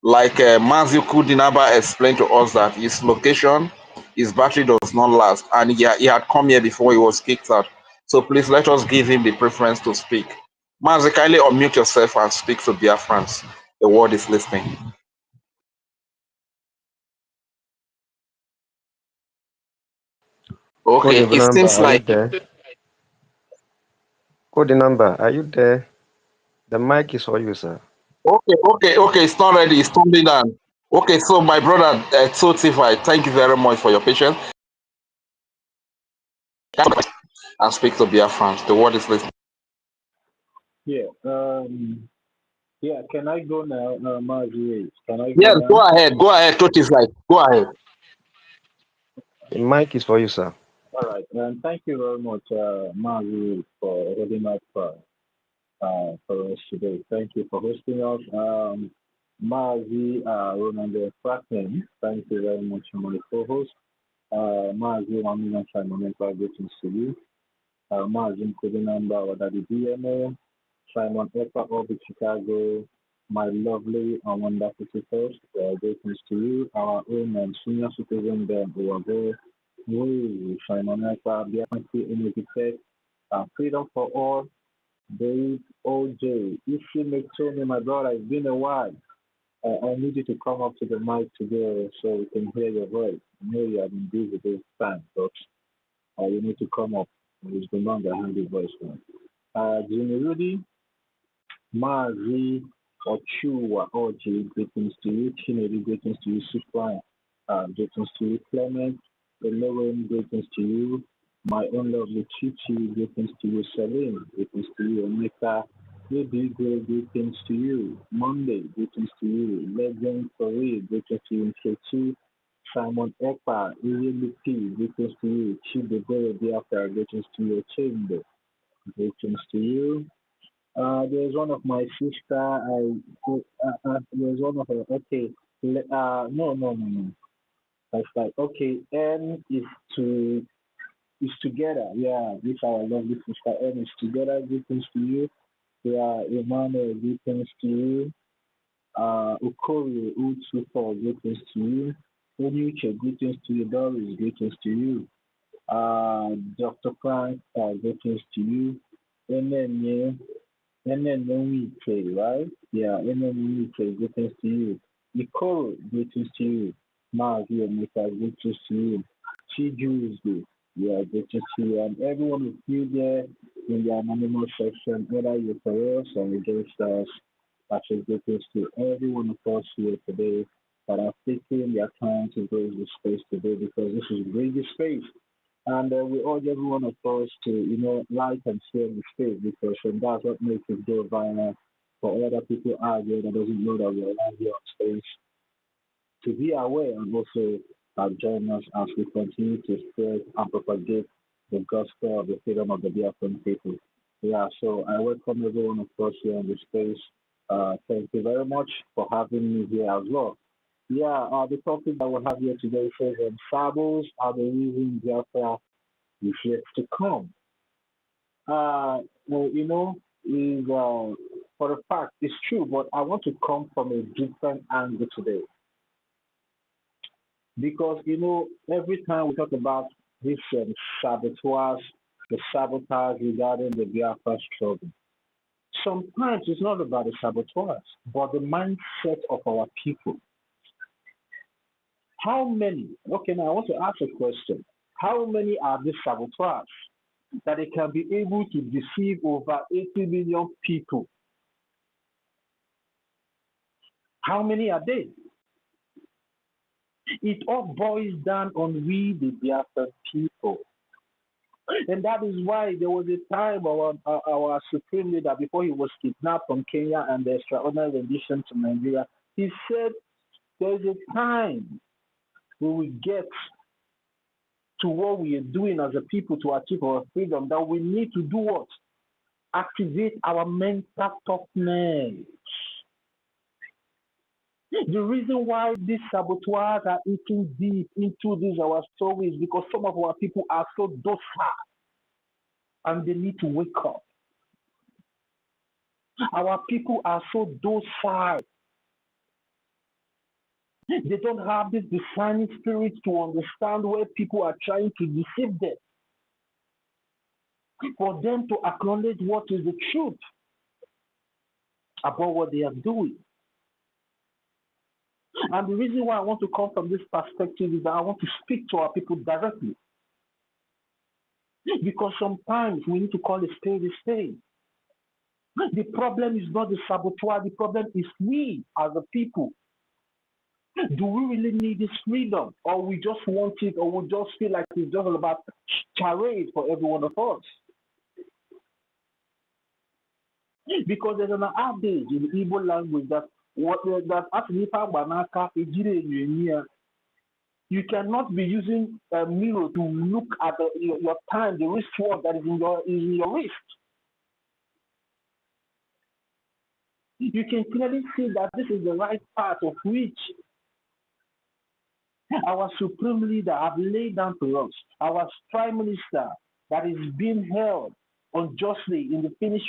like Mazi Kudinamba explained to us that his location, his battery does not last, and he had come here before he was kicked out. So please let us give him the preference to speak. Mazi, kindly unmute yourself and speak to Biafrans. The world is listening. Okay, it Number, seems are like you there? Code number, are you there? The mic is for you, sir. Okay. It's not ready. It's tumbling down. Okay, so my brother Totify, thank you very much for your patience. And speak to Biafrans. The word is listening. Yeah. Yeah. Can I go now, Marjorie? Can I go Yes, now? go ahead, Totis like, go ahead. The mic is for you, sir. All right. Thank you very much, Marjorie, for holding up for us today. Thank you for hosting us. Mazi Ronaldo Franklin, thank you very much for my co-host. Mazi Wamina Simon greetings to you. Mazi Kodinamba Wadadi DMO, Simon Epa of Chicago, my lovely and wonderful sisters, greetings to you. Our own and senior citizen Ben Uwago, Simon Epa, Bianchi Energy Freedom for All, Dave OJ. If you make tell me, my brother, it's been a while. I need you to come up to the mic today so we can hear your voice. I know you have been busy this time, but you need to come up. It's been long I heard your voice, man. Jimmy Rudy, Mazi, Ochua, OJ, greetings to you. Chinedi, greetings to you. Supran, greetings to you. Clement, Eleven, greetings to you. My own lovely Chichi, greetings to you. Celine, greetings to you. Omeka, Baby Girl, greetings to you. Monday, greetings to you. Legend Korea, greetings to you. Kechi, Simon Ekpa, P, greetings to you. Chidebere Biafra, greetings to you. Chamber, greetings to you. There's one of my sister. There's one of her. Okay. No. That's like okay. N is together. Yeah, this our lovely sister. N is together. Greetings to you. Yeah, Emmanuel. Greetings to you. Ukori Utsupo. Greetings to you. Onyuche. Greetings to you. Doris. Greetings to you. Dr. Frank. Greetings to you. Enenye. Enenye right? Yeah, Enenye greetings to you. Nicole, greetings to you. Mavi Omeka, greetings to you. Chiju yeah, greetings to you. And everyone with you there in the anonymous section, whether you're for us or against us, actually greetings to every one of us here today that are taking their time to go to the space today because this is a great space. And we urge every one of us to, like and share the space because that's what makes it go viral for other people out there that doesn't know that we're around here on stage to be aware and also join us as we continue to spread and propagate the gospel of the freedom of the Biafran people. Yeah, so I welcome every one of us here on the space. Thank you very much for having me here as well. Yeah, the topic that we have here today says Sabos are the reason Biafra is yet to come. Well, is for a fact, it's true, but I want to come from a different angle today. Because, every time we talk about this sabotage, the sabotage regarding the Biafra struggle, sometimes it's not about the sabotage, but the mindset of our people. How many, okay, now I want to ask a question. How many are these sabotage that they can be able to deceive over 80 million people? How many are they? It all boils down on we, the Biafran people. And that is why there was a time our supreme leader, before he was kidnapped from Kenya and the extraordinary rendition to Nigeria, he said there's a time we will get to what we are doing as a people to achieve our freedom, that we need to do what? Activate our mental toughness. The reason why these saboteurs are eating deep into this our story is because some of our people are so docile and they need to wake up. Our people are so docile. They don't have this discerning spirit to understand where people are trying to deceive them. For them to acknowledge what is the truth about what they are doing. And the reason why I want to come from this perspective is that I want to speak to our people directly. Because sometimes we need to call a spade a spade. The problem is not the saboteur, the problem is we as a people. Do we really need this freedom? Or we just want it, or we just feel like it's just all about charade for every one of us? Because there's an adage in the Igbo language that you cannot be using a mirror to look at your time, the wristwatch that is in your wrist. You can clearly see that this is the right path of which our supreme leader have laid down to us. Our prime minister that is being held unjustly in the Finnish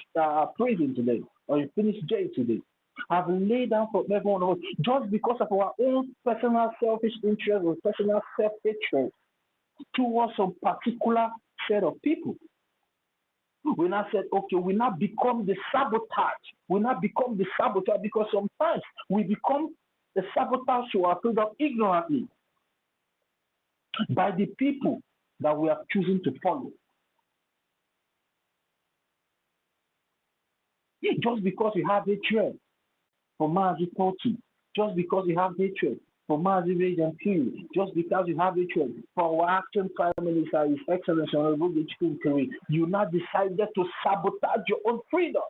prison today, or in Finnish jail today, have laid down for everyone of us just because of our own personal selfish interest or personal self-hatred towards some particular set of people. We now said, okay, we now become the sabotage. We now become the sabotage because sometimes we become the sabotage to our freedom ignorantly by the people that we are choosing to follow. Just because you have hatred for Mazi Poti, just because you have hatred for Mazi Rage and Fury, just because you have hatred for our acting Prime Minister, His Excellency Honorable Kuri, you now decided to sabotage your own freedom.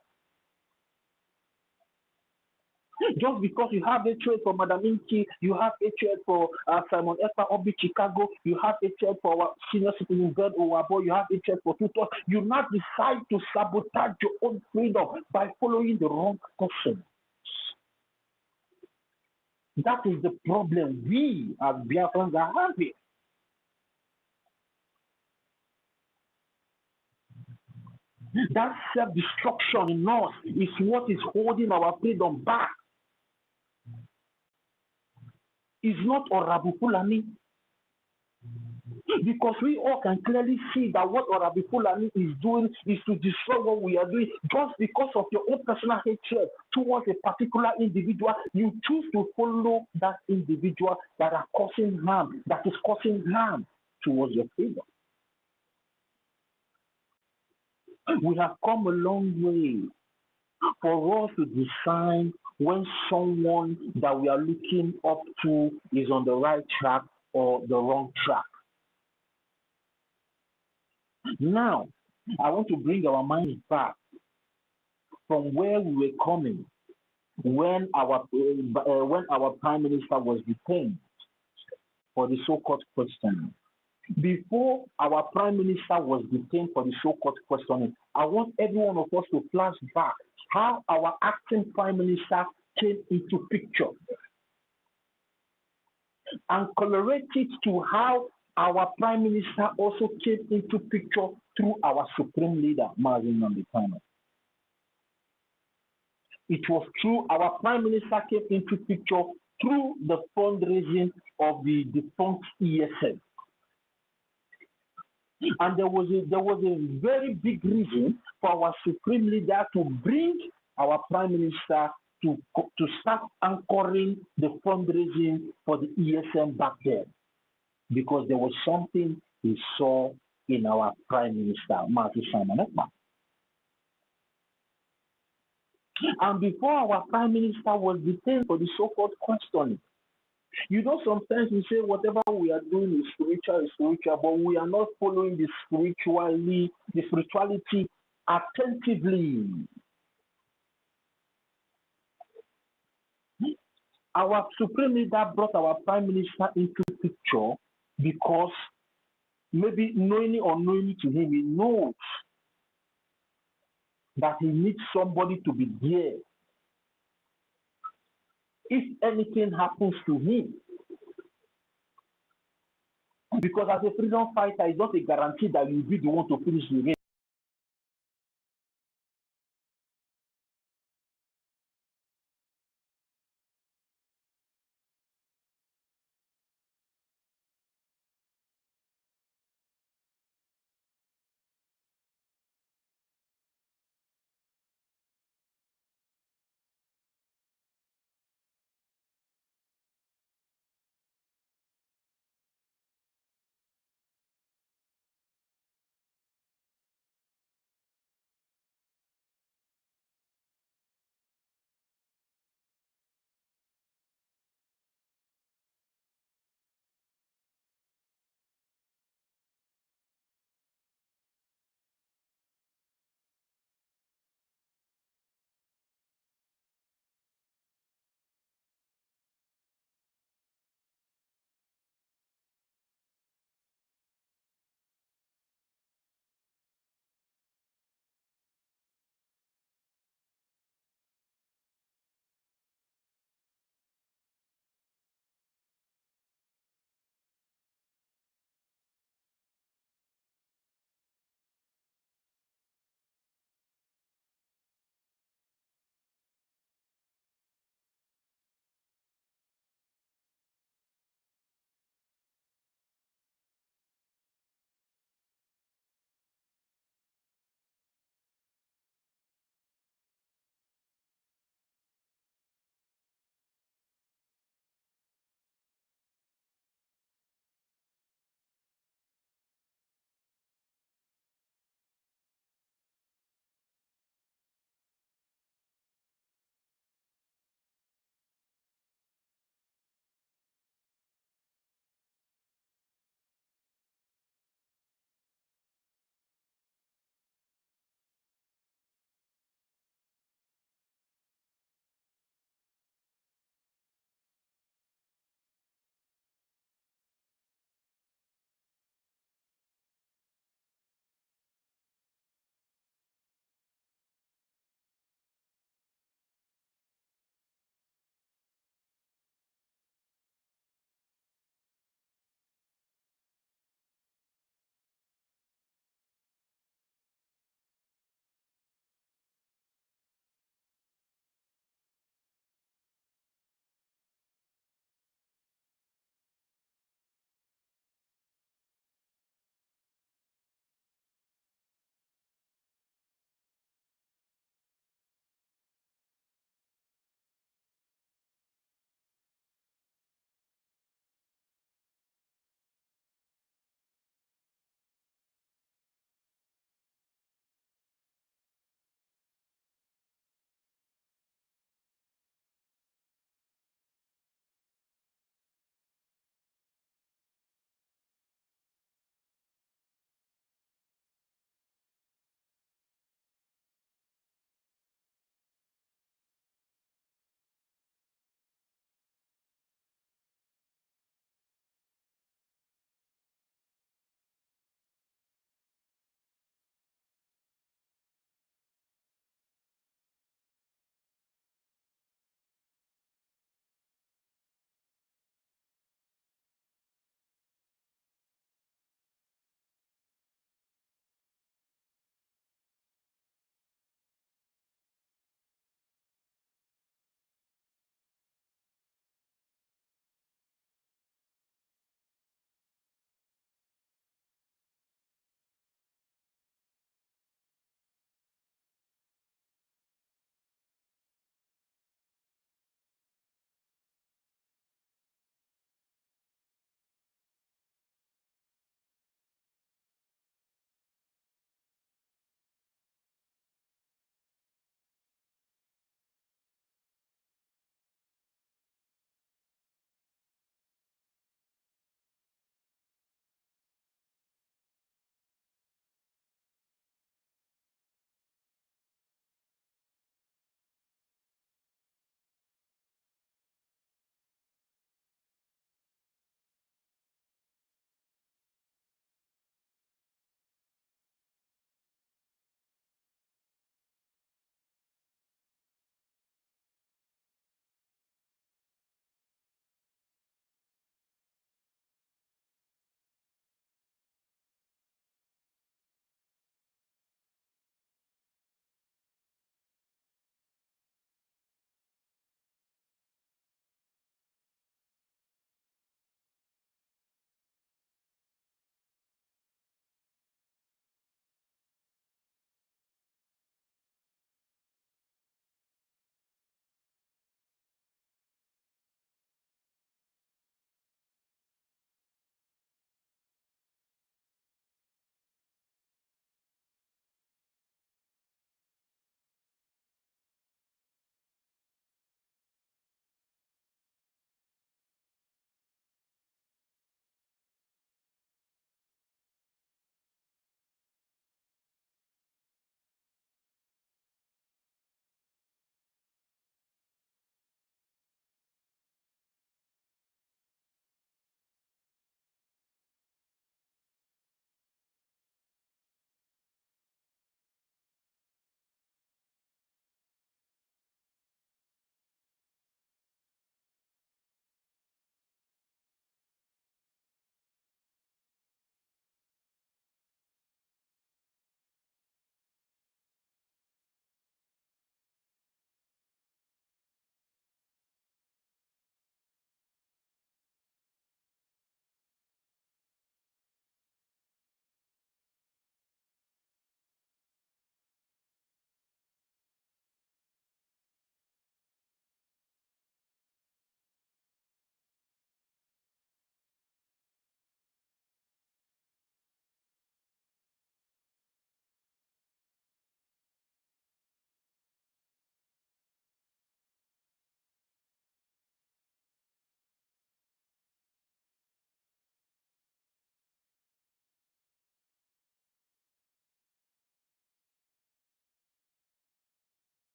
Just because you have hatred for Madam Inki, you have hatred for Simon Ekpa Obi Chicago, you have hatred for our senior citizen God Owabo, you have hatred for Tutor, you now decide to sabotage your own freedom by following the wrong person. That is the problem we as Biafrans are having. That self-destruction in us is what is holding our freedom back. It's not Orabu Fulani. Because we all can clearly see that what Orabu Fulani is doing is to destroy what we are doing. Just because of your own personal hatred towards a particular individual, you choose to follow that individual that is causing harm towards your freedom. We have come a long way for us to decide when someone that we are looking up to is on the right track or the wrong track. Now, I want to bring our minds back from where we were coming when our prime minister was detained for the so-called questioning. Before our prime minister was detained for the so-called questioning, I want every one of us to flash back how our acting prime minister came into picture and correlate it to how our prime minister also came into picture through our supreme leader, Mazi Nambitano. It was through our prime minister came into picture through the fundraising of the defunct ESL. And there was a very big reason for our supreme leader to bring our prime minister to start anchoring the fundraising for the ESM back then, because there was something he saw in our prime minister, Martin Simon Ekpa. And before our prime minister was detained for the so-called questioning, you know, sometimes we say whatever we are doing is spiritual, but we are not following the spirituality attentively. Our supreme leader brought our prime minister into picture because maybe knowingly or unknowingly to him, he knows that he needs somebody to be there if anything happens to him. Because as a freedom fighter, it's not a guarantee that you'll be the one to finish the race.